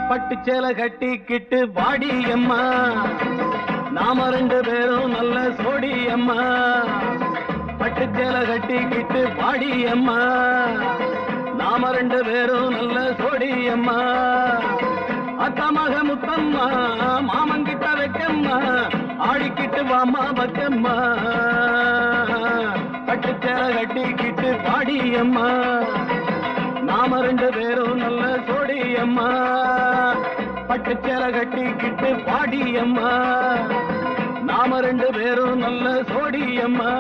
பட்டுச்சேலை கட்டிக்கிட்டு வாடி அம்மா, நாம 2 பேரும் நல்ல சோடி அம்மா. பட்டுச்சேலை கட்டிக்கிட்டு வாடி அம்மா, நாம 2 பேரும் நல்ல சோடி அம்மா. அத்தமாக முத்தம்மா, மாமங்கிட்ட வைக்கம்மா, ஆடிக்கிட்டு வாமா பக்கம்மா. பட்டுச்சேலை கட்டிக்கிட்டு வாடி அம்மா, நாம 2 பேரும் நல்ல சோடி அம்மா. பட்டுச்சேலை கட்டிக்கிட்டு பாடி அம்மா, நாம 2 பேரும் நல்ல சோடி அம்மா.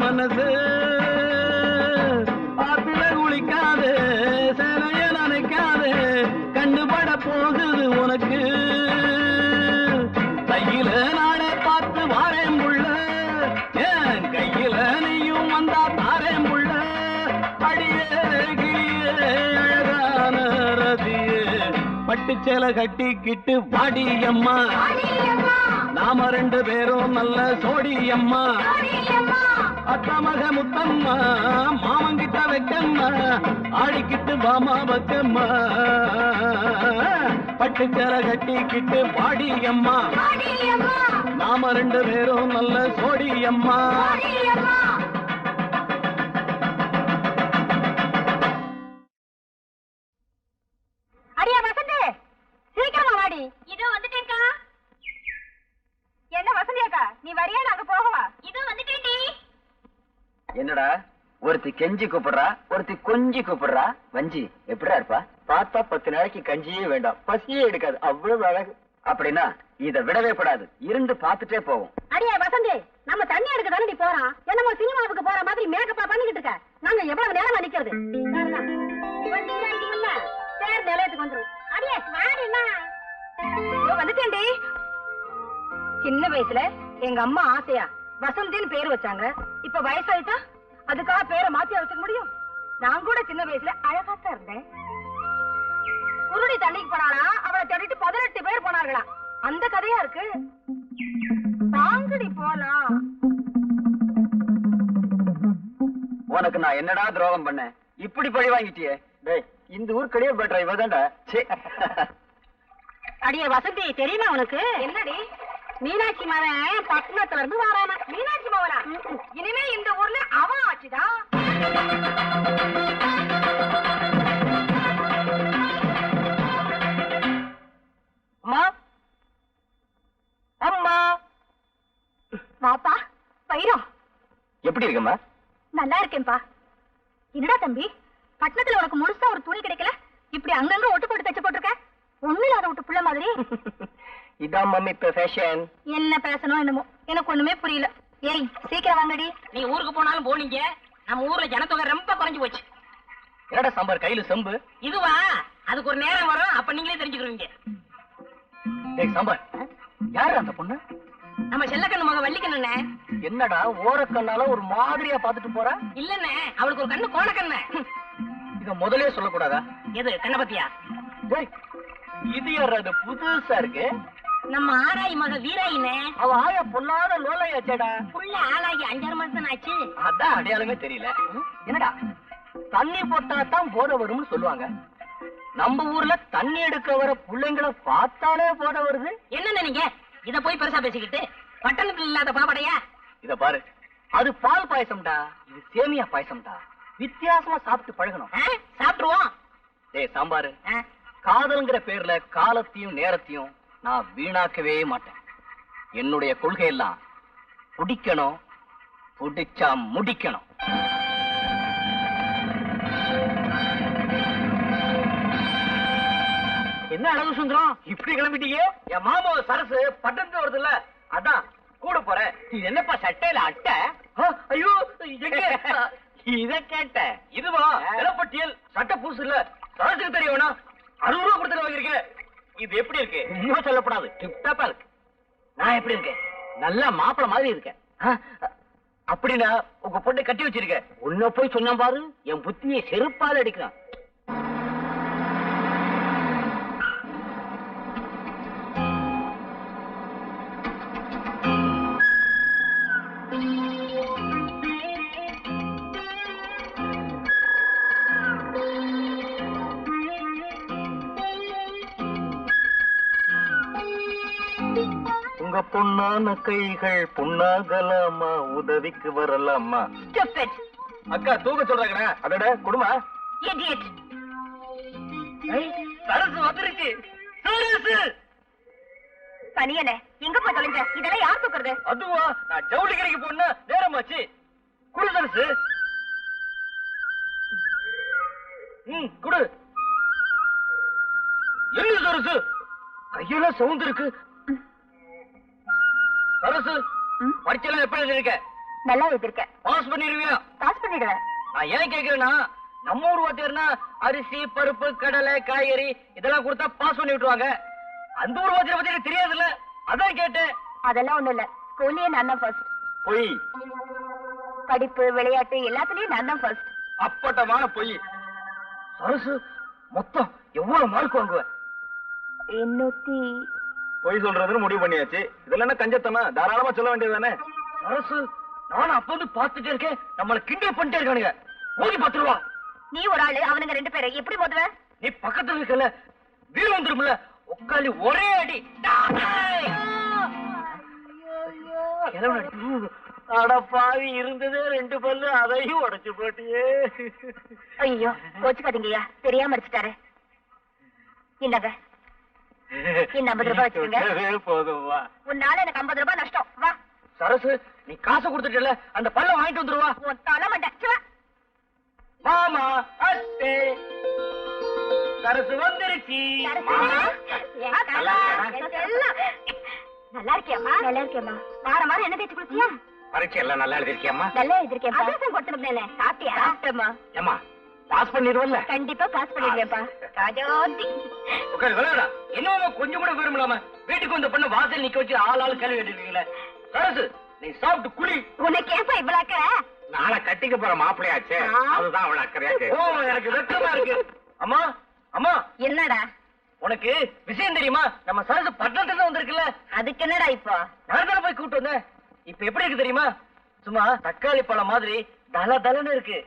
மனசு ஆத்துல குளிக்காது, சேலைய நினைக்காது, கண்ணுபட போகுது உனக்கு. கையில நானே பார்த்து வாரேன் புள்ள, என் கையில நீயும் வந்தா தாரேன் புள்ள. அடியே கிளியே அழகான ரதியே, பட்டுச்சேலை கட்டிக்கிட்டு வாடி அம்மா, நாம 2 பேரும் நல்ல சோடி அம்மா. அத்தமக முத்தம்மா, மாமங்கிட்ட வைக்கம்மா, ஆடிக்கிட்டு பாமா பக்கம்மா. பட்டுச்சேலை கட்டிக்கிட்டு பாடி அம்மா, நாம 2 பேரும் நல்ல சோடி அம்மா. அடியா வசந்தி, சீக்கிரமா வாடி. இதோ வந்துட்டேன்க்கா. என்ன வசந்தி அக்கா, நீ வரியா? நாங்க போகவா? இதோ வந்துட்டேன்டி. என்னடா ஒருத்தி கெஞ்சி கூப்பிடுறா, ஒருத்தி கொஞ்சி கூப்பிடுறா. வஞ்சி எப்படிடா இருப்பா? பார்த்தா 10 நாளைக்கு கஞ்சியே வேண்டாம், பசியே எடுக்காது, அவ்வளவு அழகு. அப்படின்னா இத விடவே கூடாது, இருந்து பார்த்துட்டே போவோம். அடியா வசந்தி, நம்ம தண்ணி எடுக்க தானே போறோம். என்னமோ சினிமாவுக்கு போற மாதிரி மேக்கப்பா பண்ணிக்கிட்டு இருக்க. நாங்க எவ்வளவு நேரமா நிக்கிறது? பேர் நிலையத்துக்கு வந்துரும். அடியே வாடினா வந்துட்டேன்டி. சின்ன வயசுல எங்க அம்மா ஆசையா வசந்தின்னு பேர் வச்சாங்க. இப்ப வயசாயிட்டா அதுக்காக பேரை மாத்தி வச்சுக்க முடியும்? நான் கூட சின்ன வயசுல அழகாத்தான் இருந்தேன். குருடி தண்ணிக்கு போனானா அவளை தேடிட்டு 18 பேர் போனார்களா. அந்த கதையா இருக்கு. தாங்கடி போலாம். உனக்கு நான் என்னடா துரோகம் பண்ணேன்? இப்படி பழி வாங்கிட்டியே. டேய், இந்த ஊர் கடையே பண்ற இவதான்டா. அடியே வசந்தி, தெரியுமா உனக்கு? என்னடி? மீனாட்சி மவன் பட்டணத்துல இருந்து வரானா. மீனாட்சி மவனா? இனிமே இந்த ஊர்ல அவன் ஆச்சுதான். அம்மா, அம்மா. வாப்பா பைரம். எப்படி இருக்கம்மா? நல்லா இருக்கேன்பா. என்னடா தம்பி, பட்டணத்துல உனக்கு முழுசா ஒரு துணி கிடைக்கல, இப்படி அங்கங்க ஒட்டு போட்டு தச்சு போட்டிருக்க. ஒண்ணு இல்லாத விட்டு புள்ள மாதிரி. இதான் மம்மி இப்ப ஃபேஷன். என்ன பேசணும் என்னமோ எனக்கு ஒண்ணுமே புரியல. ஏய் சீக்கிரம் வாங்கடி. நீ ஊருக்கு போனாலும் போனீங்க, நம்ம ஊர்ல ஜனத்தொகை ரொம்ப குறைஞ்சு போச்சு. என்னடா சாம்பார் கையில செம்பு? இதுவா? அதுக்கு ஒரு நேரம் வரும், அப்ப நீங்களே தெரிஞ்சுக்கிறீங்க. டேய் சாம்பார், யாரு அந்த பொண்ணு? நம்ம செல்லக்கண்ணு மக வள்ளிக்கண்ணு. என்னடா ஓரக்கண்ணால ஒரு மாதிரியா பாத்துட்டு போறா? இல்லன்னு, அவளுக்கு ஒரு கண்ணு கோணக்கண்ணு. இத முதலே சொல்லக்கூடாதா? எது கண்ண பத்தியா? டேய், இது யாராவது புதுசா இருக்கு? நம்ம ஆராய் மக வீராயினே. அவ ஆய பொல்லாத லோலையாச்சேடா. புள்ள ஆளாகி 5-6 மாசம் ஆச்சு. அதான் அடையாளமே தெரியல. என்னடா தண்ணி போட்டா தான் போத வரும்னு சொல்லுவாங்க. நம்ம ஊர்ல தண்ணி எடுக்க வர பிள்ளைங்களை பார்த்தாலே போத வருது. என்ன நீங்க இத போய் பெருசா பேசிக்கிட்டு? பட்டணத்துல இல்லாத பாவடையா? இத பாரு, அது பால் பாயசம்டா, இது சேமியா பாயசம்டா. வித்தியாசமா சாப்பிட்டு பழகணும். சாப்பிட்டுருவோம். டேய் சாம்பாரு, காதல்ங்கிற பேர்ல காலத்தையும் நேரத்தையும் நான் வீணாக்கவே மாட்டேன். என்னுடைய கொள்கை எல்லாம் பிடிக்கணும், பிடிச்சா முடிக்கணும். என்ன அழகு சுந்தரம், இப்படி கிளம்பிட்டீங்க? என் மாமா சரசு பட்டணத்து வருது இல்ல, அதான் கூட போறேன். இது என்னப்பா சட்டையில அட்டை? ஐயோ இத கேட்ட. இதுவா இளப்பட்டியல் சட்டை பூசு இல்ல, சரசுக்கு தெரிய வேணா. 60 ரூபா கொடுத்து வாங்கிருக்கேன். இது எப்படி இருக்கு? இன்னும் சொல்லப்படாது, டிப்டாப்பா இருக்கு. நான் எப்படி இருக்கேன்? நல்ல மாப்பிள மாதிரி இருக்கேன். அப்படின்னா உங்க பொண்ணை கட்டி வச்சிருக்க. உன்ன போய் சொன்ன பாரு, என் புத்தியை செருப்பால அடிக்கிறான். உங்க பொண்ணான கைகள் பொண்ணாகலாமா, உதவிக்கு வரலாமா? அக்கா தூக்க சொல்றாங்க. அதோட குடுமா சரசு வந்திருக்கு. பனியனே எங்க போய் தொலைஞ்ச? இதெல்லாம் யார் தூக்குறது? அதுவா, நான் ஜவுளி கடைக்கு போனா நேரமாச்சு. குடு சரசு. குடு. என்ன சரசு கையெல்லாம் சவுண்ட் இருக்கு. சரசு பரீட்சையெல்லாம் எப்படி எழுதிருக்க? நல்லா எழுதிருக்கேன். பாஸ் பண்ணிருவியா? பாஸ் பண்ணிடுவேன். நான் ஏன் கேக்குறேன்னா, நம்ம ஊர் வாத்தியார்னா அரிசி பருப்பு கடலை காய்கறி இதெல்லாம் கொடுத்தா பாஸ் பண்ணி விட்டுருவாங்க. அந்த ஊர் வாத்தியார் பத்தி எனக்கு தெரியாதுல்ல, அதான் கேட்டேன். அதெல்லாம் ஒண்ணும் இல்ல, ஸ்கூல்லயே நான் தான் ஃபர்ஸ்ட். பொய். படிப்பு விளையாட்டு எல்லாத்துலயும் நான் தான் ஃபர்ஸ்ட். அப்பட்டமான பொய். சரசு மொத்தம் எவ்வளவு மார்க் வாங்குவ? 800. பொய் சொல்றதுன்னு முடிவு பண்ணியாச்சு. இதெல்லாம் என்ன கஞ்சத்தமா? தாராளமா சொல்ல வேண்டியதானே. சரசு நானும் அப்ப வந்து பாத்துட்டே இருக்கேன், நம்மள கிண்டல் பண்ணிட்டே இருக்கானுங்க. ஓடி பாத்துருவா. நீ ஒரு ஆளு, அவனுங்க 2 பேரை எப்படி மோதுவ? நீ பக்கத்துல இருக்கல, வீடு வந்துரும்ல, உட்காந்து ஒரே அடி. அட பாவி, இருந்ததே 2 பல்லு, அதையும் உடைச்சு போட்டியே. ஐயோ கோச்சுக்காதீங்கய்யா, தெரியாம அடிச்சுட்டாரு. இந்தாங்க இந்த 50 ரூபாய் வச்சுக்கோங்க. போதும் வா. உன்னால எனக்கு 50 ரூபாய் நஷ்டம். வா சரசு, நீ காசு கொடுத்துட்டல, அந்த பல்ல வாங்கிட்டு வந்துருவா. உன் தலை மண்டை. மாமா அத்தே சரசு வந்துருச்சு. நல்லா இருக்கியம்மா? நல்லா இருக்கேம்மா. வாரம் வாரம் என்ன தேய்ச்சி குளிச்சியா? பரீட்சை எல்லாம் நல்லா எழுதிருக்கியம்மா? நல்லா எழுதிருக்கேன்ப்பா. அதான் கொடுத்துருந்தேனே. சாப்பிட்டியா? சாப்பிட்டேம்மா. ஏம்மா பாஸ் பண்ணிடுவல்ல? கண்டிப்பா பாஸ் பண்ணிடுவேன்ப்பா. ராஜோதி உட்காரு விளையாடா. என்னமா கொஞ்சம் கூட விரும்பலாம வீட்டுக்கு வந்த பொண்ணு வாசல் நிக்க வச்சு ஆள் கழுவி எடுத்துருக்கீங்களே. சரசு, நீ சாப்பிட்டு குளி. உனக்கு ஏப்பா இவ்வளவு அக்கறை? நாளை கட்டிக்க போற மாப்பிளையாச்சு, அதுதான் அவளை அக்கறையாச்சு. ஓ, எனக்கு வெக்கமா இருக்கு. அம்மா அம்மா, என்னடா உனக்கு விஷயம் தெரியுமா? நம்ம சரசு பட்டணத்துல வந்திருக்குல்ல. அதுக்கு என்னடா இப்போ? நான் தானே போய் கூப்பிட்டு வந்தேன். இப்ப எப்படி இருக்கு தெரியுமா? சும்மா தக்காளி பழம் மாதிரி தல தலன்னு இருக்கு.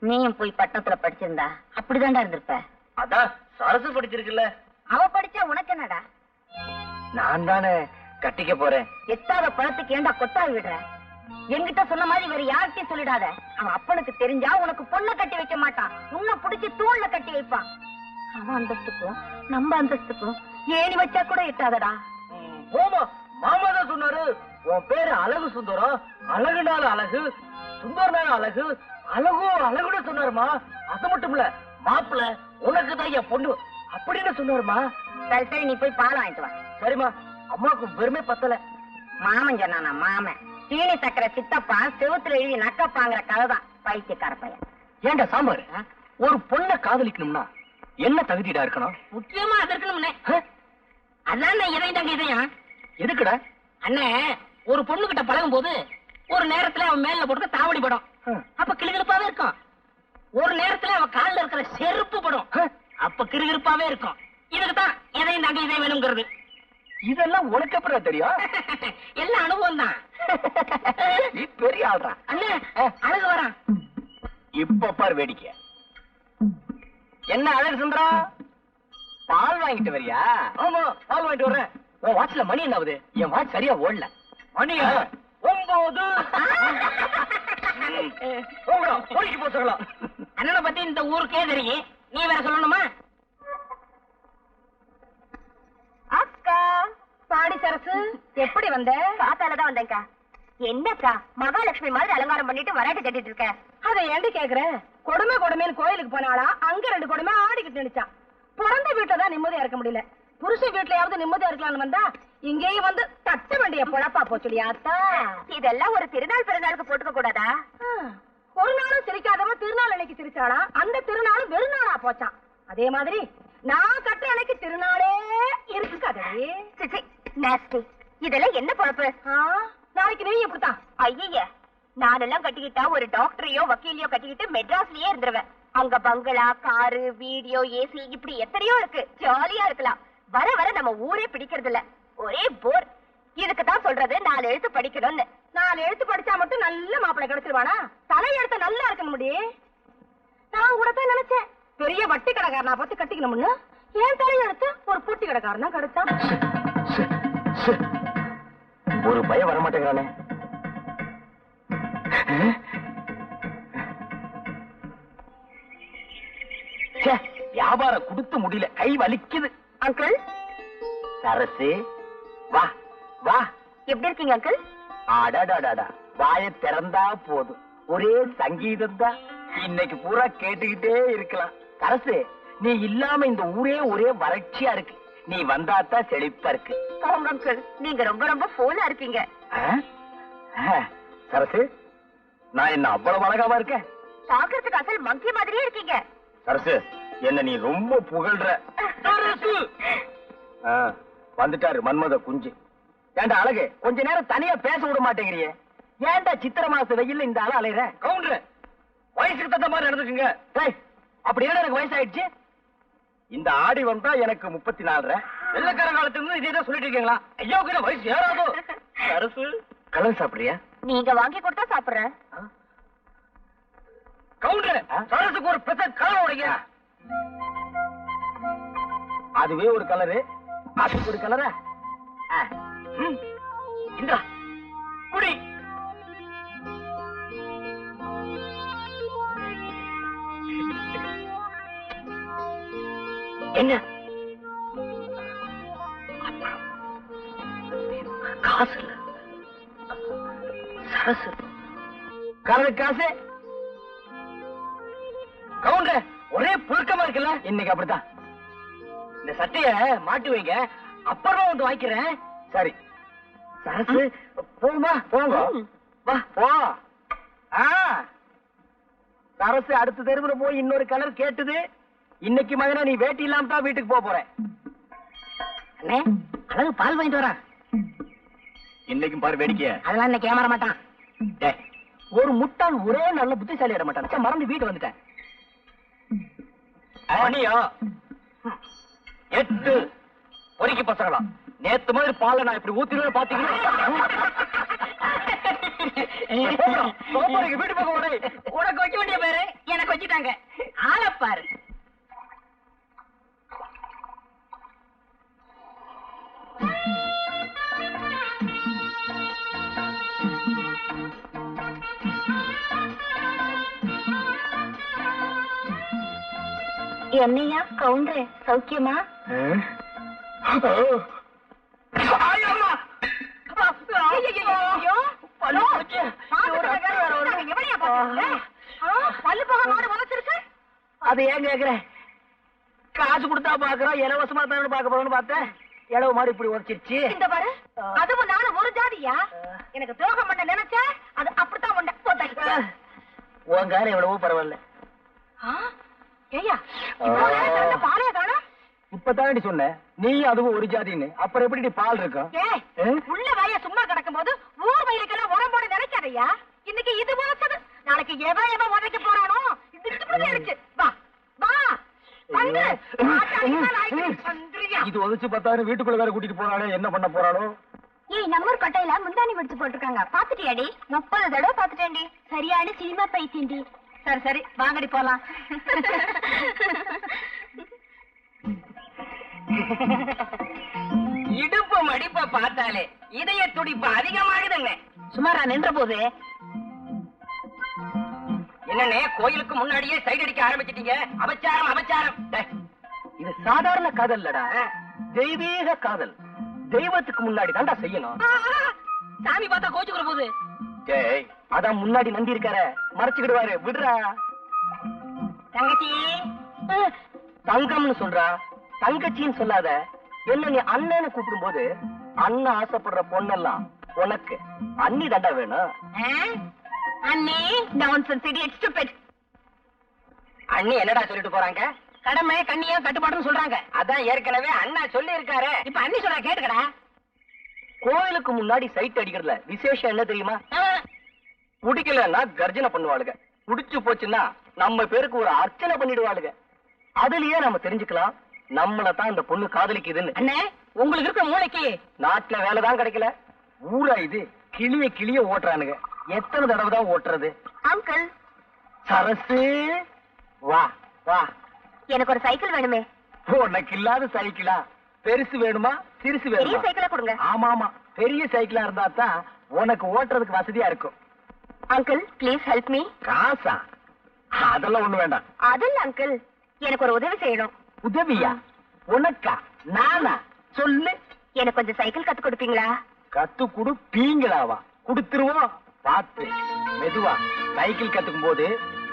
நீயும் போய் பட்டணத்துல படிச்சிருந்தா அப்படிதான்டா இருந்திருப்ப. அதான் சரசு படிச்சிருக்குல்ல. அவ படிச்சா உனக்கு என்னடா? நான் தானே கட்டிக்க போறேன். எட்டாத பழத்துக்கு ஏண்டா கொத்தாவி விடுற? என்கிட்ட சொன்ன மாதிரி வேற யார்கிட்டயும் சொல்லிடாத. அவன் அப்பனுக்கு தெரிஞ்சா உனக்கு பொண்ணை கட்டி வைக்க மாட்டான், உன்னை புடிச்சு தூண்ல கட்டி வைப்பான். அவன் அந்தஸ்துக்கும் நம்ம அந்தஸ்துக்கும் ஏணி வச்சா கூட எட்டாதடா. போமா, மாமா தான் சொன்னாரு, உன் பேரு அழகு சுந்தரம், அழகுனால அழகு, சுந்தரனால அழகு, அழகோ அழகுன்னு சொன்னாருமா. அது மட்டும் இல்ல, மாப்பிள்ள உனக்கு தான் என் பொண்ணு அப்படின்னு சொன்னாருமா. சரி சரி, நீ போய் பால் வாங்கிட்டு வா. சரிம்மா, அம்மாவுக்கு வெறுமே பத்தல. மாமன் சொன்னானா? மாமன் சீனி சக்கரை சித்தப்பா செவுத்துல எழுதி நக்கப்பாங்கிற கதைதான். பைத்தியக்கார பையன். ஏண்டா சாம்பார், ஒரு பொண்ணை காதலிக்கணும்னா என்ன தகுதிடா இருக்கணும்? முக்கியமா அது இருக்கணும்னே. அதான் இதயம் தாங்க இதயம். எதுக்குடா? அண்ணே, ஒரு பொண்ணு கிட்ட பழகும் போது ஒரு நேரத்துல அவன் மேல போட்டு தாவடி படம், அப்ப கிளுகிழுப்பாவே இருக்கும். ஒரு நேரத்துல அவன் காலில் இருக்கிற செருப்பு படம், அப்ப கிறுகிறுப்பாவே இருக்கும். இத அதுக்கு தான் எதையும் தாண்டி இதை வேணுங்கிறது. இதெல்லாம் உனக்கு அப்புறம் தெரியும். எல்லாம் அனுபவம் தான். நீ பெரிய ஆள்றா. அண்ணே அழகு வரான். இப்ப பார் வேடிக்கை. என்ன அழகு சுந்தரா, பால் வாங்கிட்டு வரியா? ஆமா, பால் வாங்கிட்டு வர்றேன். உன் வாட்ச்ல மணி என்ன ஆகுது? என் வாட்ச் சரியா ஓடல. மணியா 9. போச்சுக்கலாம். அண்ணனை பத்தி இந்த ஊருக்கே தெரியும், நீ வேற சொல்லணுமா? அக்கா பாடி சரசு, எப்படி வந்த? காத்தாலதான் வந்தேன்க்கா. என்னக்கா மகாலட்சுமி மாதிரி அலங்காரம் பண்ணிட்டு வராட்டி கட்டிட்டு இருக்க? அதை ஏண்டி கேக்குற? கொடுமை கொடுமைன்னு கோயிலுக்கு போனாளா, அங்க 2 கொடுமை ஆடிக்கிட்டு நினைச்சான். பிறந்த வீட்டுல தான் நிம்மதியா இருக்க முடியல, புருஷ வீட்லயாவது நிம்மதியா இருக்கலாம்னு வந்தா இங்கேயும் வந்து தட்ட வேண்டிய பொழப்பா போச்சுடியாத்தா. இதெல்லாம் ஒரு திருநாள் பிறநாளுக்கு போட்டுக்க கூடாதா? ஒரு நாளும் சிரிக்காதவ திருநாள் அன்னைக்கு சிரிச்சாளா, அந்த திருநாளும் வெறுநாளா போச்சான். அதே மாதிரி நான் கட்ட அன்னைக்கு திருநாளே இருக்காதே. இதெல்லாம் என்ன பொழப்பு? நாளைக்கு நீ எப்படித்தான்? ஐய, நானெல்லாம் கட்டிக்கிட்டா ஒரு டாக்டரையோ வக்கீலையோ கட்டிக்கிட்டு மெட்ராஸ்லயே இருந்துருவேன். அங்க பங்களா, காரு, வீடியோ, ஏசி இப்படி எத்தனையோ இருக்கு, ஜாலியா இருக்கலாம். வர வர நம்ம ஊரே பிடிக்கிறது இல்ல, ஒரே போர். இதுக்கு தான் சொல்றது 4 எழுத்து படிக்கணும்னு. 4 எழுத்து படிச்சா மட்டும் நல்ல மாப்பிள்ளை கிடைச்சிருவானா? தலை எழுத்து நல்லா இருக்க முடியும். நான் கூட தான் நினைச்சேன் பெரிய வட்டி கடைக்காரனா பார்த்து கட்டிக்கணும்னு. ஏன் தலை எழுத்து ஒரு பொட்டி கடைக்காரன் தான் கிடைச்சான். ஒரு பயம் வரமாட்டேங்கிறானே. வியாபாரம் கொடுத்து முடியல, கை வலிக்குது. அங்கிள் சரசு, வா வா. எப்படி இருக்கீங்க அங்கிள்? அடாடாடாடா, வாய திறந்தா போதும், ஒரே சங்கீதம் தான். இன்னைக்கு பூரா கேட்டுக்கிட்டே இருக்கலாம். சரசு, நீ இல்லாம இந்த ஊரே ஒரே வறட்சியா இருக்கு. நீ வந்தாத்தான் செழிப்பா இருக்கு. அங்கிள், நீங்க ரொம்ப ரொம்ப போலா இருக்கீங்க. சரசு, நான் என்ன அவ்வளவு அழகாவா இருக்கேன்? பாக்குறதுக்கு அசல் மங்கி மாதிரியே இருக்கீங்க. சரசு, என்ன நீ ரொம்ப புகழ்ற. வந்துட்டாரு மன்மத குஞ்சு. ஏண்டா அழகு, கொஞ்ச நேரம் தனியா பேச விட மாட்டேங்கிறியே? ஏண்டா சித்திரை மாச வெயில்ல இந்த ஆள அலையற? கவுண்டர், வயசுக்கு தகுந்த மாதிரி நடந்துக்குங்க. அப்படி என்ன எனக்கு வயசாயிடுச்சு? இந்த ஆடி வந்தா எனக்கு 34. வெள்ளக்கார காலத்துல இருந்து இதே தான் சொல்லிட்டு இருக்கீங்களா? ஐயோக்கு வயசு ஏறாதோ? சரசு, கலர் சாப்பிடுறியா? நீங்க வாங்கி கொடுத்தா சாப்பிடுறேன். கவுண்டர், சரசுக்கு ஒரு பெசட் கலர் உடைங்க. அதுவே ஒரு கலரு, அதுக்கு ஒரு கலரா? இந்தா குடி. என்ன காசு இல்ல சரசு, கலரு காசு. கவுண்டர், ஒரே புழுக்கமா இருக்குல்ல? இன்னைக்கு அப்படித்தான். இந்த சட்டைய மாட்டி வைங்க, அப்புறம் வந்து வாங்கிக்கிறேன். சரி சரசு, போமா போங்க. வா போ. சரசு அடுத்த தெருவுல போய் இன்னொரு கலர் கேட்டுது. இன்னைக்கு மகனா நீ வேட்டி இல்லாம தான் வீட்டுக்கு போறேன். அண்ணே, அழகு பால் வாங்கிட்டு வரா. இன்னைக்கும் பாரு வேடிக்கை. அதெல்லாம் இன்னைக்கு ஏமாற மாட்டான். ஒரு முட்டாள் ஒரே நல்ல புத்திசாலி ஆட மாட்டான். மறந்து வீட்டு வந்துட்டேன். மணியா 8. பொறுக்கி பசங்களா, நேத்து மாதிரி பால நான் இப்படி ஊத்திடுவே பாத்தீங்கன்னா வீட்டு பக்கம் உனக்கு வைக்க வேண்டிய பேரு எனக்கு வச்சுட்டாங்க. ஆளப்பாரு. என்னையா கவுண்டரே, சௌக்கியமா? அது ஏன் கேக்குற? காசு கொடுத்தா பாக்குறோம், இலவசமா தான் பாக்க போறோம்னு பார்த்தேன். இளவு மாதிரி இப்படி உரைச்சிருச்சு. இந்த பாரு, அதுவும் நானும் ஒரு ஜாதியா? எனக்கு துரோகம் பண்ண நினைச்சா அது அப்படித்தான் பண்ண. உன் காலம் எவ்வளவோ பரவாயில்ல. பாலைய காணோம். இப்பதாண்டி சொன்ன நீ அதுவும் ஒரு ஜாதின்னு, அப்புறம் எப்படி பால் இருக்கும்? உள்ள வய சும்மா கிடக்கும் போது ஊர் வயலுக்கெல்லாம் உரம் போட நினைக்காதையா. இன்னைக்கு இது வளர்த்தது, நாளைக்கு எவன் உதைக்க போறானோ இது வா வா வந்து இது உதச்சு 10,000 வீட்டுக்குள்ள வேற கூட்டிட்டு போறாளே, என்ன பண்ண போறாளோ? ஏய், நம்ம ஊர் கொட்டையில முந்தானி முடிச்சு போட்டிருக்காங்க, பாத்துட்டியாடி? 30 தடவை பாத்துட்டேன்டி. சரியான சினிமா பைத்தியண்டி. சரி சரி, வாங்கடி போலாம். இடுப்பு மடிப்ப பார்த்தாலே இதய துடிப்பு அதிகமாகுதுங்க. சுமாரா நின்ற போது என்னன்னே கோயிலுக்கு முன்னாடியே சைடு அடிக்க ஆரம்பிச்சிட்டீங்க. அபச்சாரம் அபச்சாரம். இது சாதாரண காதல் இல்லடா, தெய்வீக காதல். தெய்வத்துக்கு முன்னாடி தான்டா செய்யணும். சாமி பார்த்தா கோச்சுக்கிற போது. டேய், அதான் முன்னாடி நந்தி இருக்கார, மறைச்சுக்கிடுவாரு, விடுறா. தங்கச்சி தங்கம்னு சொல்றா, தங்கச்சின்னு சொல்லாத. என்ன நீ அண்ணன்னு கூப்பிடும் போது அண்ணன் ஆசைப்படுற பொண்ணெல்லாம் உனக்கு அண்ணி தாண்டா வேணும். அண்ணே, நான்சென்ஸ் இடியட், ஸ்டூபிட். அண்ணி என்னடா சொல்லிட்டு போறாங்க? கடமை கண்ணியம் கட்டுப்பாடுன்னு சொல்றாங்க. அதான் ஏற்கனவே அண்ணா சொல்லி இருக்காரு. இப்ப அண்ணி சொல்ற கேட்டுக்கடா. கோயிலுக்கு முன்னாடி சைட் அடிக்கிறதுல விசேஷம் என்ன தெரியுமா? பிடிக்கலன்னா கர்ஜனை பண்ணுவாளுங்க, புடிச்சு போச்சுன்னா நம்ம பேருக்கு ஒரு அர்ச்சனை பண்ணிடுவாளுங்க. அதுலயே நம்ம தெரிஞ்சுக்கலாம் நம்மள தான் இந்த பொண்ணு காதலிக்குதுன்னு. அண்ணே, உங்களுக்கு இருக்க மூளைக்கு நாட்டுல வேலைதான் கிடைக்கல, ஊரா இது கிளிய கிளிய ஓட்டுறானுங்க. எத்தனை தடவை தான் ஓட்டுறது? அங்கிள், சரசு வா வா. எனக்கு ஒரு சைக்கிள் வேணுமே. உனக்கு இல்லாத சைக்கிளா? பெருசு வேணுமா சிறுசு பெரிய வேணுமா? சைக்கிளா கொடுங்க. ஆமா ஆமா, பெரிய சைக்கிளா இருந்தா தான் உனக்கு ஓட்டுறதுக்கு வசதியா இருக்கும். Uncle, please help me. காசா? அதெல்லாம் ஒண்ணு வேண்டாம். அதில்ல அங்கிள், எனக்கு ஒரு உதவி செய்யணும். உதவியா? உனக்கா? நானா? சொல்லு. எனக்கு கொஞ்சம் சைக்கிள் கத்து கொடுப்பீங்களா? கத்து குடுப்பீங்களாவா? குடுத்துருவோம். பார்த்து மெதுவா. சைக்கிள் கத்துக்கும் போது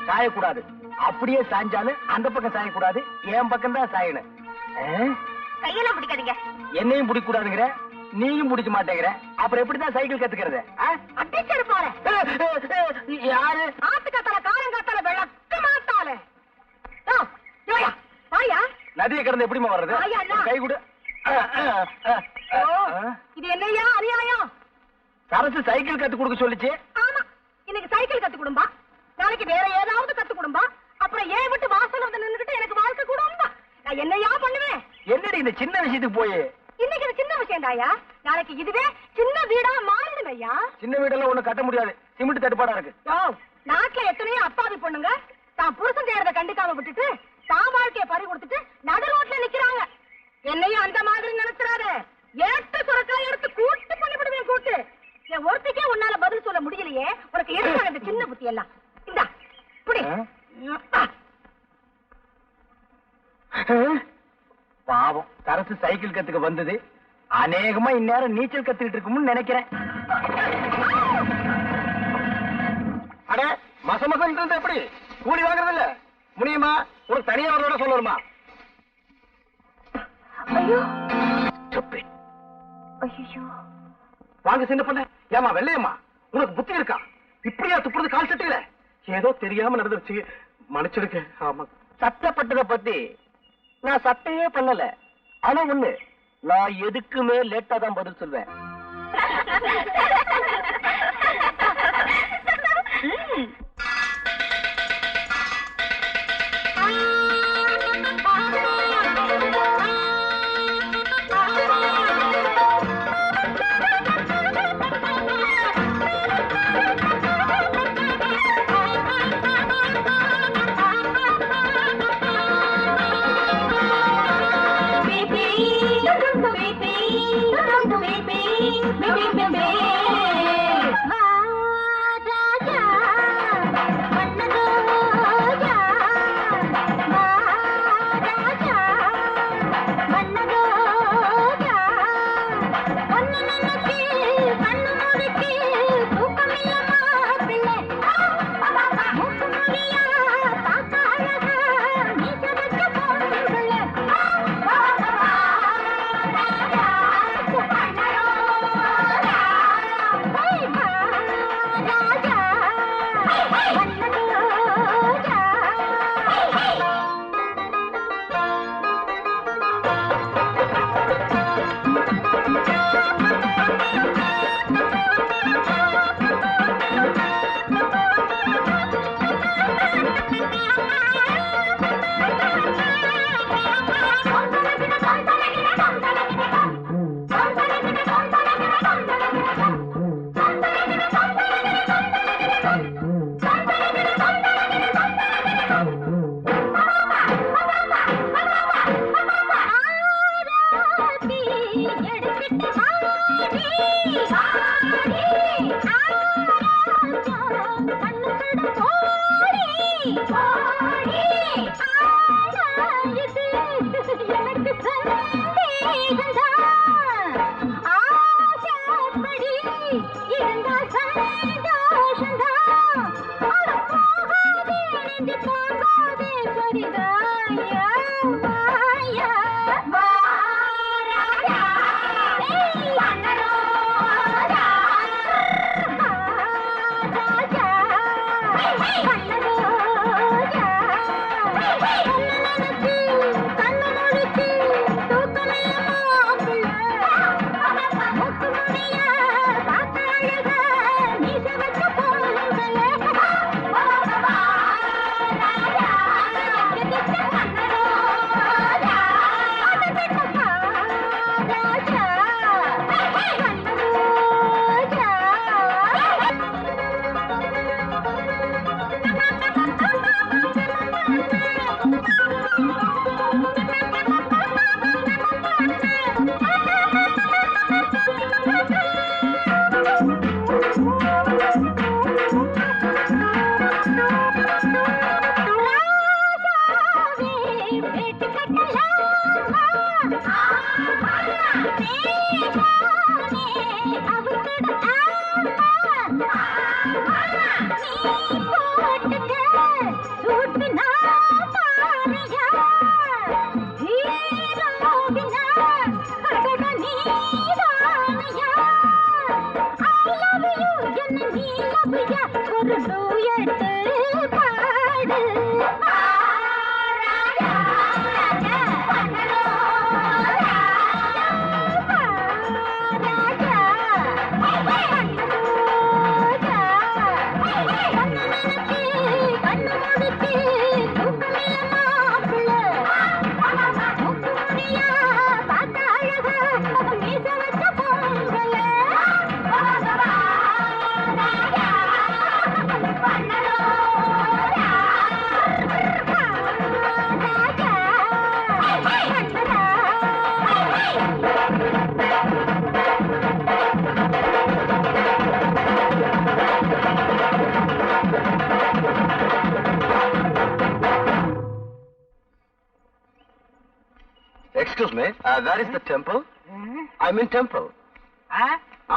சாயக்கூடாது, அப்படியே சாஞ்சாலும் அந்த பக்கம் சாயக்கூடாது, என் பக்கம் தான் சாயணும். கையெல்லாம் பிடிக்காதீங்க. என்னையும் பிடிக்க கூடாதுங்கிற, நீயும் பிடிக்க மாட்டேங்கிற, அப்புறம் எப்படிதான் சைக்கிள் கத்துக்கிறது? அடிச்சது போறேன். யாரு? ஆத்துக்காத்தால காலங்காத்தால விளக்க மாட்டாளே. வாயா, நதியை கடந்து எப்படிமா வர்றது? ஐயா, அண்ணா. கை கொடு. இது என்னையா அநியாயம்? சரசு சைக்கிள் கத்து கொடுக்க சொல்லிச்சு. ஆமா, இன்னைக்கு சைக்கிள் கத்து கொடும்பா, நாளைக்கு வேற ஏதாவது கத்து கொடும்பா, அப்புறம் ஏன் விட்டு வாசல் வந்து நின்னுகிட்டு எனக்கு வாழ்க்கை கொடும்பா. நான் என்னையா பண்ணுவேன்? என்னடி இந்த சின்ன விஷயத்துக்கு போய்? இன்னைக்கு இது சின்ன விஷயம் தாயா, நாளைக்கு இதுவே சின்ன வீடா மாறிடும் ஐயா. சின்ன வீடெல்லாம் ஒண்ணு கட்ட முடியாது, சிமெண்ட் தட்டுப்பாடா இருக்கு. நாட்டுல எத்தனையோ அப்பாவி பொண்ணுங்க தான் புருஷன் செய்யறத கண்டுக்காம விட்டுட்டு தான் வாழ்க்கைய பறி கொடுத்துட்டு நடு ரோட்ல நிக்கிறாங்க. என்னையும் அந்த மாதிரி நினைச்சிடாத. ஏட்டு சுரக்காய் எடுத்து கூட்டு பண்ணிவிடுவேன், கூட்டு. என் ஒருத்திக்கே உன்னால பதில் சொல்ல முடியலையே, உனக்கு எதுக்காக இந்த சின்ன புத்தி எல்லாம்? இந்தா புடி. பாவம், சரசு சைக்கிள் கத்துக்க வந்தது அநேகமா இந்நேரம் நீச்சல் கத்துக்கிட்டு இருக்கும்னு நினைக்கிறேன். அட, மசமசம் இருந்தா எப்படி? கூலி வாங்குறது இல்ல முடியுமா? ஒரு தனியாரோட சொல்லணுமா? ஐயோ Stupid. ஐயோ, வாங்க சின்ன பொண்ணு. ஏமா வெள்ளையம்மா, உனக்கு புத்தி இருக்கா? இப்படியா துப்புறது கால் சட்டையில? ஏதோ தெரியாம நடந்துருச்சு, மன்னிச்சிடுங்க. ஆமா, சட்டப்பட்டதை பத்தி நான் சட்டையே பண்ணல. ஆனா ஒண்ணு, நான் எதுக்குமே லேட்டா தான் பதில் சொல்வேன். Excuse me, where is the temple? I'm in temple.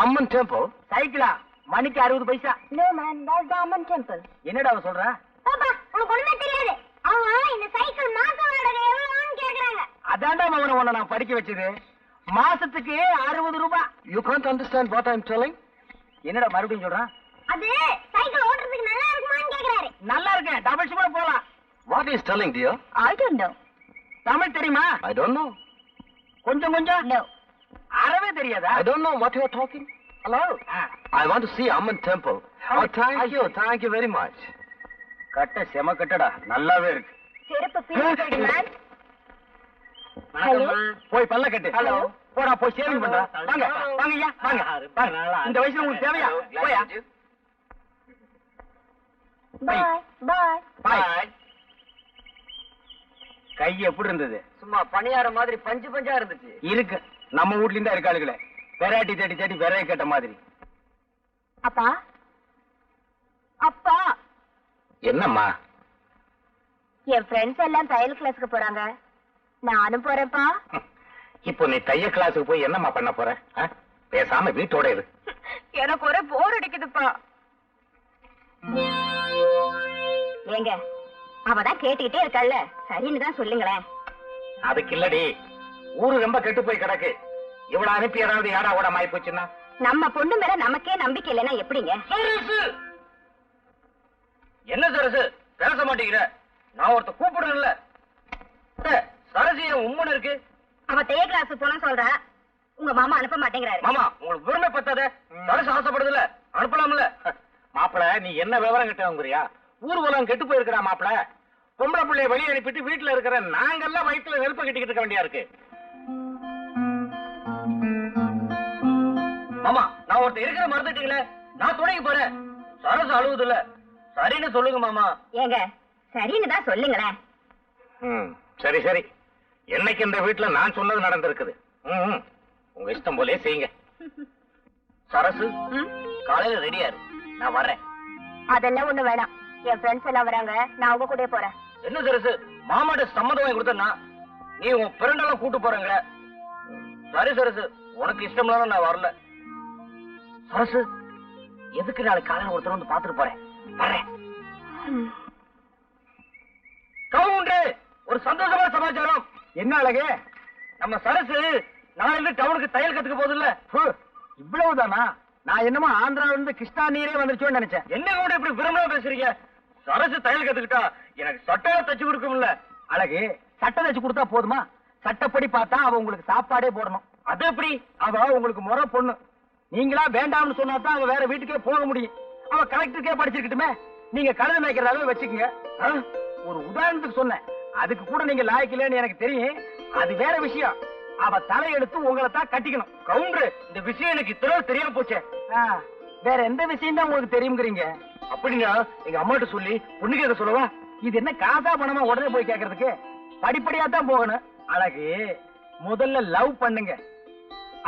Amman temple. சைக்கிளா மணிக்கு 60 பைசா. No man, that's the Amman temple. என்னடா அவ சொல்றா? பாப்பா உனக்கு ஒண்ணுமே தெரியாது. அவங்க இந்த சைக்கிள் மாச வாடகை எவ்வளவுன்னு கேக்குறாங்க. அதான்டா மவன உன்னை நான் படிக்க வச்சது. மாசத்துக்கு 60 ரூபாய். You can't understand what I'm telling? என்னடா மறுபடியும் சொல்றான்? அது சைக்கிள் ஓட்டுறதுக்கு நல்லா இருக்குமான்னு கேக்குறாரு. நல்லா இருக்கு. டபுள் ஷிப்ல போலாம். What is telling, dear? I don't know. Tamil தெரியுமா? I don't know. கொஞ்சம் கொஞ்சம்? No. அறவே தெரியாதா? I don't know what you are talking. Hello. I want to see Amman temple. Oh, thank you very much. கட்ட செம கட்டடா. நல்லாவே இருக்கு. செருப்பு பீஸ் மேன். ஹலோ. போய் பல்ல கட்டு. ஹலோ. போடா போய் சேவிங் பண்றா. வாங்க. வாங்கய்யா. வாங்க. இந்த வயசுல உங்களுக்கு தேவையா? போயா. Bye. கை எப்படி இருந்தது? சும்மா பணியார மாதிரி பஞ்சா இருந்துச்சு. இருக்கு. நம்ம வீட்ல இருந்தா இருக்காளுகளே. வெரைட்டி தேடி வெரைய கேட்ட மாதிரி. அப்பா. அப்பா. என்னம்மா? என் ஃப்ரெண்ட்ஸ் எல்லாம் தையல் கிளாஸ்க்கு போறாங்க. நானும் போறேன்ப்பா. இப்போ நீ தைய கிளாஸுக்கு போய் என்னம்மா பண்ண போற? பேசாம வீட்டோட இரு. எனக்கு ஒரே போர் அடிக்குதுப்பா. ஏங்க அவதான் கேட்டுக்கிட்டே இருக்காள்ல, சரின்னு தான் சொல்லுங்களேன். அதுக்கு இல்லடி, ஊரு ரொம்ப கெட்டு போய் கிடக்கு. இவ்வளவு அனுப்பி ஏதாவது யாரா கூட மாறி போச்சுன்னா? நம்ம பொண்ணு மேல நமக்கே நம்பிக்கை இல்லைன்னா எப்படிங்க? என்ன சரசு பேச மாட்டேங்கிற? நான் ஒருத்த கூப்பிடுறேன்ல. சரசு என் உம்மன் இருக்கு. அவ தைய கிளாஸ் போனா சொல்றா, உங்க மாமா அனுப்ப மாட்டேங்கிறாரு. மாமா உங்களுக்கு விரும்ப பத்தாத. சரசு ஆசைப்படுதுல, அனுப்பலாம்ல. மாப்பிள நீ என்ன விவரம் கிட்டவங்கிறியா? ஊர்வலம் கெட்டு போயிருக்கிறா மாப்பிள. பொம்பளை பிள்ளைய வெளியே அனுப்பிட்டு வீட்டுல இருக்கிற நாங்கெல்லாம் வயிற்றுல நெருப்ப கட்டிக்கிட்டு இருக்க வேண்டியா இருக்கு. மாமா நான் ஒருத்தர் இருக்கிற மறந்துட்டீங்களே, நான் துணைக்கு போறேன். சரசு அழுவுது இல்ல, சரின்னு சொல்லுங்க மாமா. ஏங்க சரின்னு தான் சொல்லுங்களேன். சரி சரி, என்னைக்கு இந்த வீட்டுல நான் சொன்னது நடந்திருக்குது. உங்க இஷ்டம் போலே செய்யுங்க. சரசு காலையில ரெடியா இரு, நான் வர்றேன். அதெல்லாம் ஒண்ணு வேணாம், என் ஃப்ரெண்ட்ஸ் எல்லாம் வராங்க, நான் அவங்க கூட போறேன். என்ன சரசு மாமாட்ட சம்மதம் வாங்கி கொடுத்தா நீ உன் ஃப்ரெண்டெல்லாம் கூட்டு போறங்க. சரி சரசு, உனக்கு இஷ்டம் இல்லாம நான் வரல. சரசு எதுக்கு நாளைக்கு காலையில ஒருத்தர் வந்து பாத்துட்டு போறேன். வர்றேன். ஒரு சந்தோஷமான சமாச்சாரம். என்ன அழகு? நம்ம சரசு நாளைல டவுனுக்கு தையல் கத்துக்க போகுதுல்ல. இவ்வளவுதானா? நான் என்னமோ ஆந்திராவில இருந்து கிருஷ்ணா நீரே வந்துருச்சோன்னு நினைச்சேன். என்ன கூட இப்படி விரும்பமா பேசுறீங்க? சரசு தையல் கத்துக்கிட்டா எனக்கு சட்டையை தச்சு கொடுக்கும்ல. அழகு, சட்டை தச்சு கொடுத்தா போதுமா? சட்டப்படி பார்த்தா அவ உங்களுக்கு சாப்பாடே போடணும். அது எப்படி? அவ உங்களுக்கு முறை பொண்ணு. நீங்களா வேண்டாம்னு சொன்னா தான் அவ வேற வீட்டுக்கே போக முடியும். அவ கலெக்டருக்கே படிச்சிருக்கட்டுமே. நீங்க கழுதை மேய்க்கிறதாவே வச்சுக்கோங்க. ஒரு உதாரணத்துக்கு சொன்னேன். அதுக்கு கூட நீங்க லாய்க்கலன்னு எனக்கு தெரியும். அது வேற விஷயம். அவ தலையெடுத்து உங்களை தான் கட்டிக்கணும். கவுண்டர், இந்த விஷயம் எனக்கு இத்தனை தெரியாம போச்சே. வேற எந்த விஷயம் தான் உங்களுக்கு தெரியுங்கிறீங்க? அப்படின்னா எங்க அம்மாட்ட சொல்லி பொண்ணு கேட்க சொல்லவா? இது என்ன காசா பணமா உடனே போய் கேட்கறதுக்கு? படிப்படியா தான் போகணும். அழகு, முதல்ல லவ் பண்ணுங்க.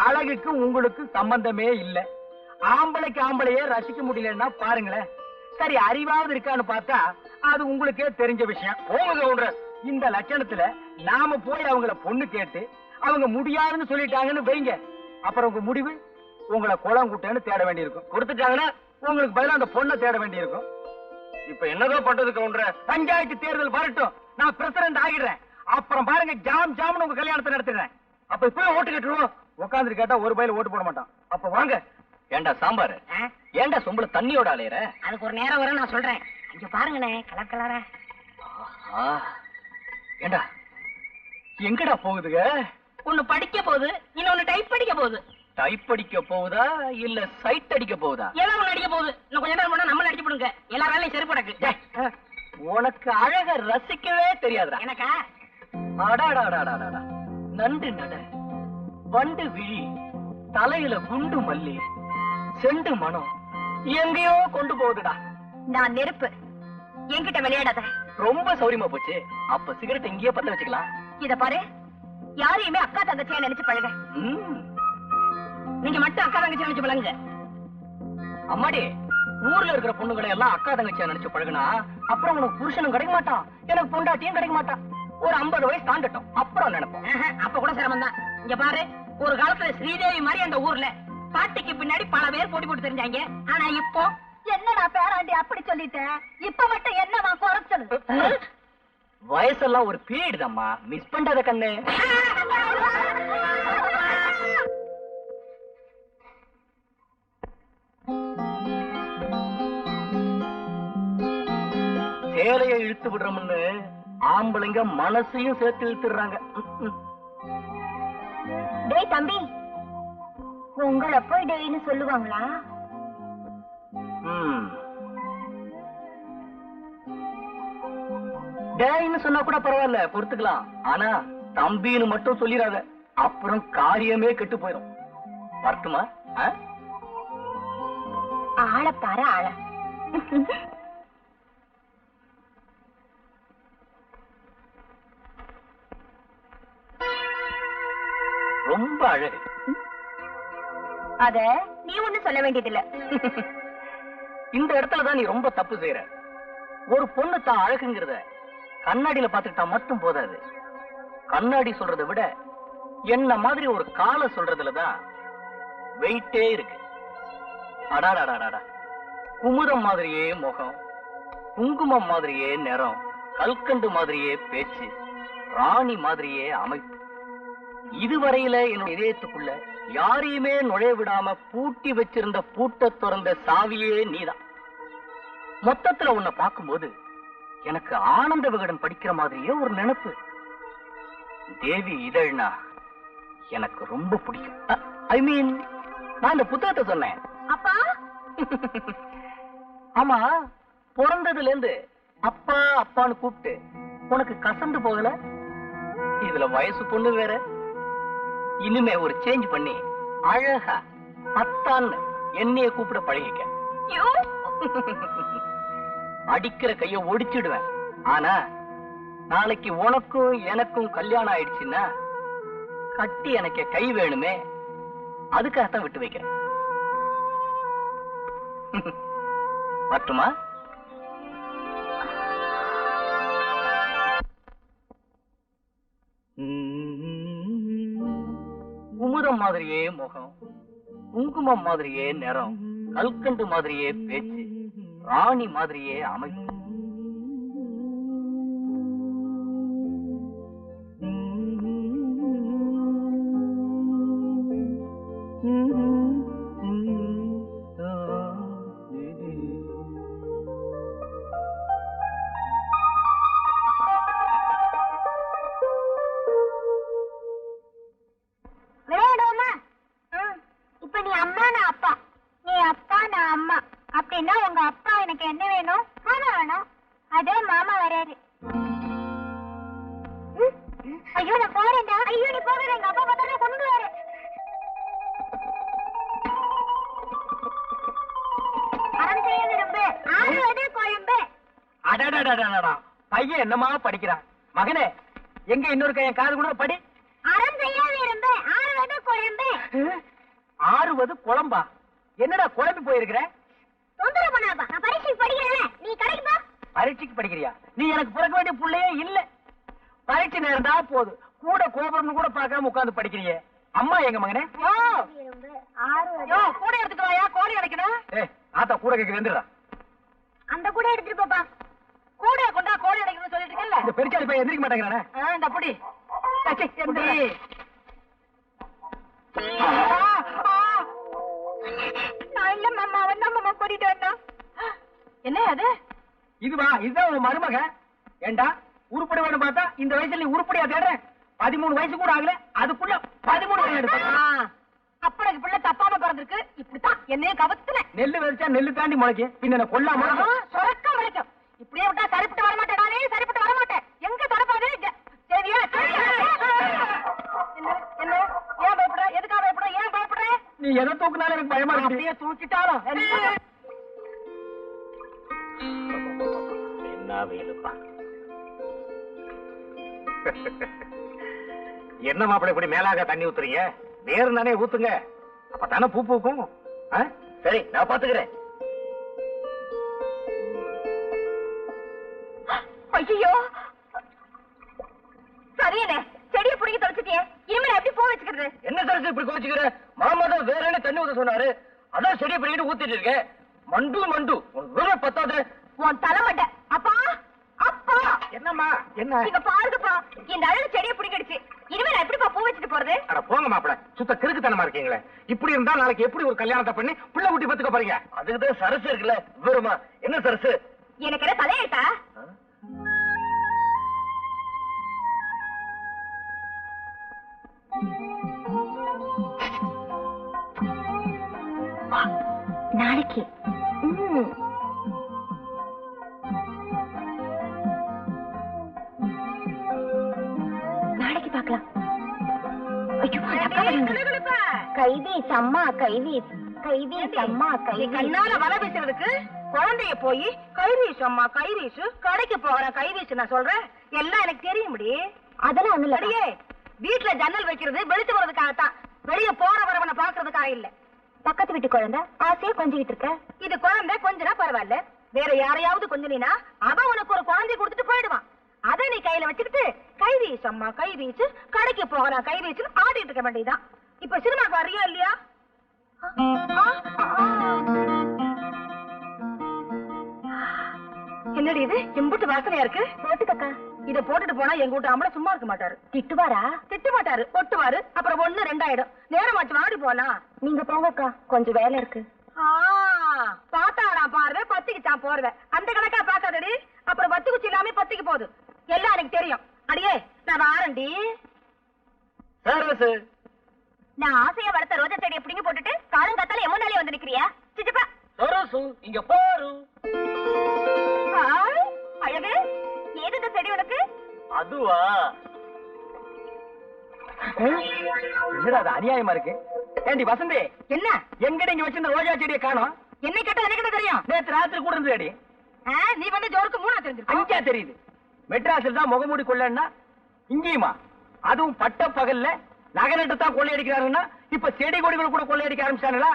அழகுக்கு உங்களுக்கு சம்பந்தமே இல்ல. ஆம்பளைக்கு ஆம்பளையே ரசிக்க முடியலன்னா பாருங்களேன். சரி, அறிவாவது இருக்கான்னு பார்த்தா அது உங்களுக்கே தெரிஞ்ச விஷயம். போங்க கவுண்டர், இந்த லட்சணத்துல நாம போய் அவங்கள பொண்ணு கேட்டு அவங்க முடியாதுன்னு சொல்லிட்டாங்கன்னு வைங்க. அப்புறம் உங்க முடிவு உங்களை குளம் கூட்டன்னு தேட வேண்டியிருக்கும். கொடுத்துட்டாங்கன்னா உங்களுக்கு பதிலா அந்த பொண்ணை தேட வேண்டியிருக்கும். இப்ப என்னதான் பண்றது கவுண்டர்? பஞ்சாயத்து தேர்தல் வரட்டும், நான் பிரசிடண்ட் ஆகிடுறேன். அப்புறம் பாருங்க, ஜாம் ஜாம்னு உங்க கல்யாணத்தை நடத்திடுறேன். அப்ப இப்பவே ஓட்டு கேட்டுருவோம். உட்காந்துட்டு கேட்டா ஒரு பயில ஓட்டு போட மாட்டான். அப்ப வாங்க. ஏண்டா சாம்பார், ஏண்டா சொம்புல தண்ணியோட அலையற? அதுக்கு ஒரு நேரம் வரும், நான் சொல்றேன். இங்க பாருங்கண்ணே, கலர் கலரா. ஏண்டா எங்கடா போகுதுங்க? ஒண்ணு படிக்க போகுது, இன்னொன்னு டைப் படிக்க போகுது. டைப் அடிக்க போகுதா இல்ல சைட் அடிக்க போகுதா? ஏதோ ஒண்ணு அடிக்க போகுது. இன்னும் கொஞ்ச நேரம் போனா நம்மள அடிச்சு போடுங்க. எல்லா வேலையும் செருப்படக்கு. உனக்கு அழக ரசிக்கவே தெரியாதுடா. எனக்கா? அடாடாடாடாடா, நண்டு நட, வண்டு விழி, தலையில குண்டு மல்லி, செண்டு மனம் எங்கேயோ கொண்டு போகுதுடா. நான் நெருப்பு, என்கிட்ட விளையாடாத. ரொம்ப சௌரியமா போச்சு. அப்ப சிகரெட் இங்கேயே பத்த வச்சுக்கலாம். இத பாரு, யாரையுமே அக்கா தங்கச்சியா நினைச்சு பழக. நீங்க மட்டும் அக்கா தங்கச்சி நினைச்சு பழகுங்க. அம்மாடி, ஊர்ல இருக்கிற பொண்ணுகளை எல்லாம் அக்கா தங்கச்சியா நினைச்சு பழகுனா அப்புறம் உனக்கு புருஷனும் கிடைக்க மாட்டான், எனக்கு பொண்டாட்டியும் கிடைக்க மாட்டான். ஒரு 50 வயசு தாண்டட்டும், அப்புறம் நினைப்போம். அப்ப கூட சிரமம் தான். இங்க பாரு, ஒரு காலத்துல ஸ்ரீதேவி மாதிரி அந்த ஊர்ல பாட்டிக்கு பின்னாடி பல பேர் போட்டி போட்டு தெரிஞ்சாங்க. ஆனா இப்போ என்னடா பேராண்டி அப்படி சொல்லிட்டேன், இப்ப மட்டும் என்னவா குறைச்சல்? வயசெல்லாம் ஒரு பீரியட் தான்மா, மிஸ் பண்ணாத கண்ணு. சேலையை இழுத்து விடுறோம்னு ஆம்பளைங்க மனசையும் சேர்த்து இழுத்துறாங்க. டேய் தம்பி, உங்களை போய் டேய்னு சொல்லுவாங்களா? டேய்னு சொன்னா கூட பரவாயில்ல, பொறுத்துக்கலாம். ஆனா தம்பின்னு மட்டும் சொல்லிடாத, அப்புறம் காரியமே கெட்டு போயிடும். வரட்டுமா? ஆள பாரு ஆள. ரொம்ப அழகு. அத நீ ஒண்ணு சொல்ல வேண்டியதில்ல. இந்த இடத்துலதான் நீ ரொம்ப தப்பு செய்யற. ஒரு பொண்ணு தான் அழகுங்கிறத கண்ணாடியில பாத்துக்கிட்டா மட்டும் போதாது. கண்ணாடி சொல்றதை விட என்ன மாதிரி ஒரு காலை சொல்றதுலதான் வெயிட்டே இருக்கு. அடாடாடாடா, குமுதம் மாதிரியே முகம், குங்குமம் மாதிரியே நிறம், கல்கண்டு மாதிரியே பேச்சு, ராணி மாதிரியே அமைப்பு. இதுவரையில என்னோட இதயத்துக்குள்ள யாரையுமே நுழைய விடாம பூட்டி வச்சிருந்த பூட்ட திறந்த சாவியே நீதான். மொத்தத்துல உன்னை பார்க்கும்போது எனக்கு ஆனந்த விகடன் படிக்கிற மாதிரியே ஒரு நினைப்பு. தேவி இதழ்னா எனக்கு ரொம்ப பிடிக்கும். ஐ மீன், நான் இந்த புத்தகத்தை சொன்னேன். அப்பா, ஆமா, பிறந்ததுல இருந்து அப்பா அப்பான்னு கூப்பிட்டு உனக்கு கசந்து போகல? இதுல வயசு பொண்ணு வேற. இனிமே ஒரு சேஞ்ச் பண்ணி அழகா அத்தான்னு என்னைய கூப்பிட பழகிக்க. அடிக்கிற கைய ஒடிச்சிடுவேன். ஆனா நாளைக்கு உனக்கும் எனக்கும் கல்யாணம் ஆயிடுச்சுன்னா கட்டி எனக்கு கை வேணுமே, அதுக்காகத்தான் விட்டு வைக்கிறேன். வரட்டுமா? குமுதம் மாதிரியே முகம், குங்குமம் மாதிரியே நிறம், கல்கண்டு மாதிரியே பேச்சு, ராணி மாதிரியே அமைப்பு. மாமா வராரு. ஐயோ நான் போறேன்டா. ஐயோ நீ போறேன், எங்க அப்பா பார்த்தா கொண்டுடுவாரு. அறம் செய்ய விரும்பு, ஆறுவது குழம்பு. அடடடடடா, பையன் என்னமா படிக்கிறான். மகனே, எங்க இன்னொரு கையன் காது கூட படி. அறம் செய்ய விரும்பு, ஆறுவது குழம்பு. ஆறுவது குழம்பா? என்னடா குழம்பி போயிருக்கிற? தொந்தரவு பண்ணாதப்பா, நான் பரீட்சைக்கு படிக்கிறேன், நீ கடைக்கு போ. பரீட்சைக்கு படிக்கிறியா? நீ எனக்கு பிறக்க வேண்டிய புள்ளையே இல்ல. பரீட்சை நேரம் தான் போகுது, கூட கோபுரம் கூட பார்க்காம உட்கார்ந்து படிக்கிறியே. அம்மா எங்க மகனே? கூட எடுத்துட்டு வாயா, கோழி அடைக்கணும். ஆத்தா கூட கேட்க வந்துடுறா. அந்த கூட எடுத்துட்டு போப்பா. கூட கொண்டா கோழி அடைக்கணும்னு சொல்லிட்டு இருக்கல. இந்த பெருச்சாளி பையன் எந்திரிக்க மாட்டேங்கிறானே. இந்த புடி என்ன அது? இதுவா? இதுதான் உன் மருமக. ஏண்டா உருப்படி வேணும் பார்த்தா இந்த வயசுல நீ உருப்படியா தேடுற? 13 வயசு கூட ஆகல, அதுக்குள்ள 13 வயசு எடுத்த. அப்பனுக்கு பிள்ளை தப்பாம பிறந்திருக்கு. இப்படித்தான் என்னையும் கவத்துல. நெல்லு வெறிச்சா நெல்லு தாண்டி முளைக்கும், பின்ன கொல்லாம சொரக்க முளைக்கும். இப்படியே விட்டா சரிப்பட்டு வரமாட்டேன், நானே சரிப்பட்டு வரமாட்டேன். எங்க தரப்பாது? சரியா? என்ன ஏன் பயப்படுற? எதுக்காக பயப்படுற? ஏன் பயப்படுற? நீ எதை தூக்குனாலும் எனக்கு பயமா இருக்கு. அப்படியே தூக்கிட்டாலும் என்ன வெயிலுப்பா. என்ன மாப்பிள்ளை இப்படி மேலாக தண்ணி ஊத்துறீங்க? வேறு தானே ஊத்துங்க, அப்பதானே பூ பூக்கும். சரி, நான் பாத்துக்கிறேன். ஐயோ சரியனே, செடியை பிடிக்க தொலைச்சிட்டியே, இனிமேல் எப்படி பூ வச்சுக்கிறது? என்ன சரசு இப்படி கோச்சுக்கிற? மாமா தான் வேற என்ன தண்ணி ஊத்த சொன்னாரு, அதான் செடியை பிடிக்கிட்டு ஊத்திட்டு இருக்கேன். மண்டு மண்டு வெறும் பத்தாது. உன் தலைமட்ட. அப்பா அப்பா என்னம்மா? என்ன இங்க பாருங்கப்பா, இந்த அழகு செடியை பிடிக்கிடுச்சு. இனிமே நான் எப்படிப்பா பூ வச்சுட்டு போறது? அட போங்க மாப்பிள, சுத்த கிறுக்குத்தனமா இருக்கீங்களே. இப்படி இருந்தா நாளைக்கு எப்படி ஒரு கல்யாணத்தை பண்ணி பிள்ளை குட்டி பத்துக்க போறீங்க? அதுக்குதான் சரசு இருக்குல்ல. விவரமா என்ன சரசு? எனக்கு என்ன தலையெழுத்தா? நாளைக்கு நாளைக்கு பார்க்கலாம். கைவீஸ் அம்மா, கைவீஸ் கைவீஸ் அம்மா, கை கண்ணால வலை வீசுறதுக்கு குழந்தைய போய் கைவீசு அம்மா கைவீசு, கடைக்கு போகிறேன் கைவீசு நான் சொல்றேன். எல்லாம் எனக்கு தெரியும். அதெல்லாம் ஒண்ணு இல்லையே. வீட்டுல ஜன்னல் வைக்கிறது வெளிச்சு போறதுக்காகத்தான், வெளியே போற வரவனை பாக்குறதுக்காக இல்ல. பக்கத்து வீட்டு குழந்தை ஆசையா கொஞ்சிக்கிட்டு இருக்க. இது குழந்தை கொஞ்சனா பரவாயில்ல, வேற யாரையாவது கொஞ்சனா அவன் உனக்கு ஒரு குழந்தைய கொடுத்துட்டு போயிடுவான். அதை நீ கையில வச்சுக்கிட்டு கைவீசு அம்மா கைவீசு, கடைக்கு போகிறேன் கைவீசுன்னு ஆடிட்டு இருக்க வேண்டியதான். இப்ப சினிமாக்கு வர்றியா இல்லையா? என்னடி இது எம்புட்டு வாசனையா இருக்கு? போட்டுக்கா. இத போட்டுட்டு போனா எங்க வீட்டு ஆம்பளை சும்மா இருக்க மாட்டாரு. திட்டுவாரா? திட்ட மாட்டாரு, ஒட்டுவாரு. அப்புறம் 1 2 ஆயிடும். நேரமாச்சு வாடி போலாம். நீங்க போங்கக்கா, கொஞ்சம் வேலை இருக்கு. பாத்தாடா பாருவே, பத்திக்குச்சான் போறத. அந்த கணக்கா பாக்காதடி, அப்புறம் பத்து குச்சி இல்லாம பத்திக்கு போகுது. எல்லாம் எனக்கு தெரியும். அடியே நான் வாரண்டி. சரசு, நான் ஆசையா வளர்த்த ரோஜா செடியை பிடிங்கி போட்டுட்டு காலங்காத்தால எம்மனாலே வந்து நிக்கிறியா? சிச்சிப்பா சரசு இங்க பாரு. அழகு, ஏது இந்த செடி உனக்கு? அதுவா? என்னடா அது அநியாயமா இருக்கு. ஏண்டி வசந்தி, என்ன எங்கடி இங்க வச்சிருந்த ரோஜா செடியை காணோம்? என்ன கேட்டா எனக்கு என்ன தெரியும்? நேத்து ராத்திரி கூட இருந்தது. நீ வந்து ஜோருக்கு 3 தெரிஞ்சிருக்க. 5 தெரியுது. மெட்ராஸில் தான் முகமூடி கொள்ளன்னா, இங்கேயுமா? அதுவும் பட்ட பகல்ல நகரட்டு தான் கொள்ளையடிக்கிறாருன்னா இப்ப செடி கொடிகள் கூட கொள்ளையடிக்க ஆரம்பிச்சானுங்களா?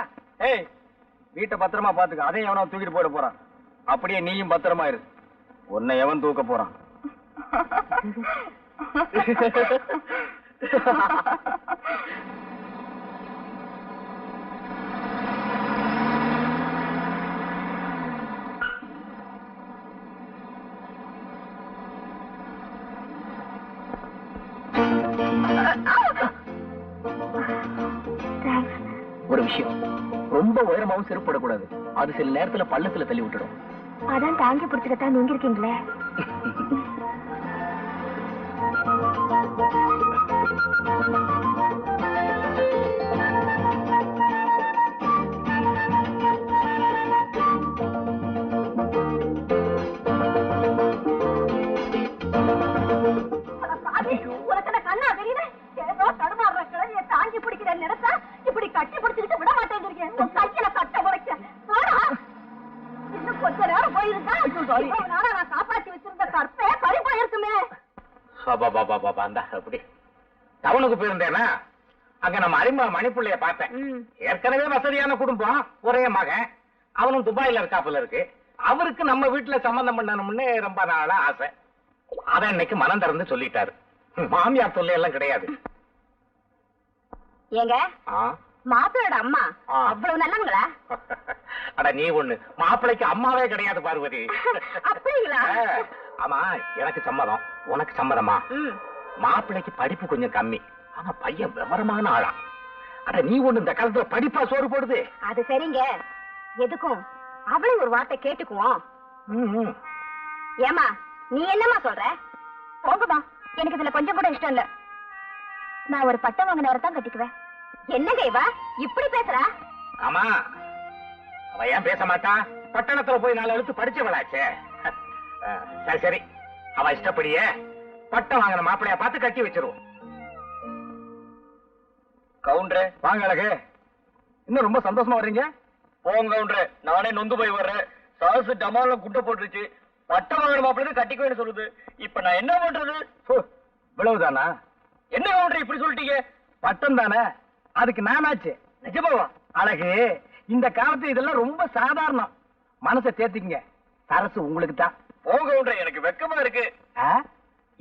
ஏய், வீட்டை பத்திரமா பாத்துக்க. அதையும் எவனோ தூக்கிட்டு போயிட போறான். அப்படியே நீயும் பத்திரமா இரு. உன்னை எவன் தூக்க போறான்? ஒரு விஷயம், ரொம்ப உயரமாவும் செருப்படக்கூடாது. அது சில நேரத்துல பள்ளத்துல தள்ளி விட்டுடும். அதான் தாங்கி பிடிச்சிக்கத்தான் நீங்க இருக்கீங்களே. அப்படி டவுனுக்கு போயிருந்தேனா அங்க நம்ம அரிமா மணிப்புள்ளைய பார்த்தேன். ஏற்கனவே வசதியான குடும்பம், ஒரே மகன், அவனும் துபாயில இருக்காப்புல இருக்கு. அவருக்கு நம்ம வீட்டுல சம்பந்தம் பண்ணணும்னு ரொம்ப நாளா ஆசை. அத இன்னைக்கு மனம் திறந்து சொல்லிட்டாரு. மாமியார் தொல்லை எல்லாம் கிடையாது. ஏங்க மாப்பிளோட அம்மா அவ்வளவு நல்லவங்களா? அட நீ ஒண்ணு, மாப்பிளைக்கு அம்மாவே கிடையாது பார்வதி. அப்படிங்களா? ஆமா, எனக்கு சம்மதம், உனக்கு சம்மதமா? மாப்பிளைக்கு படிப்பு கொஞ்சம் கம்மி, ஆனா பையன் விவரமான ஆளா. அட நீ ஒண்ணு, இந்த காலத்துல படிப்பா சோறு போடுது. அது சரிங்க, எதுக்கும் அவளும் ஒரு வார்த்தை கேட்டுக்குவோம். ஏமா நீ என்னமா சொல்ற? போங்கம்மா, எனக்கு இதுல கொஞ்சம் கூட இஷ்டம் இல்ல. நான் ஒரு பட்டம் வாங்கின நேரம் தான் கட்டிக்குவேன். என்னங்க இவ இப்படி பேசுறா? ஆமா, அவ ஏன் பேச மாட்டா? பட்டணத்துல போய் 4 எழுத்து படிச்சவளாச்சே. சரி சரி, அவ இஷ்டப்படியே பட்டம் வாங்கின மாப்பிளைய பார்த்து கட்டி வச்சிருவோம். கவுண்டரே வாங்க அழகு, இன்னும் ரொம்ப சந்தோஷமா வர்றீங்க. போங்க கவுண்டரே, நானே நொந்து போய் வர்றேன். சாசு டமால குட்டை போட்டுருச்சு. பட்டம் வாங்கின மாப்பிள்ளை கட்டிக்குவேன்னு சொல்லுது. இப்ப நான் என்ன பண்றது? இவ்வளவுதானா? என்ன கவுண்டரே இப்படி சொல்லிட்டீங்க? பட்டம் தானே, அதுக்கு நானாச்சு. நிஜமாவா? அழகு, இந்த காலத்து இதெல்லாம் ரொம்ப சாதாரணம். மனசை தேத்திக்கங்க, சரசு உங்களுக்கு தான். போங்க கவுண்டரே, எனக்கு வெக்கமா இருக்கு.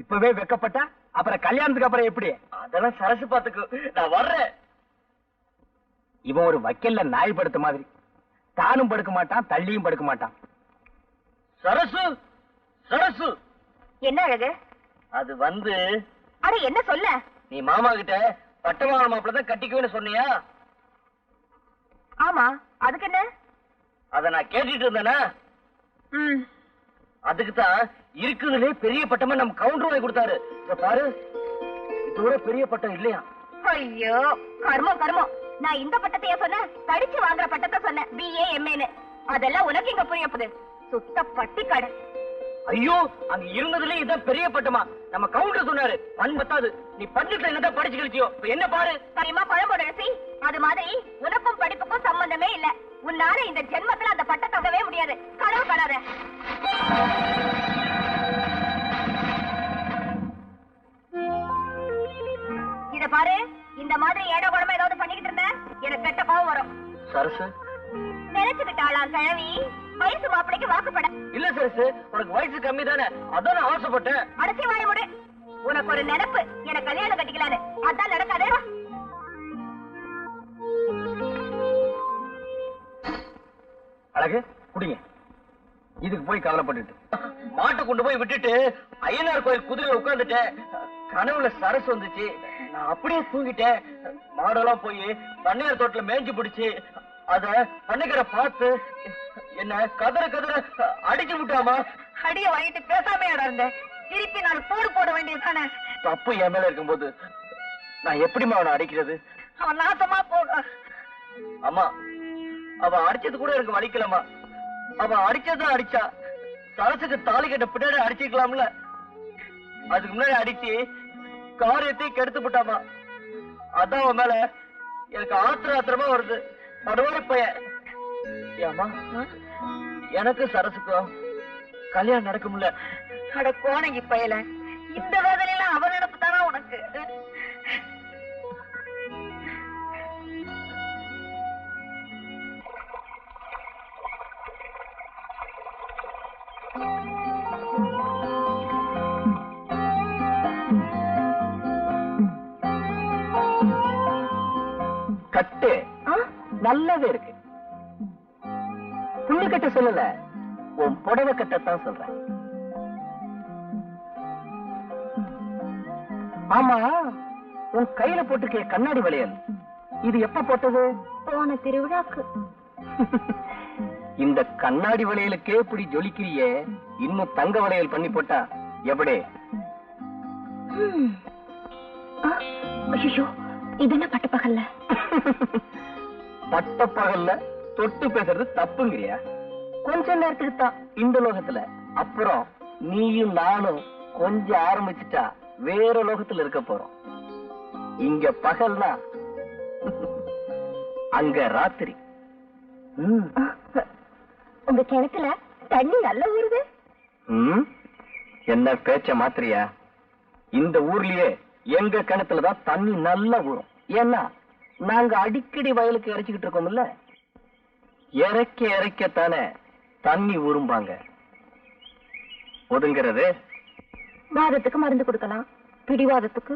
இப்பவே வெக்கப்பட்டா அப்புறம் கல்யாணத்துக்கு அப்புறம் எப்படி? அதெல்லாம் சரசு பாத்துக்கு, நான் வர்றேன். இவன் ஒரு வக்கல்ல நாய் படுத்த மாதிரி, தானும் படுக்க மாட்டான், தள்ளியும் படுக்க மாட்டான். சரசு சரசு. என்ன அழகு? அது வந்து, அட என்ன சொல்ல? நீ மாமா கிட்ட பட்டம் வாங்கின மாப்பிள்ளை தான் கட்டிக்குவேன்னு சொன்னியா? ஆமா, அதுக்கு என்ன? அத நான் கேட்டுட்டு இருந்தேனா? அதுக்கு தான் இருக்குதுலே பெரிய பட்டமா நம்ம கவுண்டர் வாங்கி கொடுத்தாரு. இத பாரு, இதோட பெரிய பட்டம் இல்லையா? ஐயோ கர்மம் கர்மம். நான் இந்த பட்டத்தையே சொன்னேன், படிச்சு வாங்குற பட்டத்தை சொன்னேன், BA MA. அதெல்லாம் உனக்கு இங்க புரிய போகுது. சுத்த பட்டிக்காடு. ஐயோ, அங்க இருந்ததுல இதான் பெரிய பட்டமா? நம்ம கவுண்டர் சொன்னாரு. பண் பத்தாது, நீ பன்னெட்டுல என்னதான் படிச்சு கழிச்சியோ. இப்ப என்ன பாரு. சரிமா பழம்போட ரசி. அது மாதிரி உனக்கும் படிப்புக்கும் சம்பந்தமே இல்ல. உன்னால இந்த ஜென்மத்துல அந்த பட்டத்தை தங்கவே முடியாது. கனவு காணாத. இத பாரு, இந்த மாதிரி ஏடா குழம்பு ஏதாவது பண்ணிக்கிட்டு இருந்த எனக்கு கெட்ட கோவம் வரும். சரசு நினைச்சுக்கிட்டாளாம் கிழவி, வயசு மாப்பிளைக்கு வாக்குப்பட. இல்ல சரசு, உனக்கு வயசு கம்மி தானே, அதான் நான் ஆசைப்பட்டேன். அடைச்சி வாய முடு. உனக்கு ஒரு நினைப்பு, எனக்கு கல்யாணம் கட்டிக்கலான்னு. அதான் நடக்காதே. அழகு, குடிங்க. இதுக்கு போய் கவலைப்பட்டுட்டு மாட்டை கொண்டு போய் விட்டுட்டு ஐயனார் கோயில் குதிரையில உட்கார்ந்துட்டேன். கனவுல சரசு வந்துச்சு. நான் அப்படியே தூங்கிட்டேன். மாடெல்லாம் போய் பண்ணையார் தோட்டத்துல மேய்ஞ்சு பிடிச்சு அத பண்ணைக்கரை பார்த்து என்ன கதற கதற அடிச்சு விட்டாமா. அடிய வாங்கிட்டு பேசாம இருந்த திருப்பி நான் போடு போட வேண்டியதுதானே. தப்பு என் மேல இருக்கும்போது நான் எப்படிமா அவனை அடிக்கிறது? அவன் நாசமா போக. அம்மா, அவ அடிச்சது கூட எனக்கு வலிக்கலமா. அவ அடிச்சதான் அடிச்சா. சரசுக்கு தாலி கட்ட பின்னாடி அடிச்சுக்கலாம்ல. அதுக்கு முன்னாடி அடிச்சு காரியத்தையும் கெடுத்து விட்டாமா. அதான் அவன் மேல எனக்கு ஆத்திரமா வருது. படுவாரி பையன். ஏமா, எனக்கு சரசுக்கும் கல்யாணம் நடக்கும்ல? அட கோணங்கி பயல, இந்த வேதனையில அவன் நினைப்பு தானா உனக்கு? கட்டு நல்லவே இருக்கு. புள்ளி கட்ட சொல்லல, உன் புடவை கட்டத்தான் சொல்றேன். ஆமா, உன் கையில போட்டிருக்க கண்ணாடி வளையல் இது எப்ப போட்டது? போன திருவிழாக்கு. இந்த கண்ணாடி வளையலுக்கே இப்படி ஜொலிக்கிறியே, இன்னும் தங்க வளையல் பண்ணி போட்டா எப்படி? ஐயோ, இது என்ன பட்டப்பகல்ல? பட்டப்பகல்ல தொட்டு பேசுறது தப்புங்கிறியா? கொஞ்ச நேரத்துக்கு தான் இந்த லோகத்துல. அப்புறம் நீயும் நானும் கொஞ்சம் ஆரம்பிச்சுட்டா வேற லோகத்துல இருக்க போறோம். இங்க பகல்னா அங்க ராத்திரி. உங்க கிணத்துல தண்ணி நல்லா ஊறுது. என்ன பேச்ச மாத்திரியா? இந்த ஊர்லயே எங்க கிணத்துலதான் தண்ணி நல்லா ஊறும். ஏன்னா நாங்க அடிக்கடி வயலுக்கு இறைச்சிக்கிட்டு இருக்கோம்ல. இறைக்க இறைக்கத்தானே தண்ணி ஊறும்பாங்க. ஒதுங்கிறது வாதத்துக்கு மருந்து கொடுக்கலாம், பிடிவாதத்துக்கு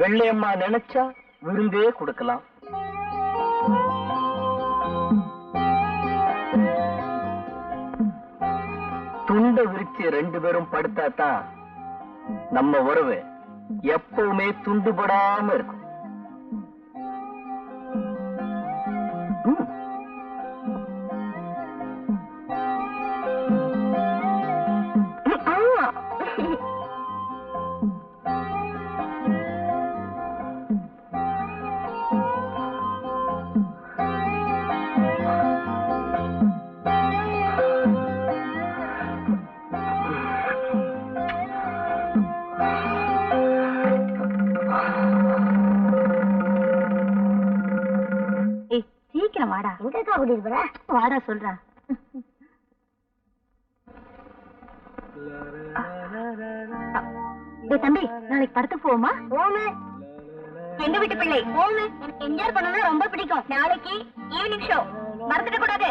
வெள்ளையம்மா நினைச்சா விருந்தே கொடுக்கலாம். துண்ட விரிச்சு 2 பேரும் படுத்தாதான் நம்ம உறவு எப்பவுமே துண்டுபடாம இருக்கும். வாடா, எங்கக்கா கூட்டிட்டு போற? வாடா சொல்றேன். தம்பி, நாளைக்கு படத்துக்கு போவோமா? போமே. எங்க வீட்டு பிள்ளை போமே. எனக்கு என்ஜாய் பண்ணணும் ரொம்ப பிடிக்கும். நாளைக்கு ஈவினிங் ஷோ. மறந்துட கூடாது,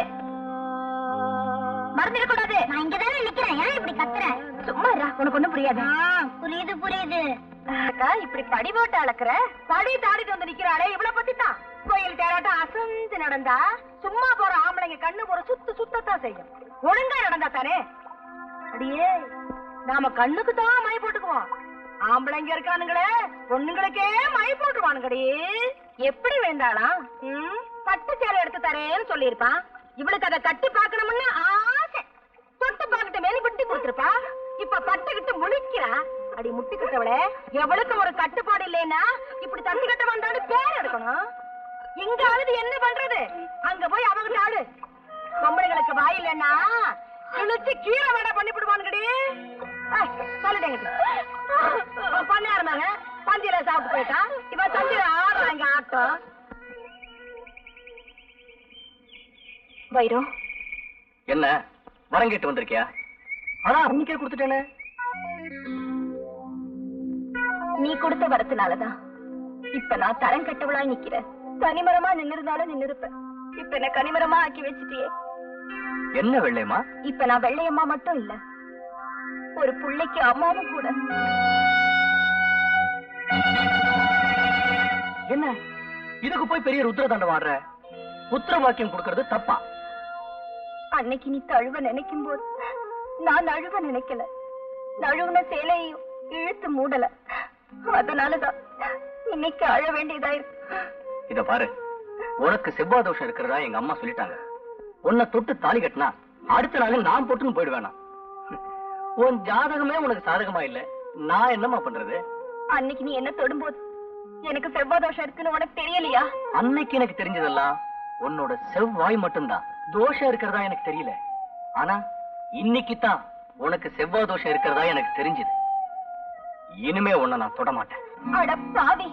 மறந்துட கூடாது. நான் இங்கதானே நிக்கிறேன், ஏன் இப்படி கத்துறேன்? சும்மா இருடா, உனக்கு ஒண்ணும் புரியாது. புரியுது புரியுது. அக்கா இப்படி படி போட்டு அளக்குற, படி தாடிட்டு வந்து நிக்கிறாளே, இவ்வளவு பத்தி தான். கோயில் தேராட்டம் அசந்து நடந்தா சும்மா போற ஆம்பளைங்க கண்ணு ஒரு சுத்தத்தான் செய்யும். ஒழுங்கா நடந்தா தானே. அடியே, நாம கண்ணுக்கு தான் மை போட்டுக்குவோம். ஆம்பளைங்க இருக்கானுங்களே, பொண்ணுங்களுக்கே மை போட்டுருவானுங்கடி. எப்படி வேண்டாளாம்? பட்டு சேலை எடுத்து தரேன்னு சொல்லியிருப்பான். இவளுக்கு அதை கட்டி பாக்கணும்னு ஆசை. தொட்டு பாக்கிட்ட மேல விட்டு கொடுத்துருப்பா. இப்ப பட்டுக்கிட்டு முழிக்கிறா. அடி முட்டிக்கிட்டவளே, எவளுக்கு ஒரு கட்டுப்பாடு இல்லைன்னா இப்படி தண்ணி கட்ட வந்தாலும் பேர் எடுக்கணும். இங்காவது என்ன பண்றது? அங்க போய் அவங்க ஆடு. பொம்பளைங்களுக்கு வாய் இல்லைன்னா கிழிச்சு கீரை வேடா பண்ணி விடுவானுங்கடி. சொல்லிட்டேங்க, பண்ணாருமாங்க பந்தியில சாப்பிட்டு போயிட்டா. இப்ப சந்தியில ஆடுறாங்க ஆட்டம். வைரம், என்ன வரங்கிட்டு வந்திருக்கியா? ஆனா அன்னைக்கே கொடுத்துட்டேனே. நீ கொடுத்த வரத்துனாலதான் இப்ப நான் தரம் கட்டவளா நிக்கிறேன். தனிமரமா நின்னிருந்தாலும் நின்னிருப்பேன். இப்ப என்ன கனிமரமா ஆக்கி வச்சுட்டியே. என்ன வெள்ளையம்மா? இப்ப நான் வெள்ளையம்மா மட்டும் இல்ல, ஒரு புள்ளைக்கு அம்மாவும் கூட. என்ன இதுக்கு போய் பெரிய ருத்ரதாண்டம் ஆடுற? புத்திர வாக்கியம் கொடுக்கறது தப்பா? அன்னைக்கு நீ தழுவ நினைக்கும் போது நான் நழுவ நினைக்கல. நழுவுன சேலையும் இழுத்து மூடல. அதனாலதான் இன்னைக்கு அழ வேண்டியதாயிருக்கு. இத பாரு, உனக்கு செவ்வாய் தோஷம் இருக்கிறதா எங்க அம்மா சொல்லிட்டாங்க. உன்னை தொட்டு தாலி கட்டினா அடுத்த நாள் நான் போட்டுன்னு போயிடுவேனா? உன் ஜாதகமே உனக்கு சாதகமா இல்ல, நான் என்னமா பண்றது? அன்னைக்கு நீ என்ன தொடும்போது எனக்கு செவ்வாய் தோஷம் இருக்குன்னு உனக்கு தெரியலையா? அன்னைக்கு எனக்கு தெரிஞ்சதெல்லாம் உன்னோட செவ்வாய் மட்டும்தான். தோஷம் இருக்கிறதா எனக்கு தெரியல. ஆனா இன்னைக்கு தான் உனக்கு செவ்வாய் தோஷம் இருக்கிறதா எனக்கு தெரிஞ்சது. இனிமே உன்னை நான் தொட மாட்டேன். அட பாவி,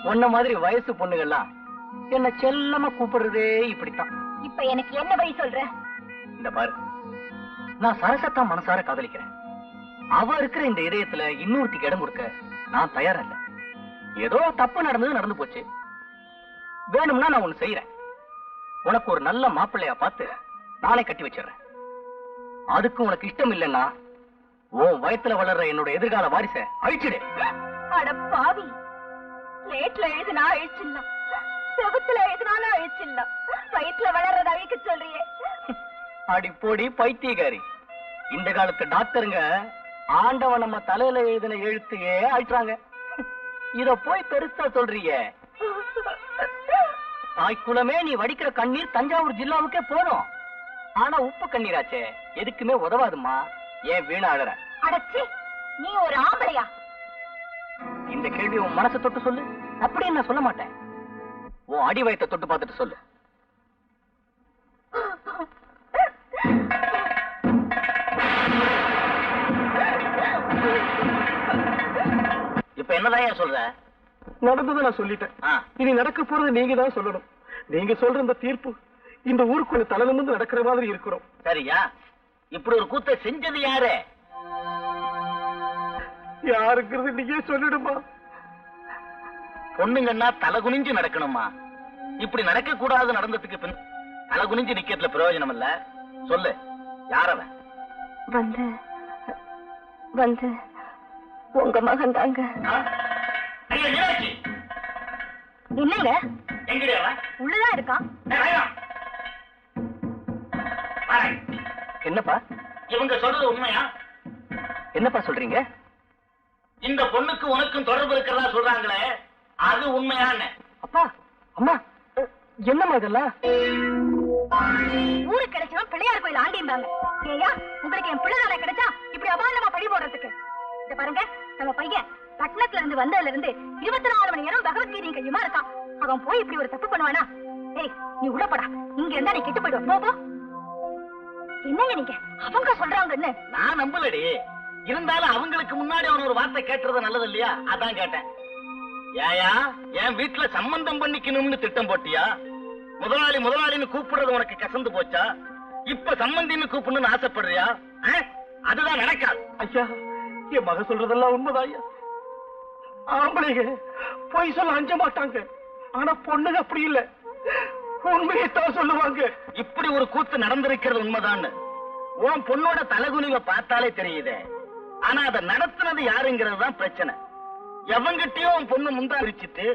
உன்ன மாதிரி வயசு பொண்ணுகள்லாம் என்ன செல்லமா கூப்பிடுறதே இப்படித்தான். இப்ப எனக்கு என்ன வழி சொல்ற? இந்த பாரு, நான் சரசத்தான் மனசார காதலிக்கிறேன். அவ இருக்கிற இந்த இதயத்துல இன்னொருத்திக்கு இடம் கொடுக்க நான் தயாரா இல்ல. ஏதோ தப்பு நடந்து போச்சு. வேணும்னா நான் ஒண்ணு செய்யறேன். உனக்கு ஒரு நல்ல மாப்பிள்ளையா பார்த்து நானே கட்டி வச்சிடறேன். அதுக்கு உனக்கு இஷ்டம் இல்லைன்னா உன் வயத்துல வளர்ற என்னோட எதிர்கால வாரிச அழிச்சிடு. அட பாவி, லேட்ல எழுதுனா அழிச்சிடலாம், செவத்துல எழுதுனாலும் அழிச்சிடலாம், வயிற்றுல வளர்றத அழிக்க சொல்றியே. அடி போடி பைத்தியகாரி. இந்த காலத்து டாக்டருங்க ஆண்டவன் நம்ம தலையில எழுதின எழுத்தையே அழிச்சாங்க. இத போய் பெருசா சொல்றிய. தாய்க்குலமே நீ வடிக்கிற கண்ணீர் தஞ்சாவூர் ஜில்லாவுக்கே போதும். ஆனா உப்பு கண்ணீராச்சே எதுக்குமே உதவாதுமா. ஏன் வீணா அழற? அடச்சி, நீ ஒரு ஆம்பளையா? இந்த கேள்வி உன் மனசை தொட்டு சொல்லு. அப்படின்னு நான் சொல்ல மாட்டேன். உன் அடி வயத்தை தொட்டு பார்த்துட்டு சொல்லு. இப்ப என்னதான் சொல்ற? நடந்ததை நான் சொல்லிட்டேன். இனி நடக்க போறது நீங்க தான் சொல்லணும். நீங்க சொல்ற இந்த தீர்ப்பு இந்த ஊருக்குள்ள தலைநிமிர்ந்து நடக்கிற மாதிரி இருக்கிறோம். சரியா? இப்படி ஒரு கூத்தை செஞ்சது யாரு? யாருங்கிறது நீங்க சொல்லிடுமா? பொண்ணுங்கன்னா தலை குனிஞ்சு நடக்கணுமா? இப்படி நடக்க கூடாது நடந்ததுக்கு பின் தலை குனிஞ்சு நிக்கிறதுல பிரயோஜனம் இல்ல. சொல்லு, யாரவன்? வந்து வந்து உங்க மகன் தாங்க. இல்லங்க, உள்ளதான் இருக்கான். என்னப்பா இவங்க சொல்றது உண்மையா? என்னப்பா சொல்றீங்க? இந்த பொண்ணுக்கு உனக்கும் தொடர்பு இருக்கிறதா சொல்றாங்களே, அது உண்மையான்னு? அப்பா, அம்மா, என்னம்மா இதெல்லாம்? ஊருக்கு கிடைச்சவன் பிள்ளையார் கோயில் ஆண்டிம்பாங்க. ஏயா, உங்களுக்கு என் பிள்ளைதானே கிடைச்சா இப்படி அபாண்டமா பழி போடுறதுக்கு? இத பாருங்க, நம்ம பையன் பட்டணத்துல இருந்து வந்ததுல இருந்து 24 மணி நேரம் பகவத்கீதை கையுமா இருக்கான். அவன் போய் இப்படி ஒரு தப்பு பண்ணுவானா? ஏய், நீ உள்ள போடா. இங்க இருந்தா நீ கெட்டு போயிடுவ. போ. என்னங்க நீங்க அவங்க சொல்றாங்கன்னு? நான் நம்பலடி. இருந்தாலும் அவங்களுக்கு முன்னாடி அவன் ஒரு வார்த்தை கேட்டுறது நல்லது இல்லையா? அதான் கேட்டேன். ஏயா, என் வீட்டுல சம்பந்தம் பண்ணிக்கணும்னு திட்டம் போட்டியா? முதலாளின்னு கூப்பிடுறது உனக்கு கசந்து போச்சா? இப்ப சம்பந்தின்னு கூப்பிடணும்னு ஆசைப்படுறியா? அதுதான் நடக்காது. ஐயா, என் மக சொல்றதெல்லாம் உண்மைதான் ஐயா. ஆம்பளைங்க பொய் சொல்ல அஞ்ச மாட்டாங்க. ஆனா பொண்ணுங்க அப்படி இல்ல, உண்மையைத்தான் சொல்லுவாங்க. இப்படி ஒரு கூத்து நடந்திருக்கிறது உண்மைதான்னு உன் பொண்ணோட தலகுனிவை பார்த்தாலே தெரியுதே. ஆனா அதை நடத்துனது யாருங்கிறது தான் பிரச்சனை. எவங்கிட்டயும் உன் பொண்ணு முந்தா விரிச்சிட்டு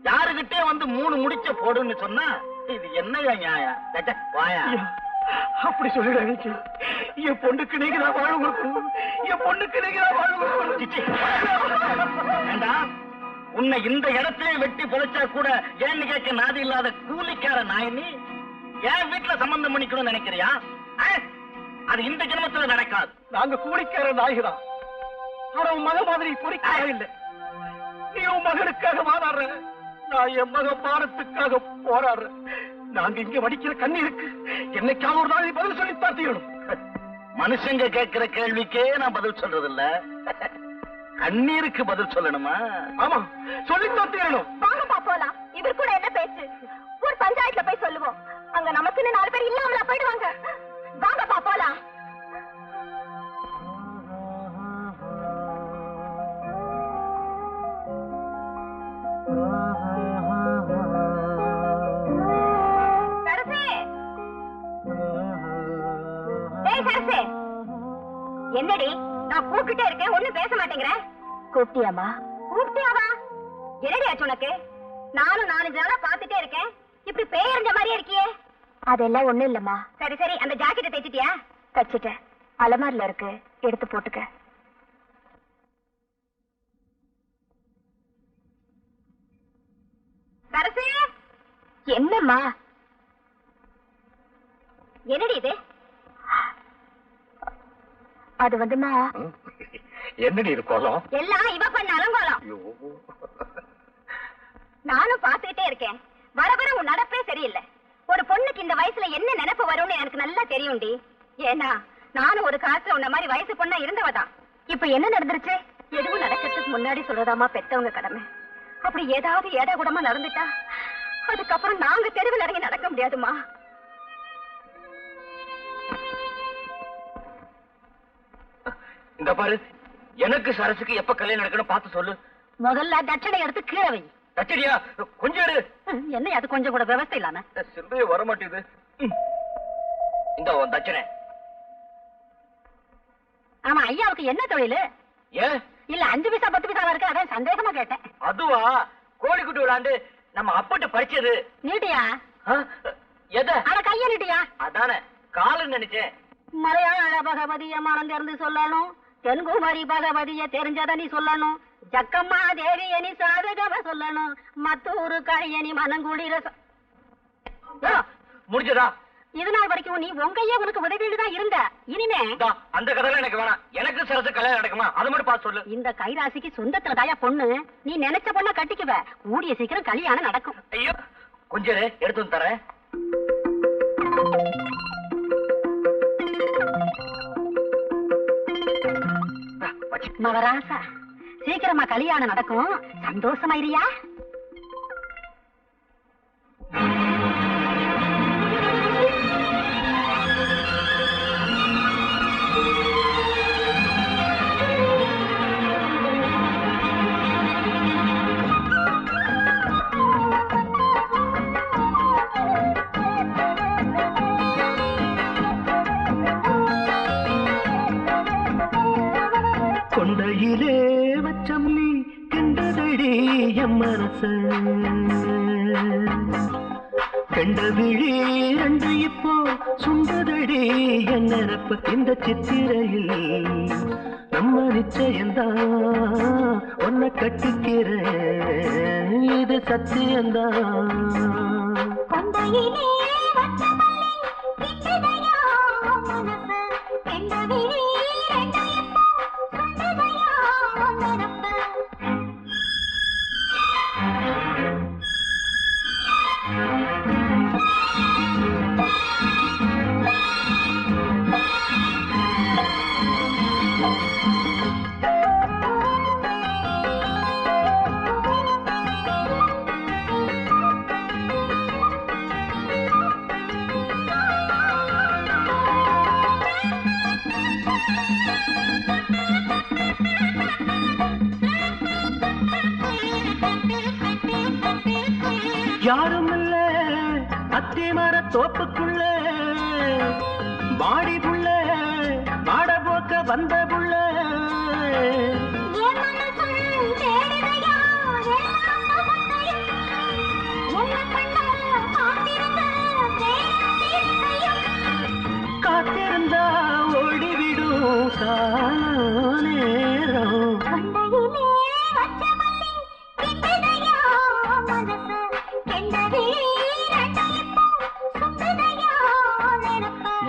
யாருகிட்டயும் வந்து 3 முடிச்ச போடுன்னு சொன்னா இது என்னையா நியாயம்? வாயா, அப்படி சொல்லிடாதீங்க. என் பொண்ணுக்கு நீங்க தான் வாழ கொடுக்கணும். என் பொண்ணுக்கு நீங்க தான் வாழ கொடுக்கணும். வேண்டாம், உன்னை இந்த இடத்திலே வெட்டி பொழைச்சா கூட ஏன்னு கேட்க நாதி இல்லாத கூலிக்கார நாயனி என் வீட்டுல சம்பந்தம் பண்ணிக்கணும்னு நினைக்கிறியா? அது இந்த ஜென்மத்துல நடக்காது. நாங்க கூலிக்கார நாய்தான். ஆனா உன் மக மாதிரி பொறிக்கார இல்ல. நீ உன் மகனுக்காக வாதாடுற, நான் என் மக பாரத்துக்காக போராடுறேன். நாங்க இங்க வடிக்கிற கண்ணீருக்கு என்னைக்காவது ஒரு நாள் பதில் சொல்லி தாத்தியணும். மனுஷங்க கேட்கிற கேள்விக்கே நான் பதில் சொல்றது இல்ல, கண்ணீருக்கு பதில் சொல்லணுமா? ஆமா, சொல்லி தாத்தியணும். வாங்கப்பா போலாம். இவர் கூட என்ன பேச்சு? ஒரு பஞ்சாயத்துல போய் சொல்லுவோம். அங்க நமக்குன்னு 4 பேர் இல்லாமல போயிடுவாங்க. வாங்கப்பா போலாம். என்னடி, நான் கூப்பிட்டே இருக்கேன், ஒண்ணும் பேச மாட்டேங்கிற. கூப்பிட்டியாமா? கூப்பிட்டியாவா? என்னடி ஆச்சு உனக்கு? நானும் 4 நாளா பாத்துட்டே இருக்கேன், இப்படி பேயறிஞ்ச மாதிரியே இருக்கியே. அதெல்லாம் ஒண்ணும் இல்லம்மா. சரி சரி, அந்த ஜாக்கெட்டை தைச்சிட்டியா? தச்சிட்டேன், அலமாரில இருக்கு, எடுத்து போட்டுக்க. சரசு, என்னம்மா? என்னடி இது? அது வந்துமா, என்னடி இருக்கோம்? எல்லாம் இவ பண்ண அலங்கோலம். நானும் பாத்துக்கிட்டே இருக்கேன், வர வர உன் நடப்பே சரியில்லை. ஒரு பொண்ணுக்கு இந்த வயசுல என்ன நினைப்பு வரும்னு எனக்கு நல்லா தெரியும்டி. ஏன்னா நானும் ஒரு காலத்துல உன்ன மாதிரி வயசு பொண்ணா இருந்தவதான். இப்ப என்ன நடந்துருச்சு? எதுவும் நடக்கிறதுக்கு முன்னாடி சொல்றதாமா பெத்தவங்க கடமை. அப்படி ஏதாவது ஏடா கூடமா நடந்துட்டா அதுக்கப்புறம் நாங்க தெருவில் இறங்கி நடக்க முடியாதுமா. இந்த பாரு, எனக்கு சரசுக்கு எப்ப கல்யாணம் நடக்கணும் பார்த்து சொல்லு. முதல்ல தட்சணை எடுத்து கீழே வை. தச்சடியா? கொஞ்சம் என்ன அது கொஞ்சம் கூட விவசாயம் இல்லாம? சிந்தைய வர மாட்டேங்குது. இந்த உன் தச்சனை. ஆமா, ஐயாவுக்கு என்ன தொழில்? ஏன் இல்ல 5 பைசா 10 பைசா இருக்கு, அதான் சந்தேகமா கேட்டேன். அதுவா, கோழிக்குட்டி விளையாண்டு நம்ம அப்பட்ட பறிச்சது. நீட்டியா? எத? அட கைய நீட்டியா? அதானே காலுன்னு நினைச்சேன். மலையாள பகவதிய மனம் திறந்து சொல்லணும், தென்குமரி பகவதிய தெரிஞ்சத நீ சொல்லணும், ஜக்கம்மா தேவிய நீ சாதகவ சொல்லணும், மத்தூரு கழியனி மனங்குளிர. முடிஞ்சதா? இது நாள் வரைக்கும் நீ உங்கையே உனக்கு உதவிட்டு தான் இருந்த. இனிமே அந்த கதையில எனக்கு வேணாம். எனக்கு சரசு கல்யாணம் நடக்குமா அது மட்டும் பார்த்து சொல்லு. இந்த கைராசிக்கு சொந்தத்துல தாயா பொண்ணு, நீ நினைச்ச பொண்ண கட்டிக்குவ. கூடிய சீக்கிரம் கல்யாணம் நடக்கும். ஐயோ, கொஞ்சம் எடுத்து வந்து தரேன். மகராசா, சீக்கிரமா கல்யாணம் நடக்கும், சந்தோஷமாயிரியா? கொண்டையிலே வச்சம்மி கண்டதடி என் மனச கண்ட விழி ரெண்டு இப்போ சுண்டதடி என் நினப்பு இந்த சித்திரையில் நம்ம நிச்சயம்தான் உன்னை கட்டிக்கிறேன் இது சத்தியம்தான் கொண்டையிலே வச்சமல்லி கிட்டதையா மனசு கண்ட விழி ரெண்டு இப்போ சுண்டதையா நினப்பு யாரும் இல்ல அத்திமர தோப்புக்குள்ள மாடி புள்ள மாட போக்க வந்த புள்ள காத்திருந்தா ஓடிவிடும் கால நேரம்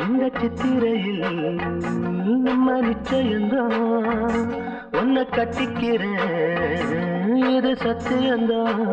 இந்த சித்திரையில் நம்ம நிச்சயம்தான் உன்னை கட்டிக்கிறேன் இது சத்தியம்தான்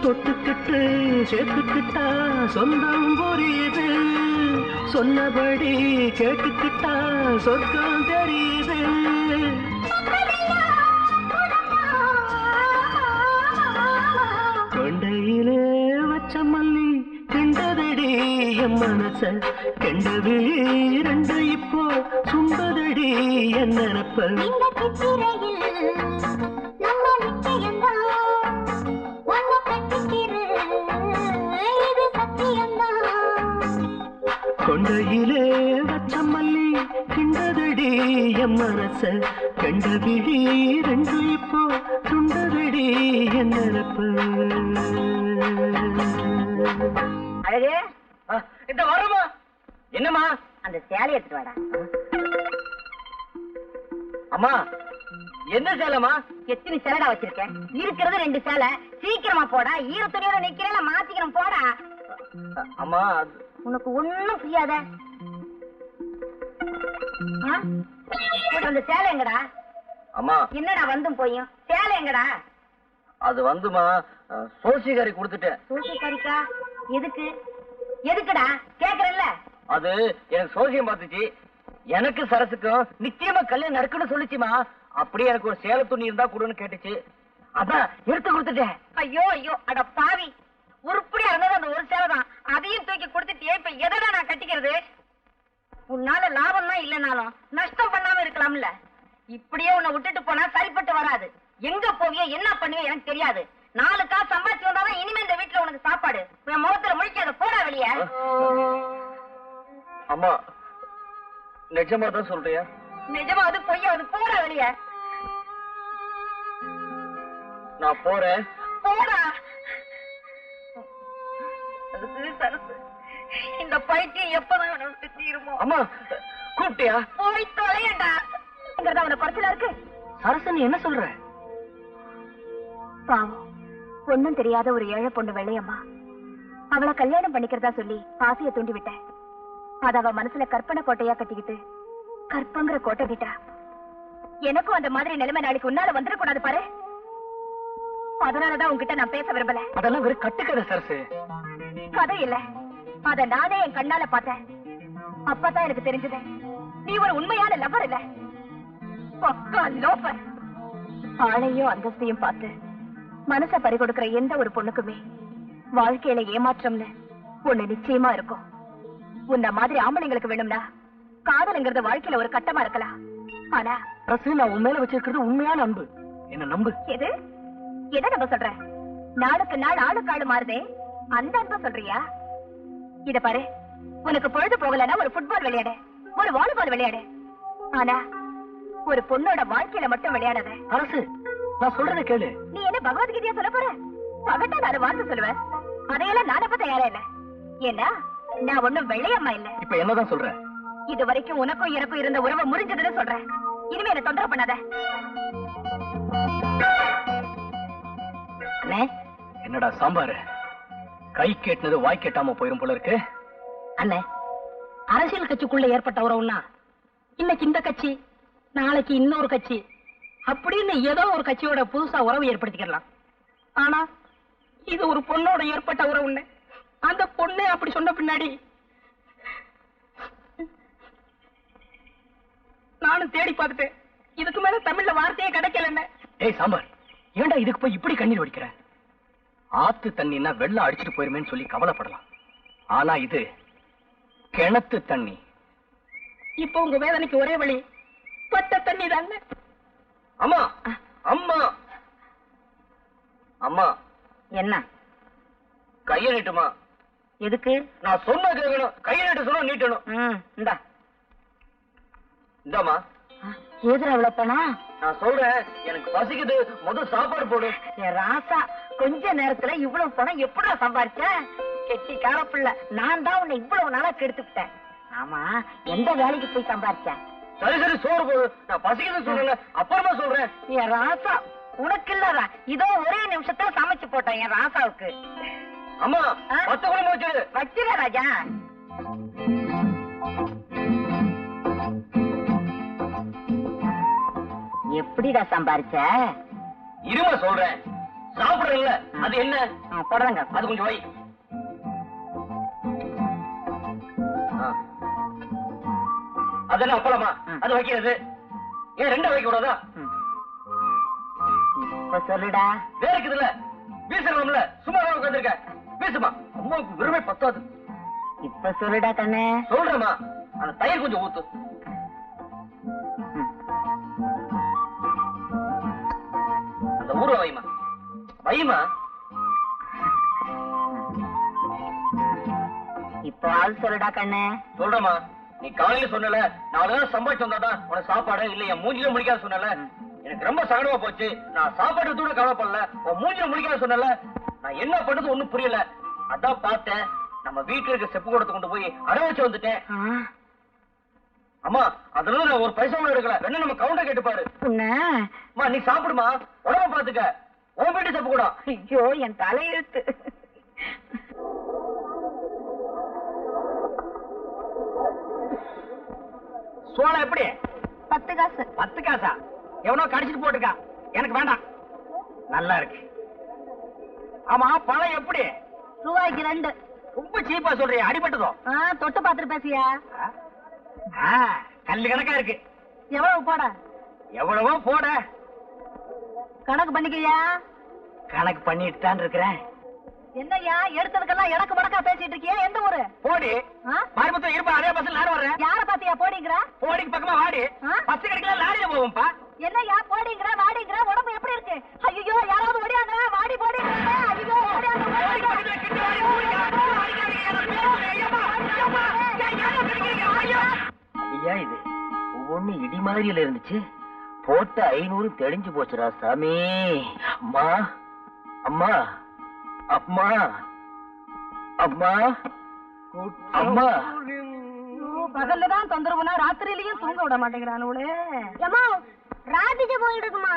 தொட்டுக்கிட்டு சேர்த்துக்கிட்டா சொந்தம் புரியுது சொன்னபடி கேட்டுக்கிட்டா சொர்க்கம் தெரியுது கொண்டையிலே வச்ச மல்லி கண்டதடி என் மனச கண்ட விழி ரெண்டு இப்போ சுண்டதடி என் நினப்ப கொண்டையிலே வச்ச மல்லி கிண்டதடி என் மனச கண்ட விழி ரெண்டு இப்போ சுண்டதடி என் நினப்பு அழகு இந்த வரமா என்னம்மா அந்த சேலை எடுத்துட்டு வாடா அம்மா என்ன சேலமா எத்தனை சேலடா வச்சிருக்கேன் இருக்கிறது 2 சேலை சீக்கிரமா போடா ஈரத்துணியோட நிக்கிறேன் மாத்திக்கிறோம் போடா அம்மா உனக்கு ஒண்ணும் புரியாத அந்த சேலை எங்கடா அம்மா என்னடா வந்தும் போயும் சேலை எங்கடா அது வந்துமா சோசிகாரி கொடுத்துட்டேன் சூசிக்காரிக்கா எதுக்கு எதுக்குடா கேக்குறல்ல அது எனக்கு சோசியம் பார்த்துச்சு எனக்கு சரசுக்கும் நிச்சயமா கல்யாணம் நடக்குன்னு சொல்லிச்சுமா அப்படியே எனக்கு ஒரு சேலை துணி இருந்தா கொடுன்னு கேட்டுச்சு அதான் எடுத்து கொடுத்துட்டேன் ஐயோ ஐயோ அட பாவி உருப்படியா இருந்தது அந்த ஒரு சேலை தான் அதையும் தூக்கி கொடுத்துட்டே இப்ப எதடா நான் கட்டிக்கிறது உன்னால லாபம் தான் இல்லனாலும் நஷ்டம் பண்ணாம இருக்கலாம்ல இப்படியே உன்னை விட்டுட்டு போனா சரிப்பட்டு வராது எங்க போவியோ என்ன பண்ணுவியோ எனக்கு தெரியாது 4 காசு சம்பாதிச்சு வந்தாதான் இனிமே இந்த வீட்டுல உனக்கு சாப்பாடு என் முகத்துல முழிக்காத போடா வெளியே அம்மா நிஜமா தான் சொல்றியா நிஜமா அது பொய்யா அது போடா வெளியே நான் போறேன் போடா அதுக்கு சரசு இந்த பைத்தியம் எப்பதான் உனக்கு தீருமோ அம்மா கூப்பிட்டியா போய் தொலையண்டா உனக்கு குறைச்சலா இருக்கு சரசு நீ என்ன சொல்ற பாவம் ஒண்ணும் தெரியாத ஒரு ஏழை பொண்ணு வெள்ளையம்மா. அவளை கல்யாணம் பண்ணிக்கிறதா சொல்லி ஆசையை தூண்டி விட்டேன். அத அவ மனசுல கற்பனை கோட்டையா கட்டிக்கிட்டு கற்பங்கிற கோட்டை விட்டா. எனக்கும் அந்த மாதிரி நிலைமை நாளைக்கு உன்னால வந்துடக்கூடாது பாரு. அதனாலதான் உங்ககிட்ட நான் பேச விரும்பல. அதெல்லாம் வெறும் கட்டுக்கதை சரசு. கதை இல்ல, அத நானே என் கண்ணால பார்த்தேன். அப்பதான் எனக்கு தெரிஞ்சது நீ ஒரு உண்மையான லவ்வர் இல்ல, பக்கா லோஃபர். ஆளையும் அந்தஸ்தையும் பார்த்து மனச பறிகொடுக்கிற எந்த ஒரு பொண்ணுக்குமே வாழ்க்கையில ஏமாற்றம்னு ஒண்ணு நிச்சயமா இருக்கும். உன்ன மாதிரி ஆம்பளைங்களுக்கு வேணும்னா காதலுங்கிறது வாழ்க்கையில ஒரு கட்டமா இருக்கலாம். ஆனா சரசு, நான் உன் மேல வச்சிருக்கிறது உண்மையான அன்பு. என்ன நம்பு. எது எதை நம்ம சொல்ற? நாளுக்கு நாள் ஆளுக்கு ஆளு மாறுதே, அந்த அன்ப சொல்றியா? இத பாரு, உனக்கு பொழுது போகலன்னா ஒரு ஃபுட்பால் விளையாடு, ஒரு வாலிபால் விளையாடு. ஆனா ஒரு பொண்ணோட வாழ்க்கையில மட்டும் விளையாடாத. அரசு, நான் சொல்றதை கேளு. நீ என்ன பகவத்கீதையா சொல்ல போற? பகட்டா நான் வார்த்தை சொல்லுவேன், அதையெல்லாம் நான் அப்ப தயாரா இல்ல. ஏன்னா நான் ஒண்ணும் வெள்ளையம்மா இல்ல. இப்ப என்னதான் சொல்ற? இது வரைக்கும் உனக்கும் எனக்கும் இருந்த உறவை முறிஞ்சதுன்னு சொல்றேன். இனிமே என்ன தொந்தரவு பண்ணாத. என்னடா சாம்பாரு, கை கேட்டது வாய் கேட்டாம போயிரும் போல இருக்கு. அண்ணே, அரசியல் கட்சிக்குள்ள ஏற்பட்ட உறவுன்னா இன்னைக்கு இந்த கட்சி, நாளைக்கு இன்னொரு கட்சி, அப்படின்னு ஏதோ ஒரு கட்சியோட புதுசா உறவு ஏற்படுத்திக்கலாம். ஆனா இது ஒரு பொண்ணோட ஏற்பட்ட உறவுன்னு அந்த பொண்ணே அப்படி சொன்ன பின்னாடி நானும் தேடி பார்த்துட்டேன். இதுக்கு மேல தமிழ்ல வார்த்தையே கிடைக்கல. ஏய் சாம்பார், ஏன்டா இதுக்கு போய் இப்படி கண்ணீர் வடிக்கிற? ஆத்து தண்ணின்னா வெள்ளம் அடிச்சுட்டு போயிருமேன்னு சொல்லி கவலைப்படலாம். ஆனா இது கிணத்து தண்ணி. இப்ப உங்க வேதனைக்கு ஒரே வழி பட்ட தண்ணி தானே. அம்மா அம்மா அம்மா, என்ன கைய நீட்டுமா. எதுக்கு? நான் சொன்ன கேட்கணும். கைய நீட்டு சொன்னா நீட்டணும். இந்தா இந்தாமா. எதிர விளப்பனா? நான் சொல்றேன், எனக்கு பசிக்குது, முதல் சாப்பாடு போடு. என் ராசா, கொஞ்ச நேரத்துல இவ்வளவு பணம் எப்படா சம்பாரிச்ச? கெட்டி காரப்பிள்ள, நான் தான் உன்னை இவ்வளவு நாளா கெடுத்துக்கிட்டேன். ஆமா, எந்த வேலைக்கு போய் சம்பாரிச்ச? சரி சரி, சோறு போடு. நான் பசிக்குதுன்னு சொல்றேன், அப்புறமா சொல்றேன். என் ராசா, உனக்கு இல்லடா, இதோ ஒரே நிமிஷத்துல சமைச்சு போட்டேன் என் ராசாவுக்கு. அம்மா, 10 குழம்பு வச்சிரு. வச்சிர ராஜா. எப்படிடா சம்பாரிச்ச? இருமா சொல்றேன். சாப்பிடுறேன்ல, அது என்ன? போடுறங்க. அது கொஞ்சம் வை. அது என்ன அப்பளமா? அது வைக்கிறது ஏன் 2 வைக்க கூடாதா? இப்ப சொல்லுடா. வேற இருக்குதுல்ல, வீசணும்ல. சும்மா உட்காந்துருக்க, வீசுமா. அம்மாவுக்கு வெறுமை பத்தாது. இப்ப சொல்லுடா கண்ணே. சொல்றேம்மா, அந்த தயிர் கொஞ்சம் ஊத்து. அந்த ஊற வைமா, வைமா. இப்ப ஆள் சொல்லுடா கண்ணே. சொல்றேம்மா, நீ காலையில சொன்னல 4 நாள் சம்பாதிச்சு வந்தாதான் உனக்கு சாப்பாடு இல்ல, என் மூஞ்சில முடிக்காத சொன்னல. எனக்கு ரொம்ப சங்கடமா போச்சு. நான் சாப்பாடு கூட கவலைப்படல, உன் மூஞ்சில முடிக்காத சொன்னல. நான் என்ன பண்றது ஒண்ணும் புரியல. அதான் பார்த்தேன், நம்ம வீட்டுல இருக்க செப்பு கூடத்தை கொண்டு போய் அடை வச்சு வந்துட்டேன். அம்மா, அதுல நான் ஒரு பைசா கூட எடுக்கல. வேணா நம்ம கவுண்டர் கேட்டுப்பாரு. அம்மா, நீ சாப்பிடுமா, உடம்ப பாத்துக்க. உன் வீட்டு செப்பு கூட. ஐயோ, என் தலையெழுத்து. சோளம் எப்படி? 10 காசு. 10 காசா? எவனோ கடிச்சிட்டு போட்டுக்கா, எனக்கு வேண்டாம். நல்லா இருக்கு. ஆமா, பழம் எப்படி? ரூபாய்க்கு 2. ரொம்ப சீப்பா சொல்றியா? அடிபட்டதோ? தொட்டு பாத்துட்டு பேசியா? கல்லு கணக்கா இருக்கு. எவ்வளவு போட? எவ்வளவோ போட. கணக்கு பண்ணிக்கையா? கணக்கு பண்ணிட்டு தான் இருக்கிறேன். என்னய்யா எடுத்ததுக்கெல்லாம் எனக்கு மடக்கா பேசிட்டு இருக்கியா? எந்த ஊரு? போடி. மாரிமுத்து இருப்பா, அதே பஸ்ல நானும் வர்றேன். யார பாத்தியா போடிங்கிற? போடிக்கு பக்கமா வாடி. பஸ் கிடைக்கல, லாரியில போவோம்ப்பா. என்னய்யா போடிங்கிற வாடிங்கிற? உடம்பு எப்படி இருக்கு? ஐயோ, யாராவது ஓடியாங்க. வாடி போடிங்கிற. ஐயோ, ஐயா, இது ஒவ்வொன்னு இடி மாதிரியில இருந்துச்சு. போட்ட 500 தெளிஞ்சு போச்சுடா சாமி. அம்மா அம்மா அம்மா அம்மா அம்மா. பகல்லதான் தொந்தரவுனா ராத்திரியிலயும் தூங்க விட மாட்டேங்கிறானுங்களே. ராதிகா போயிட்டு இருக்குமா?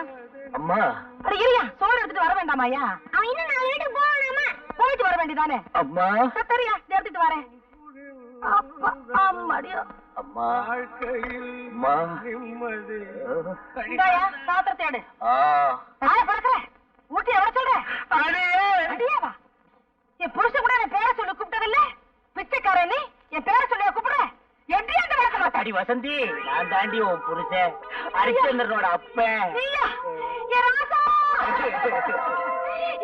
அம்மா அட இருயா, சோறு எடுத்துட்டு வர வேண்டாமாயா? அவன் இன்னும் 4 வீட்டுக்கு போகணுமா? போயிட்டு வர வேண்டியதானே? அம்மா சரியா, எடுத்துட்டு வரேன். அப்பா அம்மாடியோ. அம்மா அம்மா இந்தாயா, பாத்திரத்தை எடு. தாயை பறக்கிற ஊட்டி எவ்வளவு சொல்ற? அடியாவா? என் புருஷன் கூட என் பேரை சொல்லி கூப்பிட்டதில்ல. பிச்சைக்காரன் நீ என் பேரை சொல்லி கூப்பிடுற? எப்படியாண்டு வளர்க்க மாட்டேன். அடி வசந்தி, நான் தாண்டி உன் புருஷன் ஹரிச்சந்திரனோட அப்பன். நீயா? என் ராசா!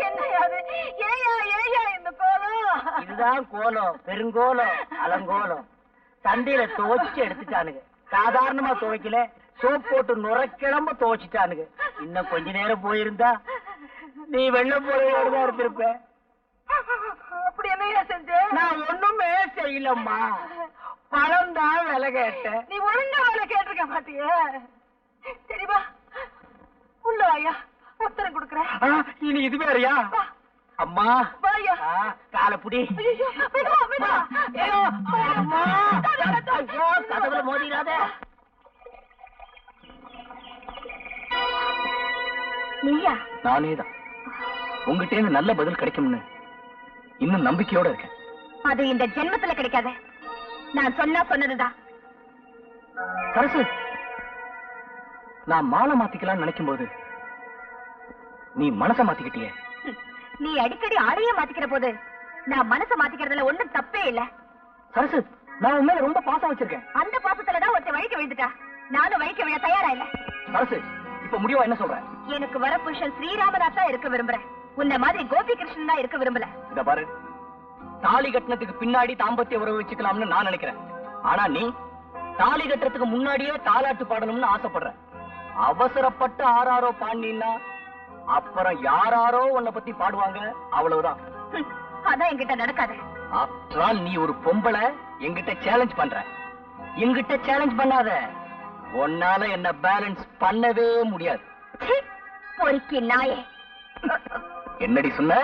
என்னையா அது? ஏயா இந்த கோலம்? இதுதான் கோலம், பெருங்கோலம், அலங்கோலம். சந்தையில துவைச்சு எடுத்துட்டானுங்க. சாதாரணமா துவைக்கல, சோப் போட்டு நுரைக்கிழம்ப துவைச்சிட்டானுங்க. இன்னும் கொஞ்ச நேரம் போயிருந்தா நீ வெள்ளம் போலதான் இருந்திருப்ப. அப்படி என்னையா செஞ்ச? நான் ஒண்ணுமே செய்யலம்மா, பழம் தான் விலை கேட்டேன். நீ ஒழுங்கா வேலை கேட்டிருக்க மாட்டியே. சரிவா, உள்ள வாயா, உத்தரம் கொடுக்குறேன். இனி இது வேறையா? அம்மா வாயா. காலப்புடி. கதவுல மோதிராத. நீயா? நானேதான். உங்ககிட்ட இருந்து நல்ல பதில் கிடைக்கும்னு இன்னும் நம்பிக்கையோட இருக்கேன். அது இந்த ஜென்மத்துல கிடைக்காத. நான் சொன்னதுதான். சரசு, நான் மாலை மாத்திக்கலாம்னு நினைக்கும் போது நீ மனச மாத்திக்கிட்டியே. நீ அடிக்கடி ஆளையே மாத்திக்கிற போது நான் மனசை மாத்திக்கிறதுல ஒண்ணும் தப்பே இல்ல. சரசு, நான் உன் மேல ரொம்ப பாசம் வச்சிருக்கேன். அந்த பாசத்துலதான் ஒருத்த வழிக்க விழுந்துட்டா. நானும் வழிக்க விழ தயாரா இல்ல. சரசு, இப்ப முடிவா என்ன சொல்ற? எனக்கு வர புருஷன் ஸ்ரீராமநாத் தான் இருக்க விரும்புறேன். உன்ன மாதிரி கோபி கிருஷ்ணன் தான் இருக்க விரும்பல. இத பாரு, தாலி கட்டினத்துக்கு பின்னாடி தாம்பத்திய உறவு வச்சுக்கலாம்னு நான் நினைக்கிறேன். ஆனா நீ தாலி கட்டுறதுக்கு முன்னாடியே தாலாட்டு பாடணும்னு ஆசைப்படுற. அவசரப்பட்டு ஆறாரோ பாண்டினா அப்புறம் யாராரோ உன்னை பத்தி பாடுவாங்க, அவ்வளவுதான். அதான் என்கிட்ட நடக்காது. ஆஃப்டர் நீ ஒரு பொம்பளை, என்கிட்ட சேலஞ்ச் பண்ற. என்கிட்ட சேலஞ்ச் பண்ணாத, உன்னால என்ன பேலன்ஸ் பண்ணவே முடியாது. பொறுக்கி நாயே. என்னடி சொன்ன?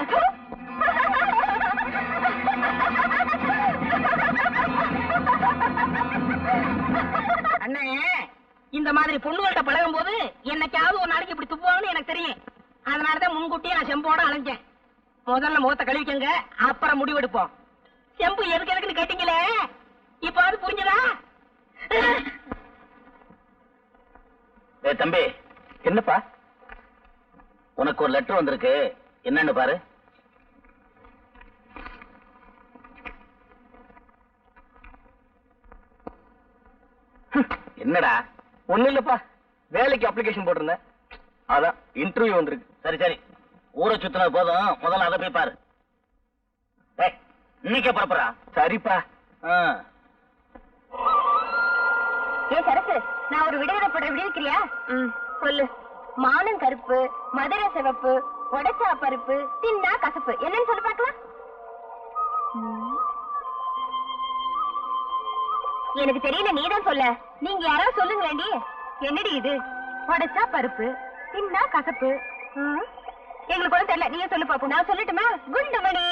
அண்ணே, இந்த மாதிரி பொண்ணுகள்கிட்ட பழகும் போது என்னைக்காவது ஒரு நாளைக்கு இப்படி துப்புவாங்கன்னு எனக்கு தெரியும். அதனாலதான் முன்கூட்டியே நான் செம்போட அலைஞ்சேன். முதல்ல முகத்தை கழுவிக்கங்க, அப்புறம் முடிவெடுப்போம். செம்பு எதுக்குன்னு கேட்டீங்களே, இப்ப அது புரிஞ்சதா? தம்பி, என்னப்பா உனக்கு ஒரு லெட்டர் வந்திருக்கு, என்னன்னு பாரு. என்னடா? ஒண்ணு இல்லப்பா, வேலைக்கு அப்ளிகேஷன் போட்டிருந்தேன், அதான் இன்டர்வியூ வந்திருக்கு. சரி சரி, ஊரை சுத்தின போதும், முதல்ல அதை போய் பாரு. இன்னைக்கே புறப்படுறா? சரிப்பா. ஏ சரசு, நான் ஒரு விடுதலை போடுற விடுவிக்கிறியா? சொல்லு. மானம் கருப்பு, மதுரை சிவப்பு, உடைச்சா பருப்பு, தின்னா கசப்பு. என்னன்னு சொல்லி பார்க்கலாம். எனக்கு தெரியல, நீதான் சொல்ல. நீங்க யாராவது சொல்லுங்களேண்டி. என்னடி இது? உடைச்சா பருப்பு, தின்னா கசப்பு. எங்களுக்கு ஒன்றும் தெரியல, நீங்க சொல்லு பாப்போம். நான் சொல்லட்டுமா? குண்டுமணி.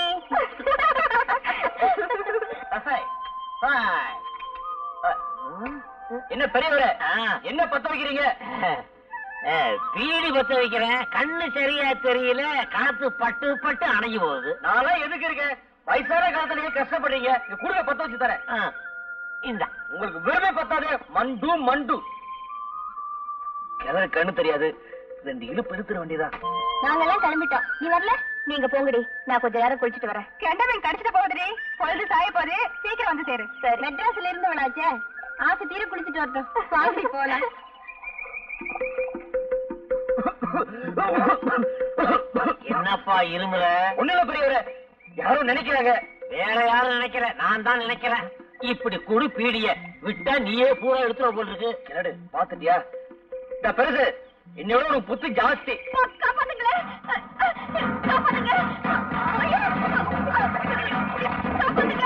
என்ன பெரியவரே, என்ன பத்த வைக்கிறீங்க? பீடி பத்த வைக்கிறேன். கண்ணு சரியா தெரியல, காத்து பட்டு பட்டு அணைஞ்சு போகுது. நான் எதுக்கு இருக்கேன்? வயசான காலத்துல கஷ்டப்படுறீங்க, குடும்ப பத்த வச்சு தரேன். இந்த உங்களுக்கு விரும்பி பத்தாது. மண்டு மண்டு கிணறு கண்ணு தெரியாது, 2 இழுப்பு இழுத்துற வேண்டியதான். நாங்கெல்லாம் கிளம்பிட்டோம், நீ வரல? நீங்க போங்கடி, நான் கொஞ்ச நேரம் குளிச்சுட்டு வரேன். கெண்டவன் கடிச்சிட்டு போகுதுடி, பொழுது சாய போகுது, சீக்கிரம் வந்து சேரு. சரி. மெட்ராஸ்ல இருந்து விளாச்சே, ஆசை தீர குளிச்சுட்டு வரட்டும். பாசி போலாம். என்னப்பா இருமுற? ஒண்ணுல பெரியவர, யாரும் நினைக்கிறாங்க. வேற யாரும் நினைக்கிற, நான் தான் நினைக்கிறேன். இப்படி குடு பீடிய விட்டா நீயே பூரா எடுத்துற போல் இருக்கு. என்னடு பாத்துட்டியா? இந்த பெருசு என்னோட உனக்கு புத்தி ஜாஸ்தி. காப்பாத்துங்களேன், காப்பாத்துங்க. காப்பாத்துங்க.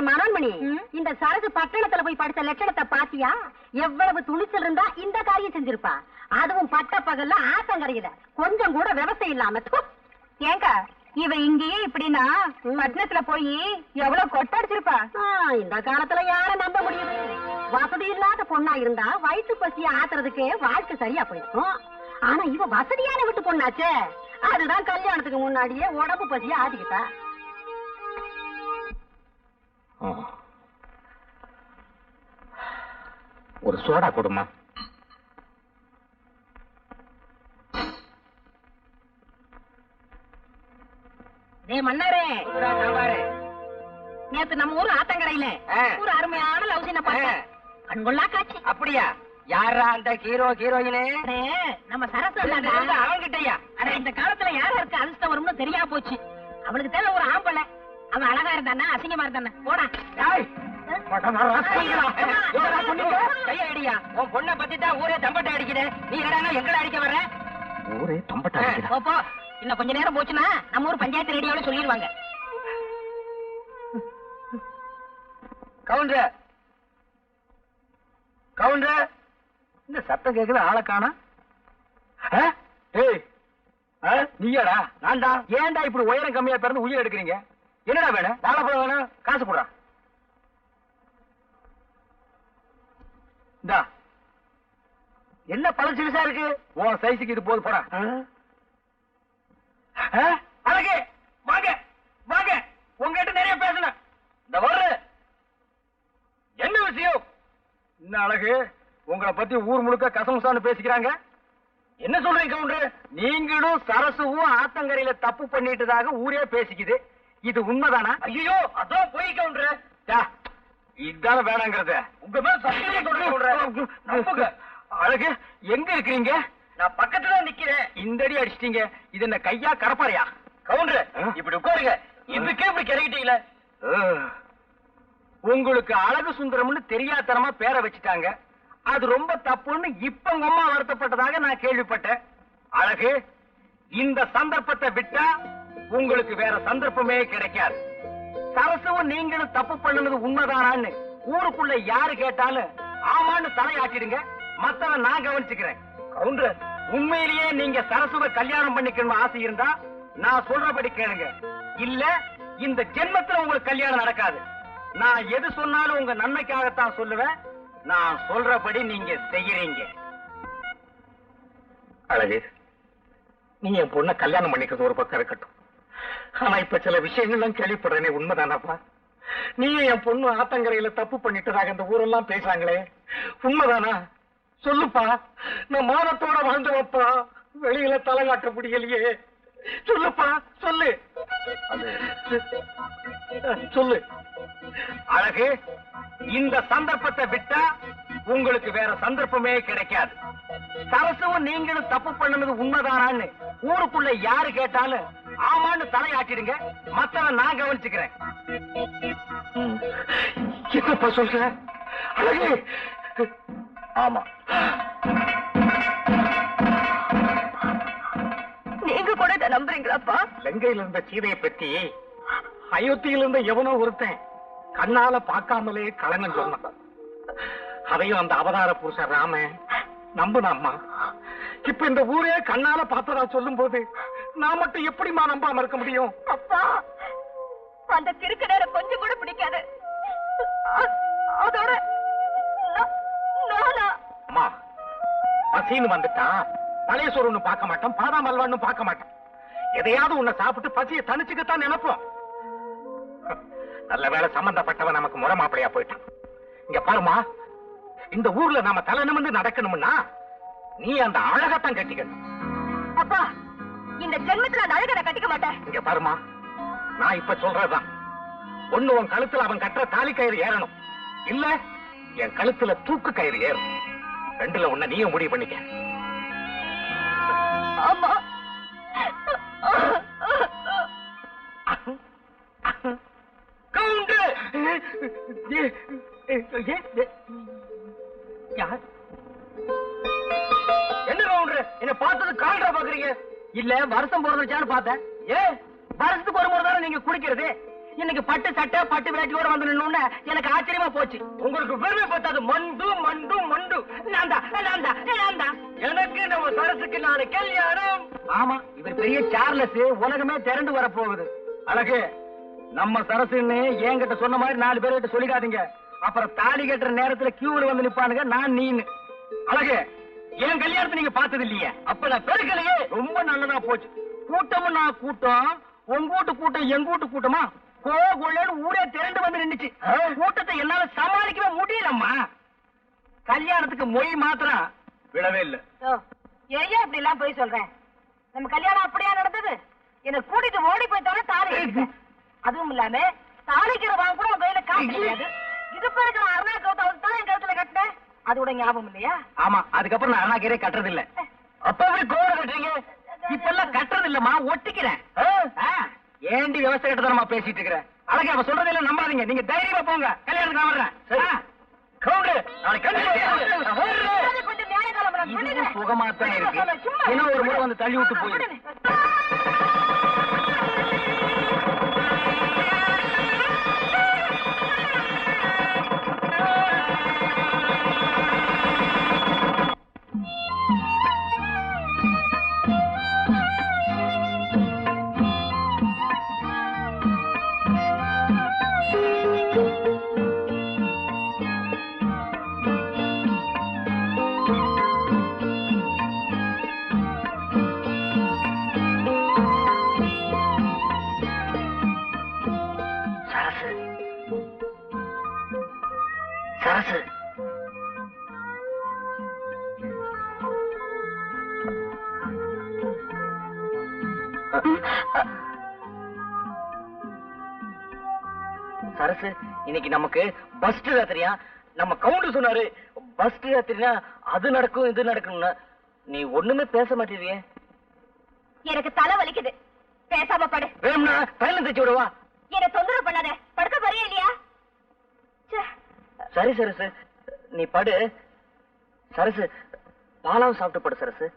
மனோன்மணி, இந்த சரசு பட்டணத்துல போய் படிச்ச லட்சணத்தை பாத்தியா? எவ்வளவு துணிச்சல் இருந்தா இந்த காரியம் செஞ்சிருப்பா. அதுவும் பட்ட பகல்ல ஆத்தங்கரையில கொஞ்சம் கூட விவசாயம் இல்லாம. ஏங்க இவ இங்கேயே இப்படின்னா பட்டணத்துல போய் எவ்வளவு கொட்டடிச்சிருப்பா. இந்த காலத்துல யார நம்ப முடியுது? வசதி இல்லாத பொண்ணா இருந்தா வயிற்று பசிய ஆத்துறதுக்கே வாழ்க்கை சரியா போயிருக்கும். ஆனா இவ வசதியான விட்டு பொண்ணாச்சே, அதுதான் கல்யாணத்துக்கு முன்னாடியே உடம்பு பசிய ஆட்டிக்கிட்டா. ஒரு சோடா கொடுமா. மன்னாரே, நேத்து நம்ம ஊர் ஆத்தங்கரையில ஒரு அருமையான லவ் சீனை பார்த்தேன். கண்கொள்ளா காட்சி. அப்படியா? யாரா அந்த ஹீரோ ஹீரோயினே? நம்ம சரசு அவங்கிட்டயா? இந்த காலத்துல யாருக்கு அதிர்ஷ்டம் வரும்னு தெரியாம போச்சு. அவளுக்கு தேவை ஒரு ஆம்பளை. அவன் அழகா இருந்தானா அசிங்கமா இருந்தானே? போடா. கையடியா, உன் பொண்ணை பத்தி தான் ஊரே தம்பட்ட அடிக்குது. நீ என்னடா எங்களை அடிக்க வர்ற? ஊரே தம்பட்ட அடிக்குது. போ. இன்னும் கொஞ்ச நேரம் போச்சுன்னா நம்ம ஊர் பஞ்சாயத்து ரேடியோல சொல்லிடுவாங்க. கவுண்டர், கவுண்டர், இந்த சத்தம் கேக்குது, ஆளை காணா. நீயாடா? நான்டா. ஏன்டா இப்படி உயரம் கம்மியா பிறந்து உயிர் எடுக்கிறீங்க? என்னடா வேணும்? வாழைப்பழம் வேணும், காசு போடுறா. இந்தா, என்ன பழம் சிறுசா இருக்கு? உன் சைஸுக்கு இது போது, போடா. அழகு, வாங்க வாங்க, உங்ககிட்ட நிறைய பேசணும். இந்த வர்ற என்ன விஷயம்? என்ன அழகு, உங்களை பத்தி ஊர் முழுக்க கசமுசான்னு பேசிக்கிறாங்க. என்ன சொல்றீங்க கவுண்டர்? நீங்களும் சரசுவும் ஆத்தங்கரையில தப்பு பண்ணிட்டதாக ஊரே பேசிக்குது. இது உண்மைதானா? ஐயோ, அதான் போய் கவுண்டர். இதான வேணாங்கிறத உங்க மேல சத்தியம் சொல்றேன். அழகு, எங்க இருக்கிறீங்க? நான் பக்கத்துல நிக்கிறேன். இந்த அடி அடிச்சிட்டீங்க. இது என்ன கையா கடப்பாறையா? கவுண்டர், இப்படி உட்காருங்க. இதுக்கே இப்படி கிறங்கிட்டீங்களே. உங்களுக்கு அழகு சுந்தரம்னு தெரியாதனமா பேரை வச்சுட்டாங்க. அது ரொம்ப தப்புன்னு இப்ப உங்க அம்மா வருத்தப்பட்டதாக நான் கேள்விப்பட்டேன். அழகு, இந்த சந்தர்ப்பத்தை விட்டா உங்களுக்கு வேற சந்தர்ப்பமே கிடைக்காது. சரசுவும் நீங்களும் தப்பு பண்ணுனது உண்மைதானான்னு ஊருக்குள்ள யாரு கேட்டாலும் ஆமான்னு தலையாட்டிடுங்க. மத்தவன் நான் கவனிச்சுக்கிறேன். கவுண்டர், உண்மையிலேயே நீங்க சரசுவை கல்யாணம் பண்ணிக்கணும் ஆசை இருந்தா நான் சொல்றபடி கேளுங்க. இல்ல இந்த ஜென்மத்துல உங்களுக்கு கல்யாணம் நடக்காது. நான் எது சொன்னாலும் உங்க நன்மைக்காகத்தான் சொல்லுவேன். நான் சொல்றபடி நீங்க செய்யறீங்க. அழகு, நீ என் பொண்ண கல்யாணம் பண்ணிக்கிறது ஒரு பக்கம் இருக்கட்டும். ஆனா இப்ப சில விஷயங்கள்லாம் கேள்விப்படுறேனே, உண்மைதானாப்பா? நீ என் பொண்ணு ஆத்தங்கரையில தப்பு பண்ணிட்டதாக இந்த ஊரெல்லாம் பேசுறாங்களே, உண்மைதானா? சொல்லுப்பா. நான் மானத்தோட வாழ்ந்தவப்பா, வெளியில தலை காட்ட முடியலையே. சொல்லுப்பா, சொல்லு. சொல்லு. அழகு, இந்த சந்தர்ப்பத்தை விட்டா உங்களுக்கு வேற சந்தர்ப்பமே கிடைக்காது. சரசுவும் நீங்களும் தப்பு பண்ணுனது உண்மைதானான்னு ஊருக்குள்ள யாரு கேட்டாலும் ஆமான்னு தலையாட்டிடுங்க. மத்தவன் நான் கவனிச்சுக்கிறேன். என்னப்பா சொல்ற? அழகு, ஆமா. நீங்க கூட இதை நம்புறீங்களாப்பா? லங்கையில இருந்த சீதையை பத்தி அயோத்தியில இருந்த எவனோ ஒருத்தன் கண்ணால பார்க்காமலே கலங்கம் சொன்னான். அதையும் அந்த அவதார புருஷன் ராம நம்புனாம்மா. இப்ப இந்த ஊரே கண்ணால பார்த்ததா சொல்லும் போது நான் மட்டும் எப்படிமா நம்பாம இருக்க முடியும்? அப்பா, அந்த கிறுக்கு நேரம் கொஞ்சம் கூட பிடிக்காது. அதோட அம்மா, பசின்னு வந்துட்டா பழைய சோறு பார்க்க மாட்டோம், பாதாம் அல்வான்னு பார்க்க மாட்டோம். எதையாவது உன்னை சாப்பிட்டு பசியை தனிச்சுக்கத்தான் நினைப்போம். நல்ல வேளை சம்பந்தப்பட்டவன் நமக்கு முறை மாப்பிளையா போயிட்டான். இங்க பாருமா, இந்த ஊர்ல நாம தலை நிமிர்ந்து நடக்கணும்னா நீ அந்த அழகத்தான் கட்டிக்கணும். அப்பா, இந்த ஜென்மத்துல அந்த அழகை கட்டிக்க மாட்டேன். இங்க பாருமா, நான் இப்ப சொல்றதுதான். ஒண்ணு உன் கழுத்துல அவன் கட்டுற தாலி கயிறு ஏறணும், இல்ல என் கழுத்துல தூக்கு கயிறு ஏறும். ரெண்டுல ஒண்ணு நீயும் முடிவு பண்ணிக்க. ஆமா. கவுண்டர், என்ன கவுண்டர் என்ன பார்த்தது கால்ரா பாக்குறீங்க? இல்ல வருஷம் பிறந்துச்சான்னு பார்த்தேன். வருஷத்துக்கு ஒரு முறை தானே நீங்க குடிக்கிறது. இன்னைக்கு பட்டு சட்டை பட்டு வேட்டியோட வந்து நின்னு எனக்கு ஆச்சரியமா போச்சு. உங்களுக்கு பெருமை பார்த்தது மண்டு மண்டு மண்டு. எனக்கு நம்ம சரசுக்கு நாளை கல்யாணம். ஆமா, இவர் பெரிய சார்லஸ், உலகமே திரண்டு வர போகுது. அழகு, நம்ம சரசுன்னு என்கிட்ட சொன்ன மாதிரி 4 பேர்கிட்ட சொல்லிடாதீங்க. அப்புறம் தாலி கட்டுற நேரத்துல கியூல வந்து நிப்பானுங்க நான் நீன்னு. அழகு, என் கல்யாணத்தை நீங்க பார்த்தது இல்லையே. அப்ப நான் பெருக்கலையே. ரொம்ப நல்லதா போச்சு. கூட்டமும் நான் கூட்டம், உங்கூட்டு கூட்டம் எங்கூட்டு கூட்டமா கோகுள்ளன்னு ஊரே திரண்டு வந்து நின்னுச்சு. கூட்டத்தை என்னால சமாளிக்கவே முடியலம்மா. கல்யாணத்துக்கு மொய் மாத்திரம் விடவே இல்ல. ஏன் இப்படி எல்லாம் போய் சொல்றேன்? நம்ம கல்யாணம் அப்படியா நடந்தது? என்ன கூட்டிட்டு ஓடி போயிட்டாலே தாலி கட்டிட்டேன். அதுவும் இல்லாம தாலிக்கிற வாங்க கூட உங்க கையில காசு கிடையாது. இது பிறகு அருணா கௌதம் தான் என் கழுத்துல கட்டினேன். அது கூட ஞாபகம் இல்லையா? ஆமா, அதுக்கப்புறம் நான் அருணாக்கீரே கட்டுறது இல்ல. அப்ப எப்படி கோவம் கட்டுறீங்க? இப்ப எல்லாம் கட்டுறது இல்லம்மா, ஒட்டிக்கிறேன். ஏண்டி விவசாய கட்டதனமா பேசிட்டு இருக்கிற? அழகா அவ சொல்றதே நம்பாதீங்க. நீங்க தைரியமா போங்க. கல்யாணத்துக்கு நான் வர்றேன். கொஞ்சம் நியாயகாலம் சுகமாத்தான் இருக்கு. இன்னும் ஒரு முறை வந்து தள்ளி விட்டு போயிரு. சரசு, சரசு, இன்னைக்கு நமக்கு பஸ்ட் ராத்திரியா? நம்ம கவுண்டர் சொன்னாரு பஸ்ட் ராத்திரினா அது நடக்கும் இது நடக்கும்னா. நீ ஒண்ணுமே பேச மாட்டேறியே. எனக்கு தலை வலிக்குது. பேசாம படு. வேணும்னா தைலம் தைச்சு விடுவா. என்ன தொந்தரவு பண்ணாத. படுக்க போறியா இல்லையா? சரி சரசு, நீ படு. சரசு, பாலாவும் சாப்பிட்டு படு. சரசு,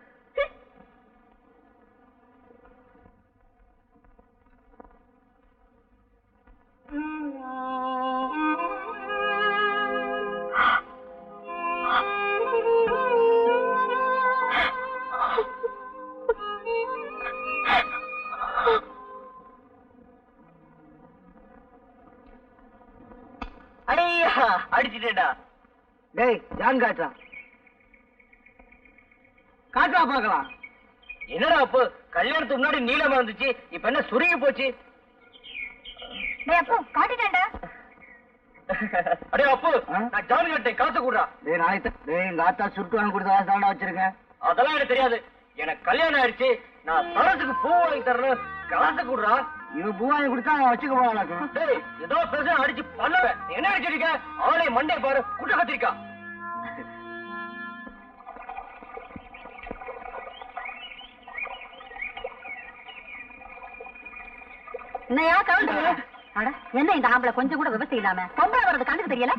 அடிச்சுட்டேடா. டேய் ஜான் காட்டா காட்டா பாக்கலாம். என்னடா அப்போ கல்யாணத்துக்கு முன்னாடி நீளமா இருந்துச்சு, இப்ப என்ன சுருங்கி போச்சு? காட்டிட்டேன்டா. அடே அப்பு, நான் ஜான் கட்டேன், காசு கூடா. டேய் நாய்த்த, டேய் எங்க ஆத்தா சுருட்டு வாங்கி கொடுத்த காசு தாண்டா வச்சிருக்கேன். அதெல்லாம் எனக்கு தெரியாது. எனக்கு கல்யாணம் ஆயிடுச்சு, நான் சரசுக்கு பூ வாங்கி தரணும், காசு கூடுறா. இவன் பூ வாங்கி கொடுத்தா அவன் வச்சுக்க போவாளாக்கும். டேய், ஏதோ பேச அடிச்சு பண்ணுவேன். என்ன அடிச்சிருக்க? ஆளே மண்டே பாரு, குட்ட கத்திரிக்கா. என்னையா கவுண்டர்? என்ன இந்த ஆம்பளை கொஞ்சம் கூட விவசாயம் இல்லாம பொம்பளை வர்றது கண்ணுக்கு தெரியல?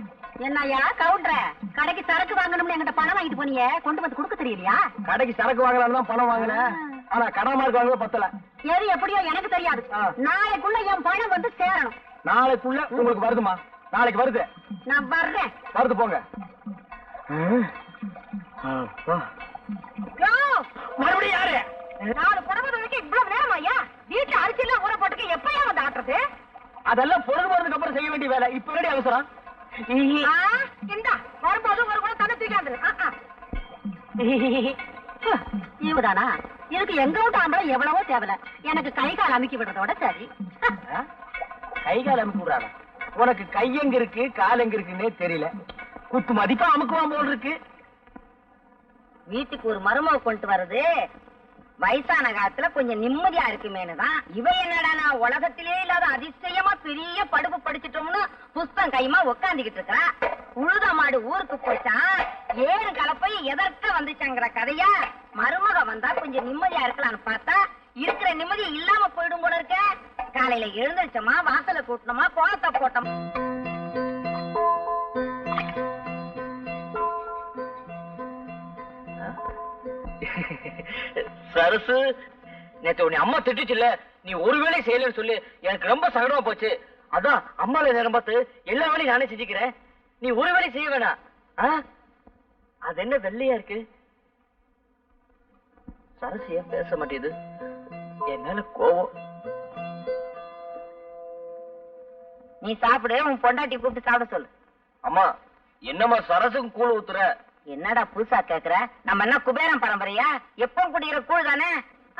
என்னையா கவுண்டர், கடைக்கு சரக்கு வாங்கணும்னு என்கிட்ட பணம் வாங்கிட்டு போனீங்க, கொண்டு வந்து கொடுக்க தெரியலையா? கடைக்கு சரக்கு வாங்கலாம் தான் பணம் வாங்கினேன். ஆனா கடை மார்க் வாங்க பத்தல. எது எப்படியோ எனக்கு தெரியாது. நாளைக்குள்ள என் பணம் வந்து சேரணும். நாளைக்குள்ள உங்களுக்கு வருதுமா? நாளைக்கு வருது. நான் வர்றேன். வருது போங்க. மறுபடியும் யாரு? 4 புடவை வரைக்கும் இவ்வளவு நேரம் ஐயா? வீட்டுல அரிசி எல்லாம் ஊற போட்டுக்க எப்பயா வந்து ஆட்டுறது? அதெல்லாம் பொழுது போறதுக்கு அப்புறம் செய்ய வேண்டிய வேலை. இப்ப வேண்டிய அவசரம். இந்தா வரும்போது ஒரு கூட தண்ணி தூக்காது. இவதானா? இதுக்கு எங்க விட்டு ஆம்பளை எவ்வளவோ தேவையில்ல. எனக்கு கை கால் அமுக்கி விடுறதோட சரி. கை கால் அமுக்கி விடுறாங்க. உனக்கு கை எங்க இருக்கு கால் எங்க இருக்குன்னே தெரியல. குத்து மதிப்பா அமுக்குவான் போல் இருக்கு. வீட்டுக்கு ஒரு மருமக கொண்டு வர்றது வயசான காலத்துல கொஞ்சம் நிம்மதியா இருக்குமேனுதான். இவ என்னடா உலகத்திலே இல்லாத அதிசயமா பெரிய படுப்பு படிச்சிட்டோம்னு புஸ்தம் கைமா உக்காந்துகிட்டு இருக்கா. உழுத மாடு ஊருக்கு போச்சா, 7 கலப்பை எதற்க வந்துச்சாங்கிற கதையா. மருமக வந்தா கொஞ்சம் நிம்மதியா இருக்கலாம்னு பார்த்தா இருக்கிற நிம்மதி இல்லாம போயிடும் போல இருக்க. காலையில எழுந்திருச்சோமா, வாசலை கூட்டணுமா, கோலத்தை போட்டோம். சரசு, நேத்து உன்னை அம்மா திட்டுச்சுல்ல, நீ ஒருவேளை செய்யலன்னு சொல்லி எனக்கு ரொம்ப சங்கடமா போச்சு. அதான் அம்மால நேரம் பார்த்து எல்லா வேலையும் நானே செஞ்சுக்கிறேன். நீ ஒரு வேலையும் செய்ய வேணாம். அது என்ன வெள்ளையா இருக்கு? சரசியா பேச மாட்டேது. என் மேல கோவம். நீ சாப்பிடு, உன் பொண்டாட்டி கூப்பிட்டு சாப்பிட சொல்லு. அம்மா என்னம்மா சரசுக்கும் கூழ் ஊத்துற? என்னடா புதுசா கேக்குற? நம்ம என்ன குபேரன் பரம்பரையா? எப்பவும் குடிக்கிற கூழ் தானே,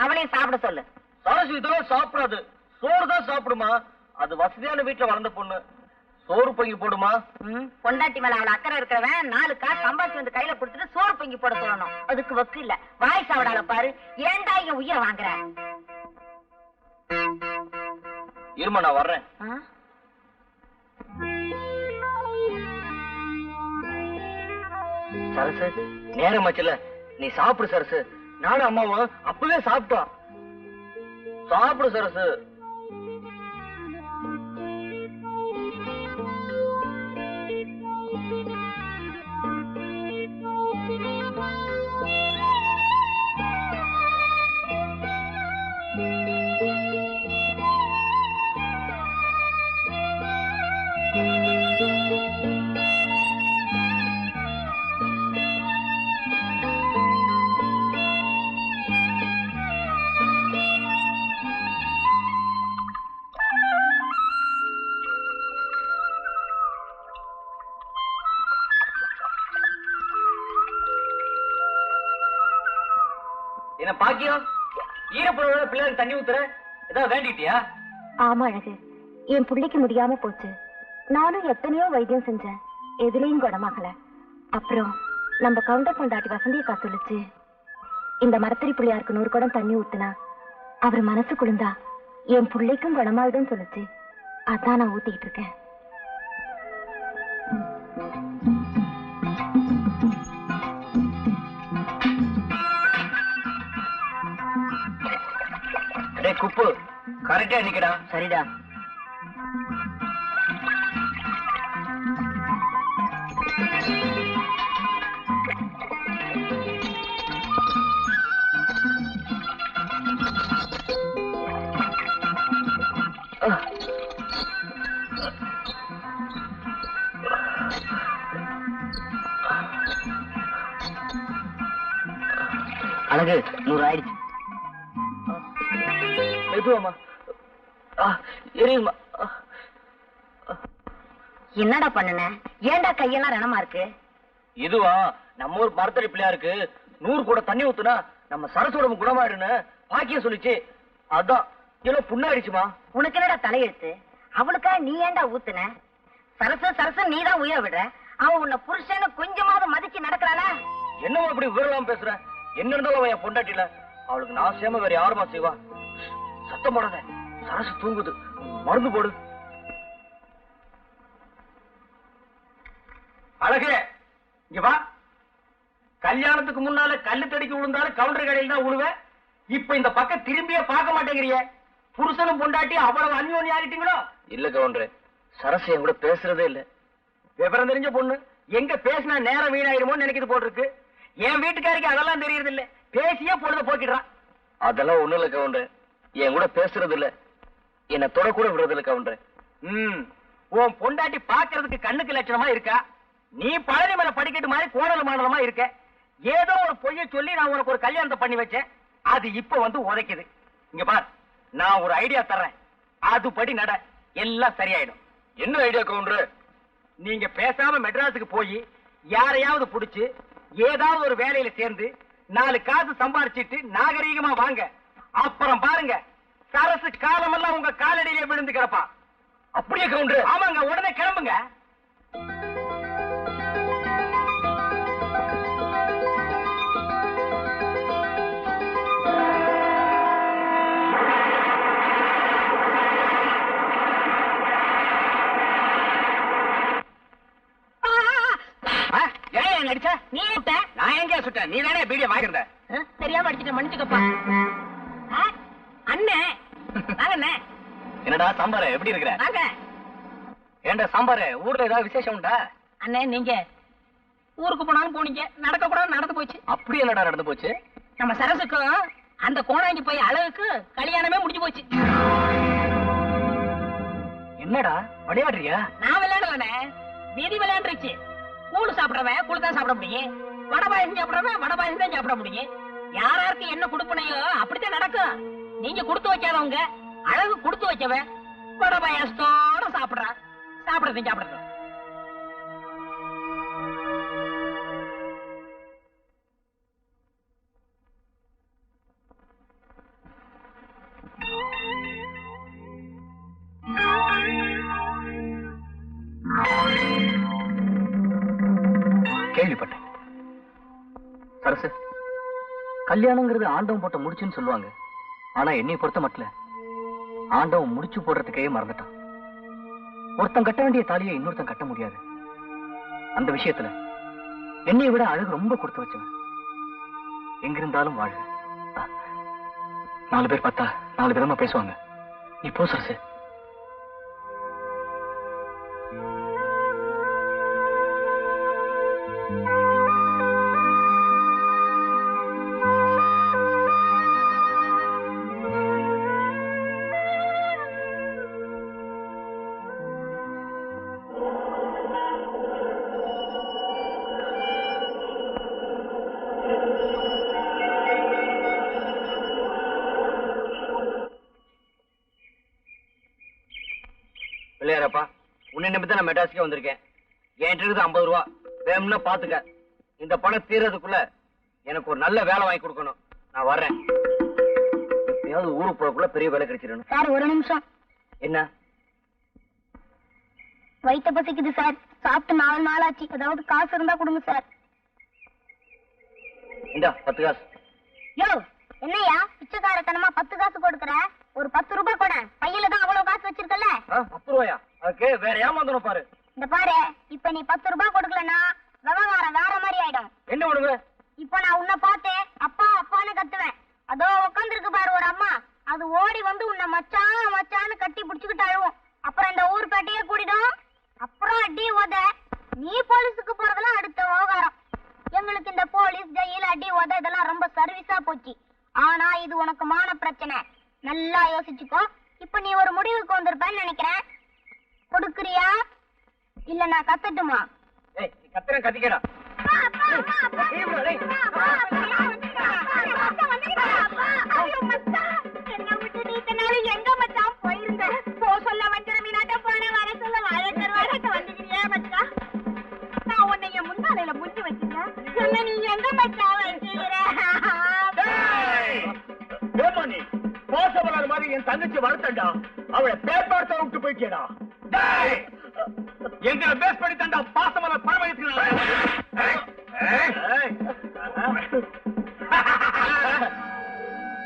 அவளையும் சாப்பிட சொல்லு. சரசு இதெல்லாம் சாப்பிடாது, சோறு தான் சாப்பிடுமா. அது வசதியான வீட்டுல வளர்ந்த பொண்ணு. சோறு பொங்கி போடுமா. பொண்டாட்டி மேல அவளை அக்கறை இருக்கிறவன் 4 காசு சம்பாதிச்சு வந்து கையில கொடுத்துட்டு சோறு பொங்கி போட சொல்லணும். அதுக்கு வக்கு இல்ல. வாய் சாவிடால பாரு. ஏன்டா இங்க உயிரை வாங்குற? இருமா நான் வர்றேன். சரசு நேரம் ஆச்சுல, நீ சாப்பிடு சரசு. நானும் அம்மாவும் அப்பவே சாப்பிட்டோம். சாப்பிடு சரசு. என்ன பாக்கியம், ஈரப்புறவோட பிள்ளைக்கு தண்ணி ஊத்துற? ஏதாவது வேண்டிட்டியா? ஆமா அழகு, என் பிள்ளைக்கு முடியாம போச்சு. நானும் எத்தனையோ வைத்தியம் செஞ்சேன், எதுலயும் குணமாகல. அப்புறம் நம்ம கவுண்டர் பொண்டாட்டி வசந்தியக்கா சொல்லுச்சு, இந்த மரத்தடி பிள்ளையாருக்கு 100 குடம் தண்ணி ஊத்துனா அவர் மனசு குளிர்ந்தா என் பிள்ளைக்கும் குணமாயிடும் சொல்லுச்சு. அதான் நான் ஊத்திட்டு இருக்கேன். குப்பு கரெக்டா நிக்கடா. சரிடா. அழகு 100 ஆயிடுச்சு. எதுவாமா? எரியுமா? என்னடா பண்ணுன? ஏன்டா கையெல்லாம் ரணமா இருக்கு? இதுவா நம்ம ஊர் மரத்தடி பிள்ளையாருக்கு 100 கூட தண்ணி ஊத்துனா நம்ம சரசோட குணமாயிடுன்னு பாக்கிய சொல்லிச்சு. அதான் ஏதோ புண்ணாயிடுச்சுமா. உனக்கு என்னடா தலையெழுத்து? அவளுக்கா நீ ஏன்டா ஊத்துன? சரசு சரசு நீ தான் உயிரை விடுற. அவன் உன்னை புருஷன்னு கொஞ்சமாவது மதிச்சு நடக்கிறாளா? என்னவா அப்படி விவரலாம் பேசுற? என்ன இருந்தாலும் அவன் என் பொண்டாட்டில. அவளுக்கு நான் சேம வேற யாருமா செய்வா? சத்தம் போடாத, சரசு தூங்குது. மருந்து போடு. அழகே இங்க வா. கல்யாணத்துக்கு முன்னால கல்லு தடிக்கு விழுந்தாலும் கவுண்டர் கடையில் தான் விழுவேன். இப்ப இந்த பக்கம் திரும்பியே பார்க்க மாட்டேங்கிறிய. புருஷனும் பொண்டாட்டி அவ்வளவு அந்யோன்யம் ஆகிட்டீங்களோ? இல்ல கவுண்டரே, சரசு என் கூட பேசுறதே இல்ல. விவரம் தெரிஞ்ச பொண்ணு எங்க பேசினா நேரம் வீணாயிருமோன்னு நினைக்கிறது போட்டிருக்கு. என் வீட்டுக்காரிக்கு அதெல்லாம் தெரியறது இல்ல. பேசியே பொழுத போக்கிடுறான். அதெல்லாம் ஒண்ணு இல்ல கவுண்டர், என் கூட பேசுறது இல்ல, என்ன தொட கூட விடுறது இல்ல கவுண்டர். உன் பொண்டாட்டி பாக்குறதுக்கு கண்ணுக்கு லட்சணமா இருக்கா. நீ பழனி மேல படிக்கட்டு மாதிரி கோணல் மாடலமா இருக்க. ஏதோ ஒரு பொய்ய சொல்லி நான் உனக்கு ஒரு கல்யாணத்தை பண்ணி வச்சேன். அது இப்ப வந்து உதைக்குது. இங்க பார், நான் ஒரு ஐடியா தர்றேன், அதுபடி நட, எல்லாம் சரியாயிடும். என்ன ஐடியா கவுண்டர்? நீங்க பேசாம மெட்ராஸுக்கு போய் யாரையாவது புடிச்சு ஏதாவது ஒரு வேலையில சேர்ந்து 4 காசு சம்பாரிச்சிட்டு நாகரீகமா வாங்க. அப்புறம் பாருங்க, சரசு காலமெல்லாம் உங்க காலடியிலே விழுந்து கிடப்பா. அப்படியே கவுண்டர்? ஆமாங்க, உடனே கிளம்புங்க. அடிச்சா நீ சுட்ட? நான் எங்க சுட்டேன்? நீ தானே பீடிய வாங்கிருந்த. தெரியாம அடிச்சுட்டு மன்னிச்சுக்கப்பா. அண்ணே வாங்க. என்னடா சாம்பார, எப்படி இருக்கிற? வாங்க. ஏண்டா சாம்பார, ஊர்ல ஏதாவது விசேஷம் உண்டா? அண்ணே நீங்க ஊருக்கு போனாலும் போனீங்க, நடக்க கூட நடந்து போச்சு. அப்படி என்னடா நடந்து போச்சு? நம்ம சரசுக்கும் அந்த கோணாங்கி போய் அழகுக்கு கல்யாணமே முடிஞ்சு போச்சு. என்ன என்னடா விளையாடுறியா? நான் விளையாடலனே, வீதி விளையாண்டுருச்சு. கூழ் சாப்பிடுறவன் கூழ் தான் சாப்பிட முடியும், வடை பாயசம் சாப்பிடுறவன் வடை பாயசம் தான் சாப்பிட முடியும். யாராருக்கு என்ன கொடுப்பனையோ அப்படித்தான் நடக்கும். நீங்க கொடுத்து வைக்காதவங்க, அழகு கொடுத்து வைக்கவன் வடை பாயசத்தோட சாப்பிடுறான். சாப்பிடுறது. கேள்விப்பட்டேன் சரசு, கல்யாணங்கிறது ஆண்டவன் போட்ட முடிச்சுன்னு சொல்லுவாங்க. ஆனா என்னை பொறுத்த மட்டும் ஆண்டவன் முடிச்சு போடுறதுக்கே மறந்துட்டான். ஒருத்தன் கட்ட வேண்டிய தாலியை இன்னொருத்தன் கட்ட முடியாது. அந்த விஷயத்துல என்னை விட அழகு ரொம்ப கொடுத்து வச்சவன். எங்கிருந்தாலும் வாழ்க. 4 பேர் பார்த்தா 4 விதமா பேசுவாங்க. நீ போ சரசு. பிள்ளையாரப்பா, உன்னை நம்பித்தான் நான் மெட்ராஸுக்கே வந்திருக்கேன். என்கிட்ட இருக்குது 50 ரூபா. வேணும்னா பாத்துக்க. இந்த பணம் தீர்றதுக்குள்ள எனக்கு ஒரு நல்ல வேலை வாங்கி கொடுக்கணும். நான் வர்றேன். எப்பயாவது ஊருக்கு போறதுக்குள்ள பெரிய வேலை கிடைச்சிடணும். சார் ஒரு நிமிஷம். என்ன? வயிற்ற பசிக்குது சார். சாப்பிட்டு 4 நாள் ஆச்சு. ஏதாவது காசு இருந்தா கொடுங்க சார். இந்தா 10 காசு. யோ என்னையா பிச்சைக்காரத்தனமா 10 காசு கொடுக்கற? ஒரு 10 ரூபாய் கூட. பையில தான் அவ்வளவு காசு வச்சிருக்கல. 10 ரூபாயா? அதுக்கு வேற ஏமாந்தணும் பாரு. இந்த பாரு, இப்ப நீ 10 ரூபாய் கொடுக்கலன்னா விவகாரம் வேற மாதிரி ஆயிடும். என்ன பண்ணுவ? இப்ப நான் உன்னை பார்த்து அப்பா அப்பான்னு கத்துவேன். அதோ உட்காந்துருக்கு பாரு ஒரு அம்மா, அது ஓடி வந்து உன்னை மச்சான் மச்சான்னு கட்டி பிடிச்சுக்கிட்டு அழுவும். அப்புறம் இந்த ஊர் பேட்டையே கூடிடும். அப்புறம் அடி உத. நீ போலீஸுக்கு போறதெல்லாம் அடுத்த விவகாரம். எங்களுக்கு இந்த போலீஸ் ஜெயில் அடி உத இதெல்லாம் ரொம்ப சர்வீஸா போச்சு. ஆனா இது உனக்கு மான பிரச்சனை. நல்லா யோசிச்சுக்கோ. இப்ப நீ ஒரு முடிவுக்கு வந்திருப்பேன்னு நினைக்கிறேன். கொடுக்குறியா இல்ல நான் கத்தட்டுமா? ஏய், நீ கத்துறேன் கத்திக்கடா. என்ன விட்டு நீ இத்தனால எங்க மச்சான் போயிருந்த? போ சொல்ல வஞ்சிர மீனாட்ட போன, வர சொல்ல வாழக்கருவாட்ட வந்துக்கிறியா மச்சா? நான் உன்னைய முன்னாலையில முஞ்சி வச்சிருந்தேன். என்ன நீ எங்க மச்சான் வச்சுக்கிற? ஏமா நீ பாசமலர் மாதிரி என் தங்கச்சி வளர்த்தண்டா, அவளை பேப்பார்த்த விட்டு போயிட்டியடா. எங்களை பேஸ் பண்ணி தண்டா பாசமலர் பணம் வைக்கிறான்.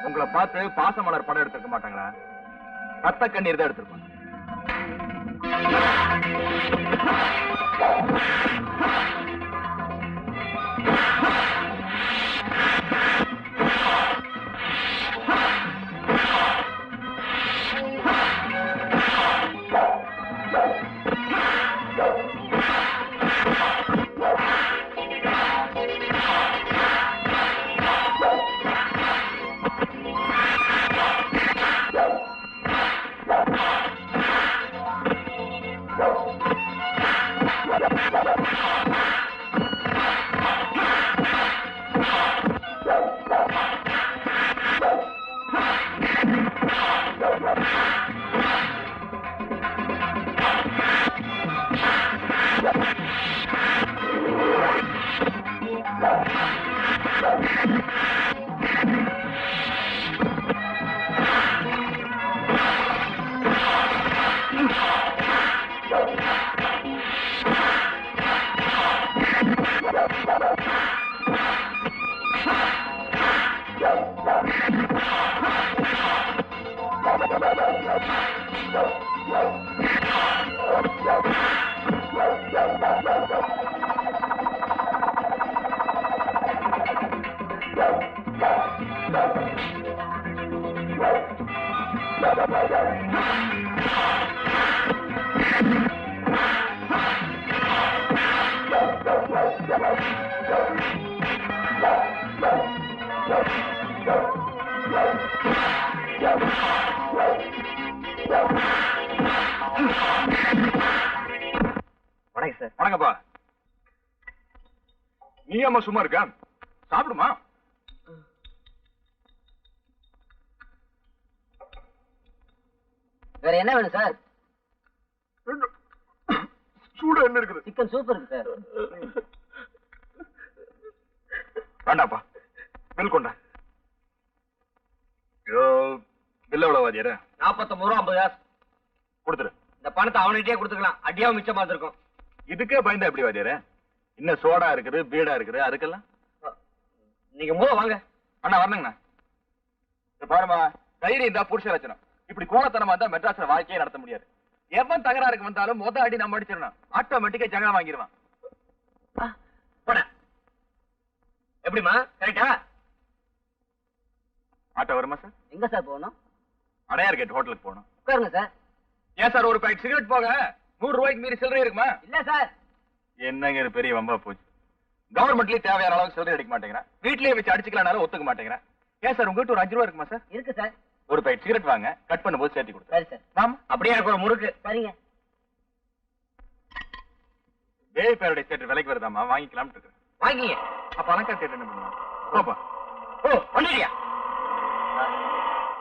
உங்களை பார்த்து பாசமலர் படம் எடுத்திருக்க மாட்டாங்களா? ரத்த கண்ணீர் தான் எடுத்திருப்பாங்க. Yeah. வணங்கப்பா. நீ அம்மா சும்மா இருக்க? சாப்பிடுமா. வேற என்ன வேணும் சார்? சூட என்ன இருக்குது? சிக்கன் சூப் இருக்கு சார். வேண்டாப்பா, பில் கொண்டா. பில் எவ்வளவு வாதியார? 49 ரூபா 50 காசு கொடுத்துரு. இந்த பணத்தை அவன்கிட்டயே கொடுத்துக்கலாம், அடியாவும் மிச்சம் பார்த்துருக்கோம். இதுக்கே பயந்தா எப்படி வாதியார? இன்னும் சோடா இருக்குது, பீடா இருக்குது, அதுக்கெல்லாம் நீங்க வாங்க. அண்ணா வரணுங்கண்ணா. பாருமா, தைரியம் இருந்தா புருஷ லட்சணம். இப்படி கோலத்தனமா இருந்தா மெட்ராஸ்ல வாழ்க்கையே நடத்த முடியாது. எவன் தகராறுக்கு வந்தாலும் மொத அடி நம்ம அடிச்சிடணும். ஆட்டோமேட்டிக்கா ஜகா வாங்கிடுவான். போட எப்படிமா? கரெக்டா? ஆட்டோ வருமா சார்? எங்க சார் போகணும்? அடையார் கேட் ஹோட்டலுக்கு போகணும். உட்காருங்க சார். ஏன் சார் ஒரு பாக்கெட் சிகரெட் போக 100 ரூபாய்க்கு மீறி சில்லறை இருக்குமா? இல்ல சார். என்னங்க இது பெரிய வம்பா போச்சு. கவர்மெண்ட்லயே தேவையான அளவுக்கு சில்லறை அடிக்க மாட்டேங்கிறேன். வீட்லயே வச்சு அடிச்சுக்கலாம்னாலும் ஒத்துக்க மாட்டேங்கிறேன். ஏன் சார் உங்ககிட்ட ஒரு 5 ரூபா இருக்குமா சார்? இருக்கு சார். ஒரு பாக்கெட் சிகரெட் வாங்க, கட் பண்ணும்போது சேர்த்து கொடுத்து. சரி சார். ஆமா, அப்படியே எனக்கு ஒரு முறுக்கு. சரிங்க. வேய் பேருடைய தேட்டர் விலைக்கு வருதாமா, வாங்கிக்கலாம்னு இருக்கேன். வாங்கிங்க. அப்ப அலங்கா தேட்டர் என்ன பண்ணுவாங்க? போப்பா. ஓ வந்துட்டியா?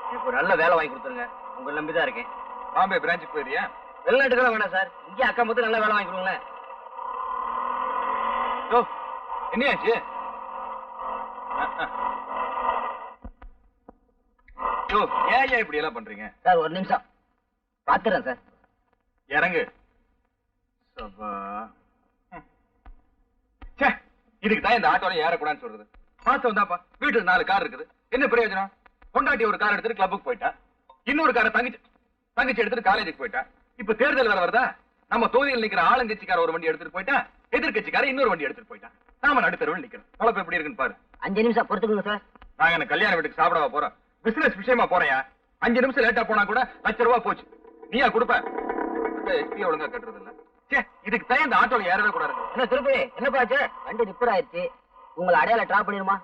எனக்கு ஒரு நல்ல வேலை வாங்கி கொடுத்துருங்க, உங்களை நம்பிதான் இருக்கேன். பாம்பே பிரான்ச்சுக்கு போயிருக்கியா? வெளிநாட்டுக்கெல்லாம் வேணாம் சார், இங்கே அக்கா மொத்தம் நல்ல வேலை வாங்கி கொடுங்களேன். ஓ, என்னையாச்சு? ஏன் இப்படி எல்லாம் பண்றீங்க சார்? ஒரு நிமிஷம் பாத்துறேன் சார். இறங்கு. இதுக்கு தான் இந்த ஆட்டோல ஏறக்கூடாதுன்னு சொல்றது. மாசம் வந்தாப்பா, வீட்டுல 4 கார் இருக்குது, என்ன பிரயோஜனம்? கொண்டாட்டி ஒரு கார் எடுத்துட்டு கிளப்புக்கு போயிட்டா, இன்னொரு காரை தங்கச்சி எடுத்துட்டு காலேஜுக்கு போயிட்டா. இப்ப தேர்தல் வேற வருதா? நம்ம தொகுதியில் நிக்கிற ஆளுங்கட்சிக்கார ஒரு வண்டி எடுத்துட்டு போயிட்டா, எதிர்கட்சிக்கார இன்னொரு வண்டி எடுத்துட்டு போயிட்டா. நாம நடுத்தருவில் நிக்கிறோம். பொழப்பு எப்படி இருக்குன்னு பாரு. 5 நிமிஷம் பொறுத்துக்குங்க சார். நாங்க என்ன கல்யாண வீட்டுக்கு சாப்பிடவா போறோம்? பிசினஸ் விஷயமா போறேன். 5 நிமிஷம் லேட்டா போனா கூட ₹1,00,000 போச்சு. நீயா கொடுப்ப? எஸ்பி ஒழுங்கா கட்டுறது இல்ல. இதுக்கு தான் இந்த ஆட்டோல ஏறவே கூடாது. என்ன திருப்பி என்னப்பா ஆச்சு? வண்டி ரிப்பேர் ஆயிடுச்சு. உங்களை அடையாள டிராப் பண்ணிருமா?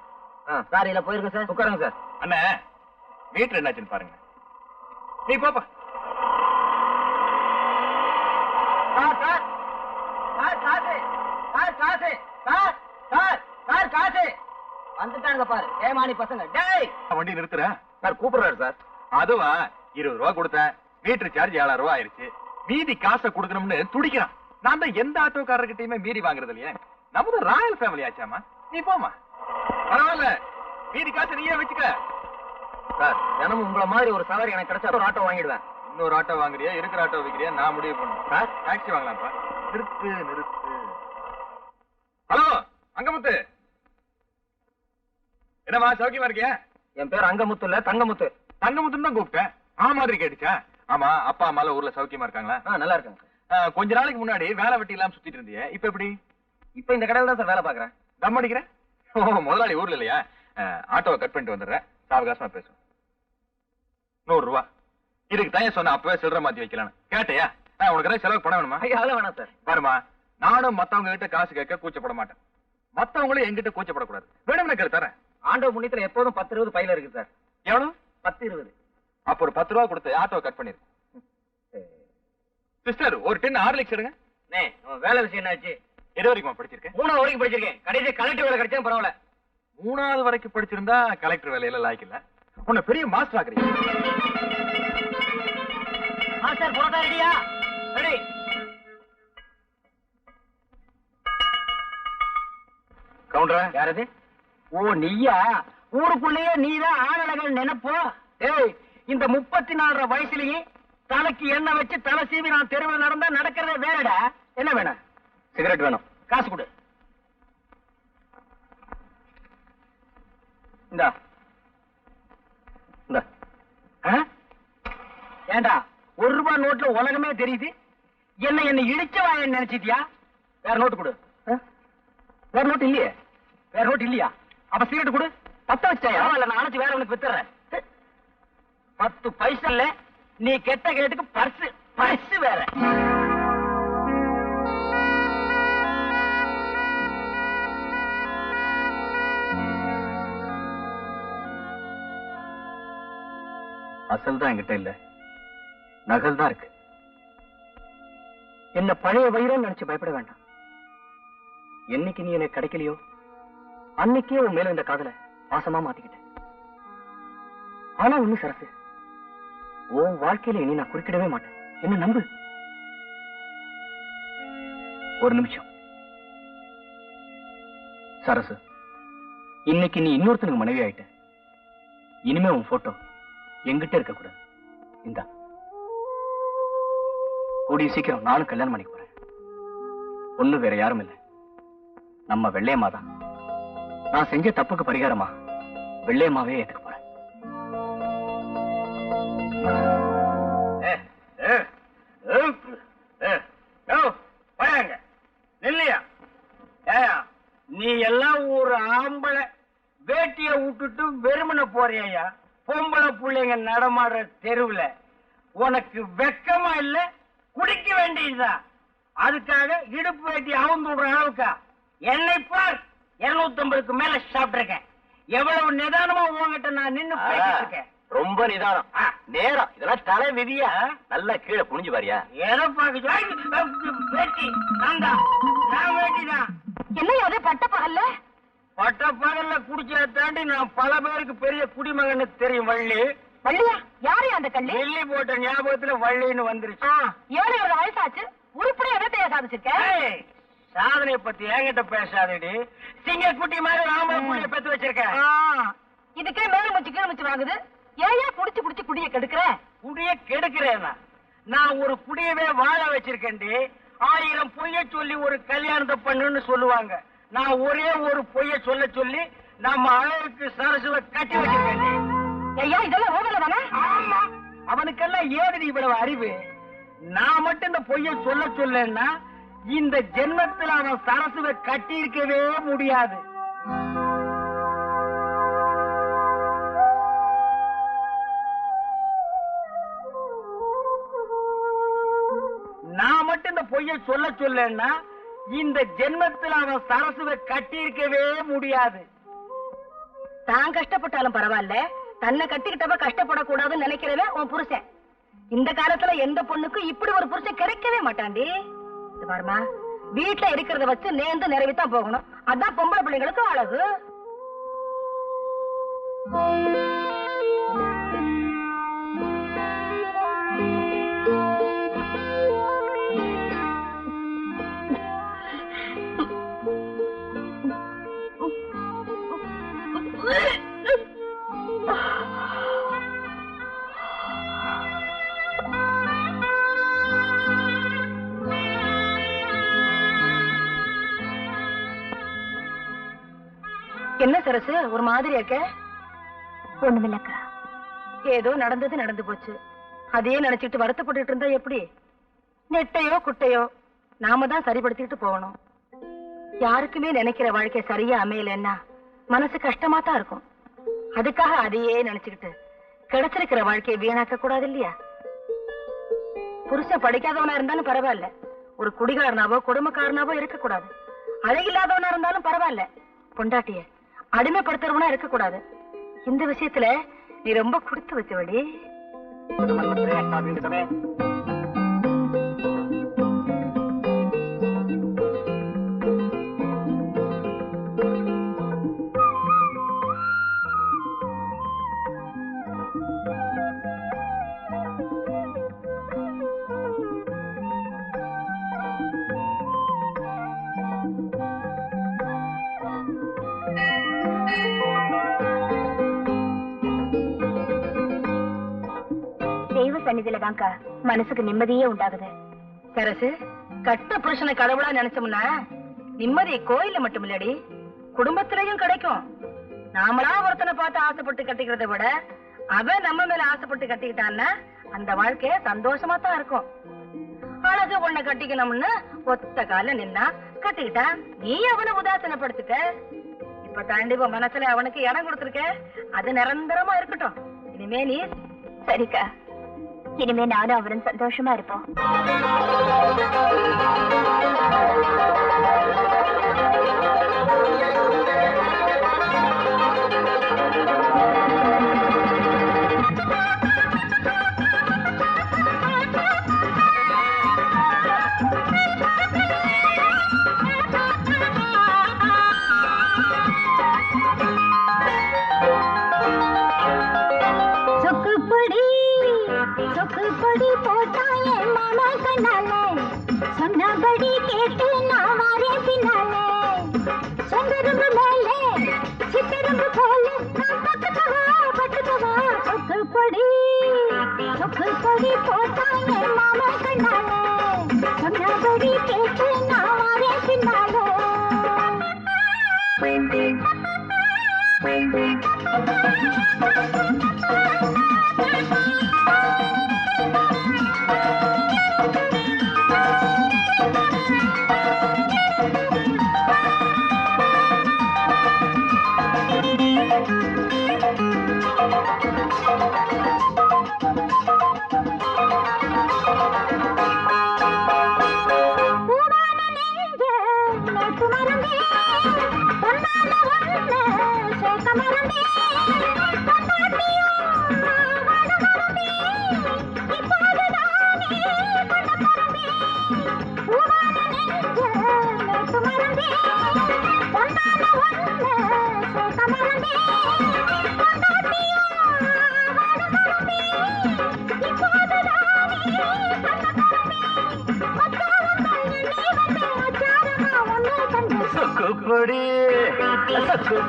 சார் இல்ல போயிருங்க சார். உட்காருங்க சார். அண்ணா மீட்டர் என்னாச்சுன்னு பாருங்க. நீ போப்பா. வந்துட்டாங்க பாரு ஏமானி பசங்க. டேய் வண்டி நிறுத்துற சார் கூப்பிடுறாரு சார். அதுவா 20 ரூபா கொடுத்தேன். மீட்டர் சார்ஜ் 7,000 ரூபாய் ஆயிருச்சு. மீதி காசை கொடுக்கணும்னு துடிக்கிறான். நான் தான் எந்த ஆட்டோக்காரர்கிட்டயுமே மீறி வாங்குறது இல்லையே. நமது ராயல் ஃபேமிலி ஆச்சாமா. நீ போமா. பரவாயில்ல, மீதி காசை நீயே வச்சுக்க. சார் தினமும் உங்களை மாதிரி ஒரு சவாரி எனக்கு கிடைச்சா ஒரு ஆட்டோ வாங்கிடுவேன். இன்னொரு ஆட்டோ வாங்குறியா, இருக்கிற ஆட்டோ வைக்கிறியா, நான் முடிவு பண்ணும். சார் டாக்ஸி வாங்கலாம்ப்பா. நிறுத்து. ஹலோ அங்கமுத்து, என்னமா சௌக்கியமா இருக்கியா? என் பேர் அங்கமுத்து இல்ல தங்கமுத்து. தங்கமுத்துன்னு தான் கூப்பிட்டேன். மாதிரி கேட்டுச்சா? ஆமா, அப்பா அம்மால ஊர்ல சௌக்கியமா இருக்காங்களா? நல்லா இருக்காங்க. கொஞ்ச நாளைக்கு முன்னாடி வேலை வெட்டி இல்லாம சுத்திட்டு இருந்தியே, இப்ப எப்படி? இப்ப இந்த கடையில தான் சார் வேலை பாக்குறேன். தம் அடிக்கிறேன். முதலாளி ஊர்ல இல்லையா? ஆட்டோவை கட் பண்ணிட்டு வந்துடுறேன், சாவகாசமா பேசும். 100 ரூபா இதுக்கு தான் சொன்ன. அப்பவே சில்லறை மாத்தி வைக்கலாம் கேட்டையா? உனக்கு செலவு பண்ண வேணுமா? அதெல்லாம் வேணாம் சார். பாருமா, நானும் மத்தவங்க கிட்ட காசு கேட்க கூச்சப்பட மாட்டேன். மத்தவங்களும் எங்கிட்ட கூச்சப்படக்கூடாது. வேணும்னு கேட்டு தரேன். ஆண்டவ புண்ணியத்துல எப்போதும் 10-20 பையில இருக்கு சார். எவ்வளவு? 10-20. அப்ப ஒரு 10 ரூபா கொடுத்து ஆட்டோவை கட் பண்ணிரு. சிஸ்டர், ஒரு டின் ஹார்லிக்ஸ் எடுங்க. வேலை விஷயம் என்னாச்சு? எது வரைக்கும் படிச்சிருக்கேன்? 3வது வரைக்கும் படிச்சிருக்கேன். கடைசி கலெக்டர் வேலை கிடைச்சா பரவாயில்ல. 3வது வரைக்கும் படிச்சிருந்தா கலெக்டர் வேலையில லாய்க்கு இல்ல. உன்னை பெரிய மாஸ்டர் ஆக்குறீங்க. மாஸ்டர் போறதா ரெடியா? ரெடி. கவுண்டரா? யாரது? ஓ நீயா? ஊருக்குள்ளேயே நீதான் ஆளழகன் நினைப்போ? ஏய், இந்த 34 வயசுலயே தலைக்கு எண்ணெய் வச்சு தலை சீவி நான் தெருவில் நடந்தா நடக்கிறதே வேறடா. என்ன வேணும்? சிகரெட் வேணும். காசு கொடு. இந்தா. ஏண்டா, 1 ரூபாய் நோட்ல உலகமே தெரியுது. என்ன இழிச்ச வாயன்னு நினைச்சிட்டியா? வேற நோட்டு கொடு. வேற நோட்டு இல்லையே. வேற நோட்டு இல்லையா? அப்ப சிகரெட் கொடு. 10 வச்சாயா? இல்ல, நான் அணைச்சு வேற உனக்கு வித்துறேன். 10 பைசா இல்ல. நீ கெட்ட கேட்டுக்கு பர்ஸ் வேற. அசல் தான் என்கிட்ட இல்ல, நகல் தான் இருக்கு. என்ன பழைய வயிறுன்னு நினைச்சு பயப்பட வேண்டாம். என்னைக்கு நீ எனக்கு கிடைக்கலையோ அன்னைக்கே உன் மேல இந்த காதலை பாசமா மாத்திக்கிட்டேன். ஆனா ஒண்ணு சரசு, உன் வாழ்க்கையில இனி நான் குறுக்கிடவே மாட்டேன். என்ன நம்பு. ஒரு நிமிஷம் சரசு, இன்னைக்கு நீ இன்னொருத்தனுக்கு மனைவி ஆயிட்ட. இனிமே உன் போட்டோ எங்கிட்ட இருக்க கூடாது. இந்தா, கூடிய சீக்கிரம் நானும் கல்யாணம் பண்ணிக்க போறேன். ஒண்ணு வேற யாரும் இல்லை, நம்ம வெள்ளையம்மா தான். நான் செஞ்ச தப்புக்கு பரிகாரமா வெள்ளையம்மாவே ஏத்துக்க போறேன். இல்லையா நீ எல்லாம் ஒரு ஆம்பளை வேட்டிய விட்டுட்டு வெறுமனை போறியா? பொம்பளை பிள்ளைங்க நடமாடுற தெருவுல உனக்கு வெக்கமா இல்ல? குடிக்க வேண்டியதுதான். அதுக்காக இடுப்பு வேட்டி அவுந்து விடுற அளவுக்கா? என்னை பார், 250க்கு மேல சாப்பிட்டிருக்கேன். எவ்வளவு நிதானமா உங்ககிட்ட நான் நின்னு பேசிட்டு இருக்கேன். ரொம்ப நிதானம், நேரம். இதெல்லாம் தலை விதியா? நல்லா கீழே புனிஞ்சு பாரியா? எதை பாக்க வேட்டி நான் வேட்டிதான். என்ன அதே பட்ட பகல்ல பட்ட பகல்ல குடிச்சத தாண்டி நான் பல பேருக்கு பெரிய குடிமகன்னு தெரியும். வள்ளி வள்ளியா? யாரு அந்த கள்ளி? வெள்ளி போட்ட ஞாபகத்துல வள்ளின்னு வந்துருச்சு. 7 வயசாச்சு, உருப்படி எதத்தைய சாதிச்சிருக்க? சாதனைய பத்தி என்கிட்ட பேசாதடி. சிங்க குட்டி மாதிரி ராமல புள்ளிய பெத்து வச்சிருக்க. இதுக்கே மேல முச்சு கீழ முச்சு வாங்குது. ஏயா குடிச்சு குடிச்சு குடிய கெடுக்கிற? குடிய கெடுக்கிறேனா? நான் ஒரு குடியவே வாழ வச்சிருக்கேன்டி. 1000 பொய்ய சொல்லி ஒரு கல்யாணத்தை பண்ணுன்னு சொல்லுவாங்க. நான் ஒரே ஒரு பொய்ய சொல்ல சொல்லி நம்ம அழகுக்கு சரசுவ கட்டி வச்சிருக்கேன். ஐயா இதெல்லாம் ஓடல தானே? ஆமா, அவனுக்கெல்லாம் ஏது இவ்வளவு அறிவு? நான் மட்டும் இந்த பொய்ய சொல்ல சொல்லன்னா இந்த ஜென்மத்தில் அவன் சரசுவை கட்டி இருக்கவே முடியாது. நான் மட்டும் இந்த பொய்ய சொல்ல சொல்லன்னா இந்த ஜென்மத்தில் அவன் சரசுவை கட்டி இருக்கவே முடியாது. தான் கஷ்டப்பட்டாலும் பரவாயில்ல, தன்னை கட்டிக்கிட்டப்ப கஷ்டப்படக்கூடாதுன்னு நினைக்கிறவன் உன் புருஷன். இந்த காலத்துல எந்த பொண்ணுக்கும் இப்படி ஒரு புருஷன் கிடைக்கவே மாட்டாண்டி. பாருமா, வீட்டுல இருக்கிறத வச்சு நேர்ந்து நிறைவேத்தான் போகணும். அதான் பொம்பளை பிள்ளைங்களுக்கு அழகு. என்ன சரசு ஒரு மாதிரி இருக்க? ஒண்ணுமில்லக்கா. ஏதோ நடந்தது நடந்து போச்சு, அதையே நினைச்சிட்டு வருத்தப்பட்டு இருந்தா எப்படி? நெட்டையோ குட்டையோ நாம தான் சரிப்படுத்திட்டு போகணும். யாருக்குமே நினைக்கிற வாழ்க்கை சரியா அமையலன்னா மனசு கஷ்டமா தான் இருக்கும். அதுக்காக அதையே நினைச்சுக்கிட்டு கிடைச்சிருக்கிற வாழ்க்கையை வீணாக்க கூடாது இல்லையா? புருஷன் படிக்காதவனா இருந்தாலும் பரவாயில்ல, ஒரு குடிகாரனாவோ குடும்பக்காரனாவோ இருக்க கூடாது. அழகில்லாதவனா இருந்தாலும் பரவாயில்ல, பொண்டாட்டிய அடிமைப்படுத்துறவனா இருக்க கூடாது. இந்த விஷயத்துல நீ ரொம்ப கொடுத்து வச்சவடி. சன்னிதியிலதான்க்கா மனசுக்கு நிம்மதியே உண்டாகுது. சரசு, கட்ட புருஷனை கடவுளா நினைச்சோம்னா நிம்மதி கோயில மட்டும் இல்லடி, குடும்பத்திலையும் கிடைக்கும். நாமளா ஒருத்தனை பார்த்து ஆசைப்பட்டு கட்டிக்கிறத விட அவன் நம்ம மேல ஆசைப்பட்டு கட்டிக்கிட்டான்னா அந்த வாழ்க்கை சந்தோஷமா தான் இருக்கும். அழகு ஒண்ணு கட்டிக்கணும்னு ஒத்த கால நின்னா கட்டிக்கிட்டா நீ அவனை உதாசனப்படுத்திட்ட. இப்ப தாண்டி மனசுல அவனுக்கு இடம் கொடுத்துருக்க, அது நிரந்தரமா இருக்கட்டும். இனிமே நீ சரிக்கா, இனிமே நானும் அவரும் சந்தோஷமா இருப்போம். பொடி சொக்கு பொடி போட்டாயே மாமா கண்ணாலே சொன்னபடி கேட்டு நான் வாரேன் பின்னாலே செந்தரும்பு மேலே சித்தரும்பு போல நான் பட்டுக்கவா சொக்கு பொடி போட்டாயே மாமா கண்ணாலே சொன்னபடி கேட்டு நான் வாரேன் பின்னாலே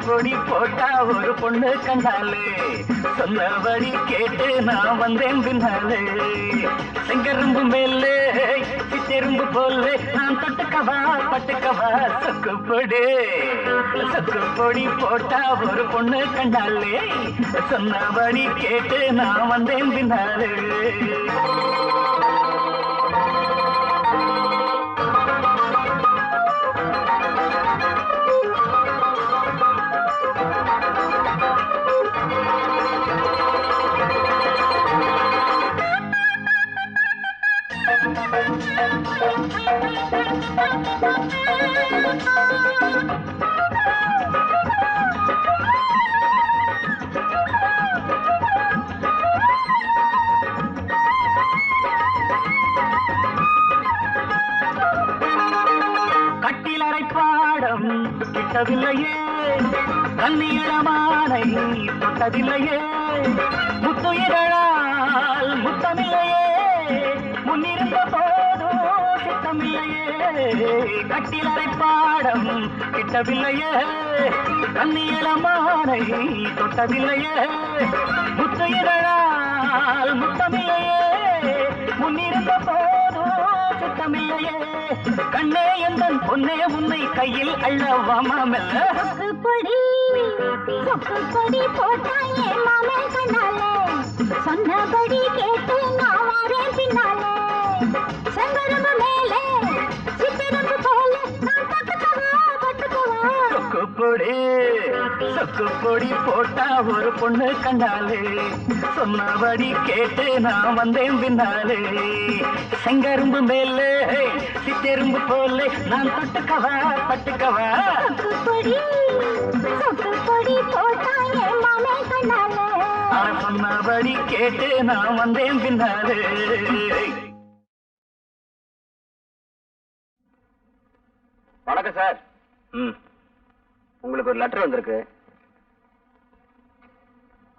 பொடி போட்டா ஒரு பொண்ணு கண்டாலே சொன்னபடி கேட்டு நான் வந்தேன் பின்னாலே செங்கரும்பு மேலே சித்தெரும்பு போலே நான் தொட்டுக்கவா பட்டுக்கவா சொக்கு பொடி போட்டா ஒரு பொண்ணு கண்டாலே சொன்னபடி கேட்டு நான் வந்தேன் பின்னாலே கட்டிலறை பாடம் கிட்டவில்லையே கண்ணியமானை தொட்டதில்லையே முத்துயிரால் முத்தமில்லையே முன்னிருந்த போதும் சித்தமில்லையே கட்டிலறை பாடம் கிட்டவில்லையே கண்ணியமானை தொட்டதில்லையே முத்துயிரால் முத்தமில்லையே முன்னிருந்த போதும் சித்தமில்லையே கண்ணே எந்தன் பொன்னே உன்னை கையில் அள்ளவாமல்ல சொக்கு பொடி போட்டாயே மாமே கண்ணாலே சொன்னபடி கேட்டு நான் வாரேன் பின்னாலே செங்கரும்பு மேலே சித்தரும்பு போல நான் பட்டுக்கவா சொக்கு பொடி போட்டா ஒரு பொண்ணு கண்டாலே சொன்னபடி கேட்டு நான் வந்தேன் பின்னாலே செங்கரும்பு மேலே சித்தெரும்பு போல நான் தொட்டுக்கவா பட்டுக்கவா சொக்கு பொடி போட்டாயே மாமே கண்ணாலே சொன்னபடி கேட்டு நான் வந்தேன் பின்னாலே வணக்கம் சார். உங்களுக்கு ஒரு லெட்டர் வந்திருக்கு.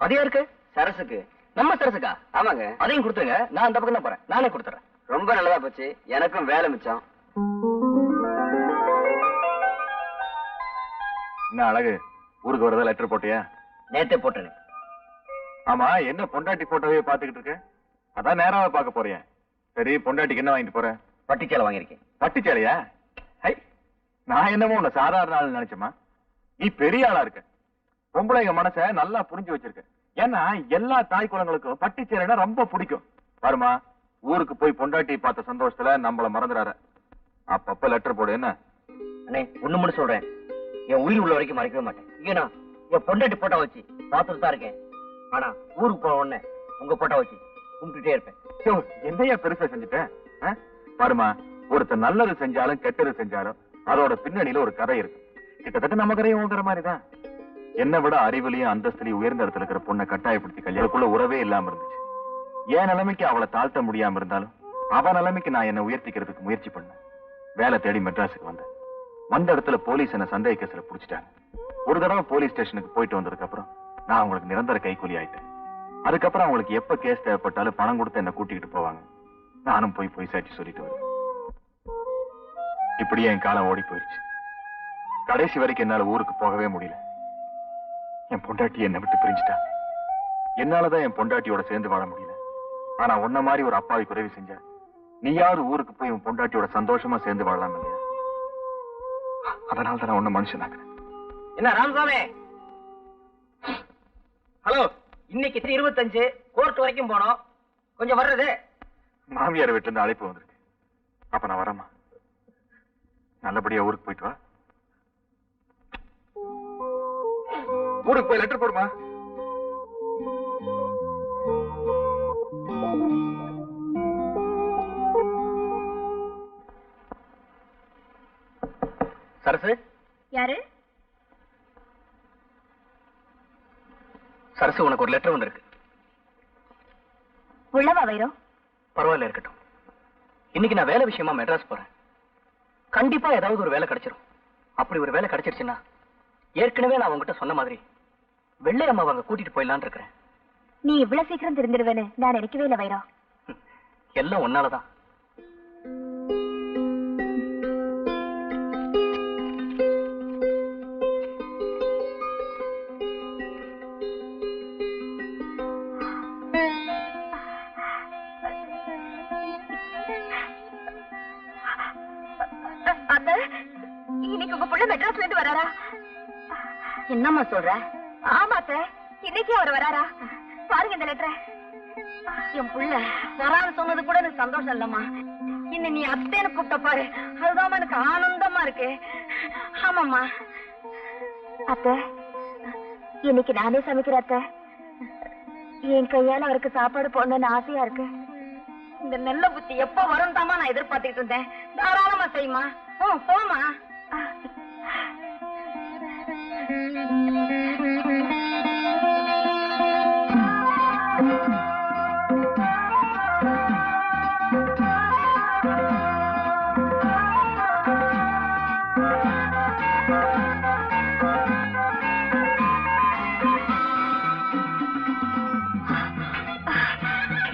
அது யாருக்கு? சரசுக்கு. நம்ம சரசுக்கா? ஆமாங்க. அதையும் கொடுத்துருங்க, நான் அந்த பக்கம் தான் போறேன். நானே கொடுத்துறேன். ரொம்ப நல்லதா போச்சு, எனக்கும் வேலை மிச்சம். என்ன அழகு, ஊருக்கு வரதா லெட்டர் போட்டியா? நேத்தே போட்டேன். ஆமா, என்ன பொண்டாட்டி போட்டோவே பாத்துக்கிட்டு இருக்க? அதான் நேராவே பார்க்க போறேன். சரி, பொண்டாட்டிக்கு என்ன வாங்கிட்டு போற? பட்டுச்சேலை வாங்கியிருக்கேன். பட்டுச்சேலையா? ஹை, நான் என்னமோ உன்னை சாதாரண ஆள் நினைச்சமா. நீ பெரிய ஆளா இருக்க. பொம்பளைங்க மனச நல்லா புரிஞ்சு வச்சிருக்க. ஏன்னா எல்லா தாய் குலங்களுக்கும் பட்டுச்சேலைனா ரொம்ப பிடிக்கும். பாருமா, ஊருக்கு போய் பொண்டாட்டி பார்த்த சந்தோஷத்துல நம்மள மறந்துடார. அப்பப்ப லெட்டர் போடு. என்ன அண்ணே, ஒண்ணு மட்டும் சொல்றேன், என் உயிர் உள்ள வரைக்கும் மறைக்கவே மாட்டேன். ஏன்னா என் பொண்டாட்டி போட்டோ வச்சு பார்த்துட்டு தான் இருக்கேன். ஆனா ஊருக்கு போன உடனே உங்க போட்டோ வச்சு கும்பிட்டுட்டே இருப்பேன். என்னையா பெருசா செஞ்சுட்டேன்? பாருமா, ஒருத்தர் நல்லது செஞ்சாலும் கெட்டது செஞ்சாலும் அதோட பின்னணியில ஒரு கதை இருக்கு. கிட்டத்தட்ட நம்ம கதையை ஓங்குற மாதிரிதான். என்னை விட அறிவிலையும் அந்தஸ்திலையும் உயர்ந்த இடத்துல இருக்கிற பொண்ணை கட்டாயப்படுத்தி கல்யாணக்குள்ள உறவே இல்லாம இருந்துச்சு. என் நிலைமைக்கு அவளை தாழ்த்த முடியாம இருந்தாலும் அவ நிலைமைக்கு நான் என்ன உயர்த்திக்கிறதுக்கு முயற்சி பண்ணேன். வேலை தேடி மெட்ராஸுக்கு வந்தேன். வந்த இடத்துல போலீஸ் என்ன சந்தேக கேஸ்ல புடிச்சிட்டாங்க. ஒரு தடவை போலீஸ் ஸ்டேஷனுக்கு போயிட்டு வந்ததுக்கு அப்புறம் நான் உங்களுக்கு நிரந்தர கைக்கூலி ஆயிட்டேன். அதுக்கப்புறம் அவங்களுக்கு எப்ப கேஸ் தேவைப்பட்டாலும் பணம் கொடுத்து என்ன கூட்டிக்கிட்டு போவாங்க. நானும் போய் சாட்சி சொல்லிட்டு வருவேன். இப்படியே என் காலம் ஓடி போயிடுச்சு. கடைசி வரைக்கும் என்னால ஊருக்கு போகவே முடியல. என் பொண்டாட்டி என்னை விட்டு பிரிஞ்சுட்டா. என்னாலதான் என் பொண்டாட்டியோட சேர்ந்து வாழ முடியல. ஆனா உன்ன மாதிரி ஒரு அப்பாவுக்கு உதவி செஞ்ச நீயாவது ஊருக்கு போய் உன் பொண்டாட்டியோட சந்தோஷமா சேர்ந்து வாழலாம் இல்லையா? அதனால தான் உன்ன மனுஷனாக்குறேன். என்ன ராமசாமி? ஹலோ, இன்னைக்கு 25 கோர்ட் வரைக்கும் போனோம். கொஞ்சம் வர்றது. மாமியார் வீட்டுல இருந்து அழைப்பு வந்திருக்கு. அப்ப நான் வரேம்மா. நல்லபடியா ஊருக்கு போயிட்டு வா. ஊருக்கு போய் லெட்டர் போடுமா. சரசு யாரு? சரசு, உனக்கு ஒரு லெட்டர் வந்திருக்கு. உள்ளவா வைரம்? பரவாயில்ல, இருக்கட்டும். இன்னைக்கு நான் வேலை விஷயமா மெட்ராஸ் போறேன். கண்டிப்பா ஏதாவது ஒரு வேலை கிடைச்சிரும். அப்படி ஒரு வேலை கிடைச்சிருச்சுன்னா ஏற்கனவே நான் உங்ககிட்ட சொன்ன மாதிரி வெள்ளை அம்மா அவங்க கூட்டிட்டு போயிடலான்னு இருக்கிறேன். நீ இவ்வளவு சீக்கிரம் திருந்திடுவேன்னு நான் நினைக்கவே இல்லை வைரம். எல்லாம் ஒன்னாலதான். இன்னைக்கு உங்க புள்ள மெட்ராஸ்ல இருந்து வராரா? என்னம்மா சொல்ற? ஆமா அத்தை, இன்னைக்கு அவர் வராரா? பாருங்க இந்த லெட்டரை. என் புள்ள வரான்னு சொன்னது கூட எனக்கு சந்தோஷம் இல்லம்மா. இன்னும் நீ அத்தைன்னு கூப்பிட்ட பாரு, அதுதான் எனக்கு ஆனந்தமா இருக்கு. ஆமாம்மா. அத்தை, இன்னைக்கு நானே சமைக்கிறேன் அத்தை. என் கையால அவருக்கு சாப்பாடு போடணும்னு ஆசையா இருக்கு. இந்த நல்ல புத்தி எப்ப வரும் தாமா நான் எதிர்பார்த்துட்டு இருந்தேன். தாராளமா செய்யுமா. போமா.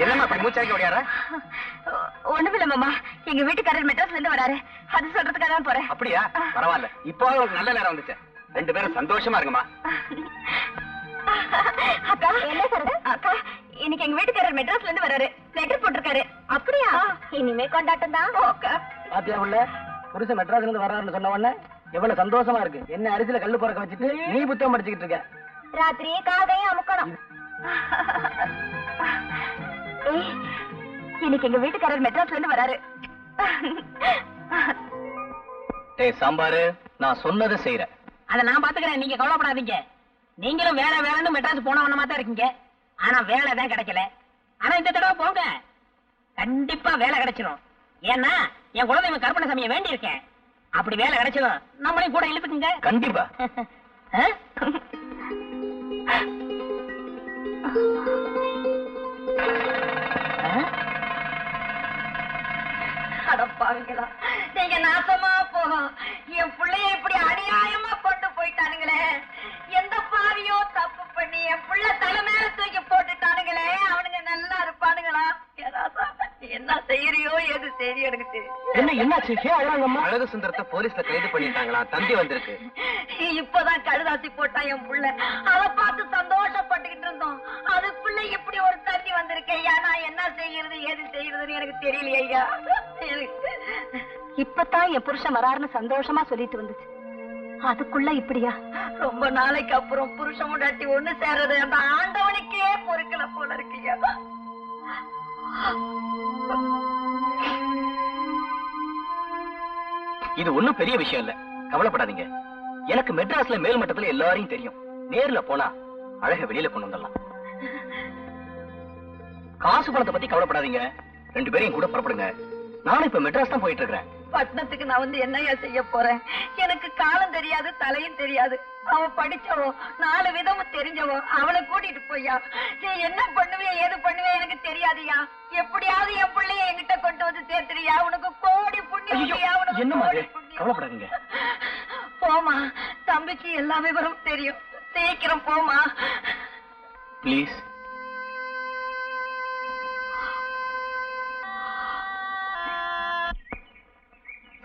என்னம்மா அப்படி மூச்சாக்கி ஓடியாரா? ஒண்ணுமில்ல மாமா, எங்க வீட்டுக்காரர் மெட்ராஸ்ல இருந்து வராரு. அது சொல்றதுக்காக தான் போறேன். அப்படியா? பரவாயில்ல, இப்போ உங்களுக்கு நல்ல நேரம் வந்துச்சு. ரெண்டு பேரும் சந்தோஷமா இருக்குமா? அக்கா, என்ன சொல்ற? அக்கா, இன்னைக்கு எங்க வீட்டுக்காரர் மெட்ராஸ்ல இருந்து வராரு. லெட்டர் போட்டிருக்காரு. அப்படியா? இனிமே கொண்டாட்டம் தான். பாத்தியா உள்ள புருஷன் மெட்ராஸ்ல இருந்து வர்றாருன்னு சொன்ன உடனே எவ்வளவு சந்தோஷமா இருக்கு. என்ன அரிசியில கல்லு பொறக்க வச்சுட்டு நீ புத்தகம் படிச்சுக்கிட்டு இருக்க. ராத்திரி காதையும் அமுக்கணும். இன்னைக்கு எங்க வீட்டுக்காரர் மெட்ராஸ்ல இருந்து வராரு. சாம்பாரு, நான் சொன்னதை செய்யறேன். அதை நான் பாத்துக்கிறேன், நீங்க கவலைப்படாதீங்க. நீங்களும் வேலை வேலைன்னு மெட்ராஸ் போனவனமா தான் இருக்கீங்க. ஆனா வேலை தான் கிடைக்கல. ஆனா இந்த தடவை போங்க, கண்டிப்பா வேலை கிடைச்சிடும். ஏன்னா என் குலதெய்வம் கற்பனை சமயம் வேண்டி இருக்கேன். அப்படி வேலை கிடைச்சிடும், நம்மளையும் கூட இழுத்துக்குங்க. கண்டிப்பா. அடப்பாவிங்களா, நீங்க நாசமா போகும். என் பிள்ளைய இப்படி அநியாயமா கொண்டு போயிட்டானுங்களே. எந்த பாவியோ தப்பு பண்ணி என் பிள்ளை தலை மேல தூக்கி போட்டுட்டானுங்களே. அவனுங்க நல்லா இருப்பானுங்களா? என்ன செய்யறியோ எது சரி எனக்கு தெரியும். என்னாச்சு? அழகு சுந்தரத்தை போலீஸ்ல கைது பண்ணிட்டாங்களா? தந்தி வந்திருக்கு. இப்பதான் கழுதாசி போட்டான் என் புள்ள. அதை பார்த்து சந்தோஷப்பட்டுக்கிட்டு இருந்தோம். அதுக்குள்ள இப்படி ஒரு தந்தி வந்திருக்கேன். நான் என்ன செய்யறது எது செய்யறதுன்னு எனக்கு தெரியலையே ஐயா. இப்பதான் என் புருஷன் வராருன்னு சந்தோஷமா சொல்லிட்டு வந்துச்சு. அதுக்குள்ள இப்படியா? ரொம்ப நாளைக்கு அப்புறம் புருஷன் முன்னாடி ஒண்ணு சேர்றது அந்த ஆண்டவனுக்கே பொறுக்கல போல இருக்கீங்க. இது ஒண்ணும் பெரிய விஷயம் இல்ல, கவலைப்படாதீங்க. எனக்கு மெட்ராஸ்ல மேல் மட்டத்துல எல்லாரையும் தெரியும். நேர்ல போனா அழக வெளியில கொண்டு வந்துடலாம். காசு பணத்தை பத்தி கவலைப்படாதீங்க. ரெண்டு பேரையும் கூட புறப்படுங்க. நானும் இப்ப மெட்ராஸ் தான் போயிட்டு இருக்கிறேன். பட்டணத்துக்கு நான் வந்து என்னையா செய்ய போறேன்? எனக்கு காலம் தெரியாது, தலையும் தெரியாது. அவன் படிச்சவோ, 4 விதமும் தெரிஞ்சவோ. அவளை கூட்டிட்டு போய்யா. நீ என்ன பண்ணுவியா ஏது பண்ணுவியா எனக்கு தெரியாதியா. எப்படியாவது என் பிள்ளைய என்கிட்ட கொண்டு வந்து சேர்த்துறியா? உனக்கு கோடி புண்ணியம். என்ன மாதிரி? கவலைப்படாதீங்க. போமா, தம்பிக்கு எல்லா விவரமும் தெரியும். சீக்கிரம் போமா. ப்ளீஸ்.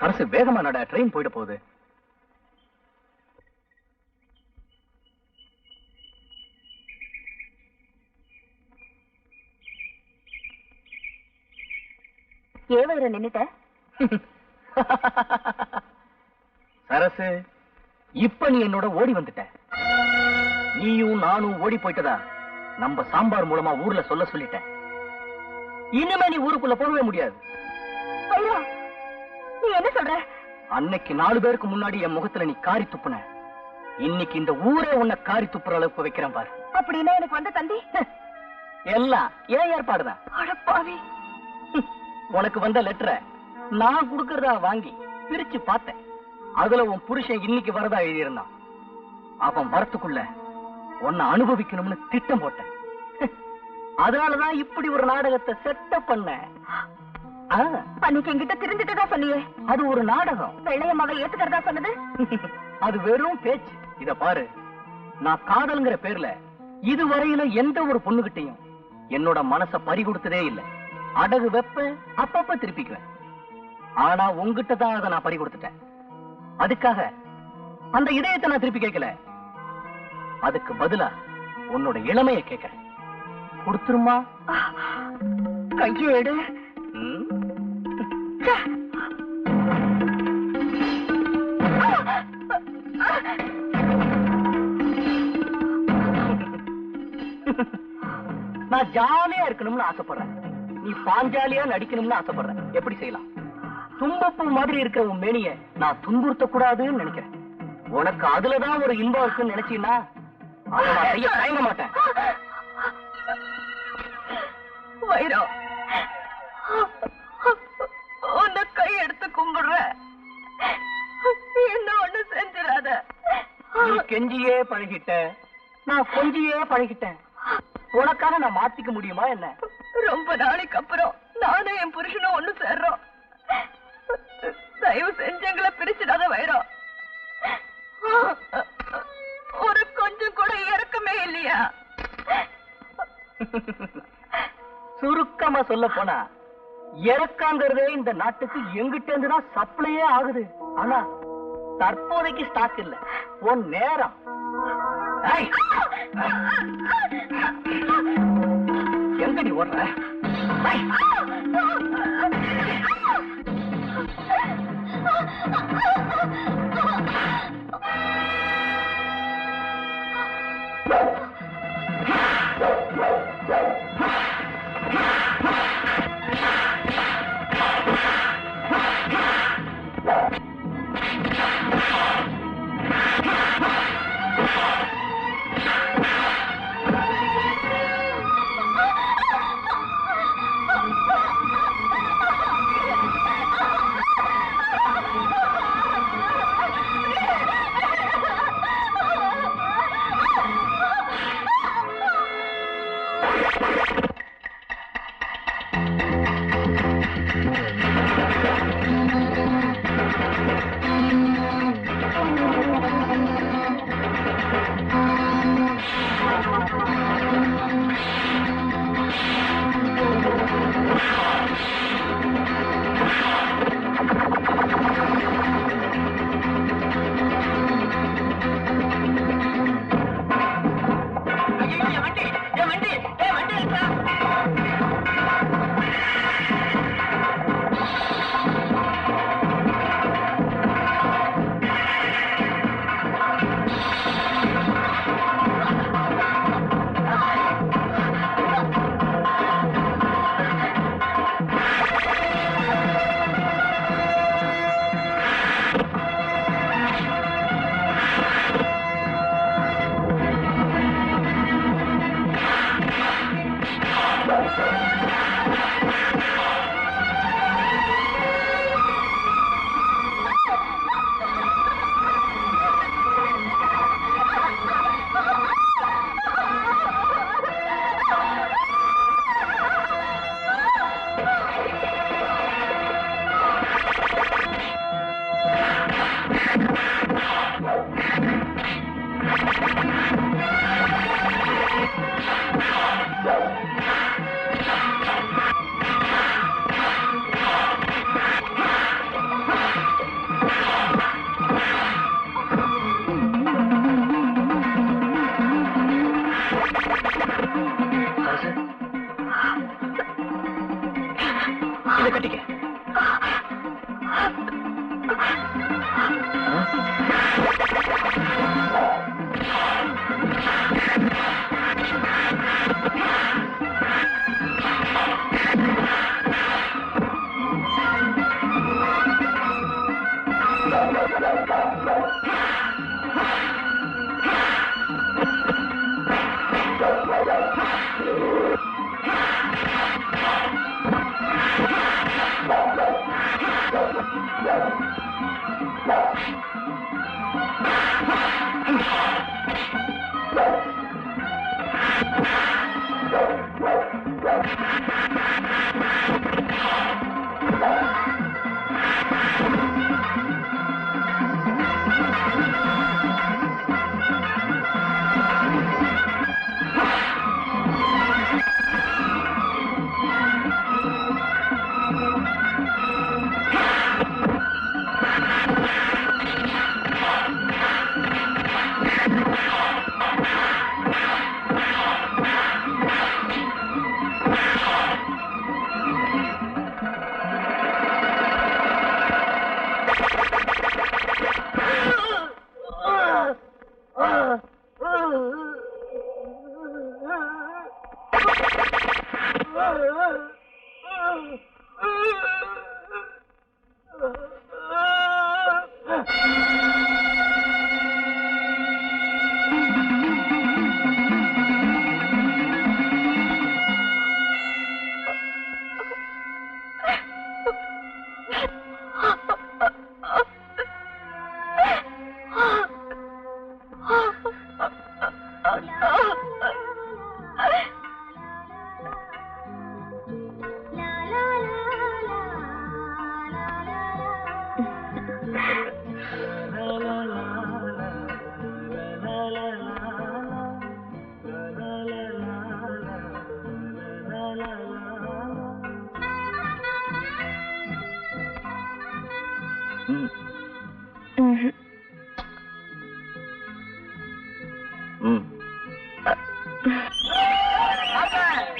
அரசு வேகமா நட, ட்ரெயின் போயிட போகுது. ஏவையில நின்னுட்ட சரசு, இப்ப நீ என்னோட ஓடி வந்துட்ட. நீயும் நானும் ஓடி போயிட்டதா நம்ம சாம்பார் மூலமா ஊர்ல சொல்லிட்டேன். இனிமே நீ ஊருக்குள்ள போகவே முடியாது. நீ என்ன சொல்ற? அன்னைக்கு 4 பேருக்கு முன்னாடி என் முகத்துல நீ காரி துப்புன. இன்னைக்கு இந்த ஊரே உன்னை காரி துப்புற அளவுக்கு வைக்கிறேன் பாரு. அப்படின்னா எனக்கு வந்த தந்தி எல்லாம் ஏன் ஏற்பாடுதான். அடப்பாவி, உனக்கு வந்த லெட்டரை நான் குடுக்கறதா வாங்கி பிரிச்சு பார்த்தேன். அதுல உன் புருஷன் இன்னைக்கு வரதா எழுதியிருந்தான். அவன் வரத்துக்குள்ள உன்னை அனுபவிக்கணும்னு திட்டம் போட்டேன். அதனாலதான் இப்படி ஒரு நாடகத்தை செட்டப் பண்ண. அன்னைக்கு என்கிட்ட திருந்துட்டுதான் சொன்னியே, அது ஒரு நாடகம். வெள்ளையம்மாவை ஏத்துக்கிறதா சொன்னது அது வெறும் பேச்சு. இத பாரு, நான் காதல்ங்கிற பேர்ல இதுவரையில எந்த ஒரு பொண்ணுகிட்டையும் என்னோட மனச பறி கொடுத்ததே இல்லை. அடகு வெப்ப அப்பப்ப திருப்பிக்குவேன். ஆனா உங்ககிட்ட தான் அதை நான் பறி கொடுத்துட்டேன். அதுக்காக அந்த இதயத்தை நான் திருப்பி கேட்கல. அதுக்கு பதிலா உன்னோட இளமைய கேட்கிறேன். கொடுத்துருமா? கையேடு. நான் ஜாலியா இருக்கணும்னு ஆசைப்படுறேன். நீ பாஞ்சாலியா நடிக்கணும்னு ஆசைப்படுறேன். எப்படி செய்யலாம்? தும்பப்பூ மாதிரி இருக்கிற உன் மேனிய நான் துன்புறுத்த கூடாதுன்னு நினைக்கிறேன். உனக்கு அதுலதான் ஒரு இன்பம் இருக்குன்னு நினைச்சீன்னா அதை நான் செய்ய தயங்க மாட்டேன். வைரம், உன்னை கை எடுத்து கும்பிடுற, என்ன ஒண்ணு செஞ்சிடாத. நீ கெஞ்சியே பழகிட்ட, நான் கொஞ்சியே பழகிட்டேன். உனக்காக நான் மாத்திக்க முடியுமா என்ன? ரொம்ப நாளைக்கு அப்புறம் நானும் என் புருஷனும் ஒண்ணு சேர்றோம். தயவு செஞ்சு எங்களை பிரிச்சிடாத வைரம். ஒரு கொஞ்சம் கூட இறக்கமே இல்லையா? சுருக்கமா சொல்ல போனா இறக்காங்கிறதே இந்த நாட்டுக்கு எங்கிட்ட இருந்துதான் சப்ளையே ஆகுது. ஆனா தற்போதைக்கு ஸ்டாக் இல்ல. உன் நேரம் எங்கடி ஓடுற? இதை கட்டிக்க.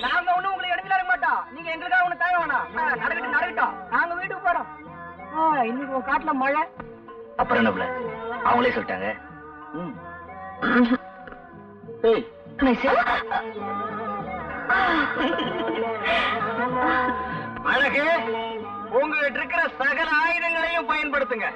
நாங்க ஒண்ணு உங்களை இடத்துல இருக்க மாட்டோம். நீங்க எங்களுக்காக ஒண்ணு தேவை வேணாம். நடக்கட்டும். நாங்க வீட்டுக்கு போறோம். இன்னைக்கு உங்க காட்டுல மழை. அப்புறம் என்ன அவங்களே சொல்லிட்டாங்க. அழகு, உங்ககிட்ட இருக்கிற சகல ஆயுதங்களையும் பயன்படுத்துங்க.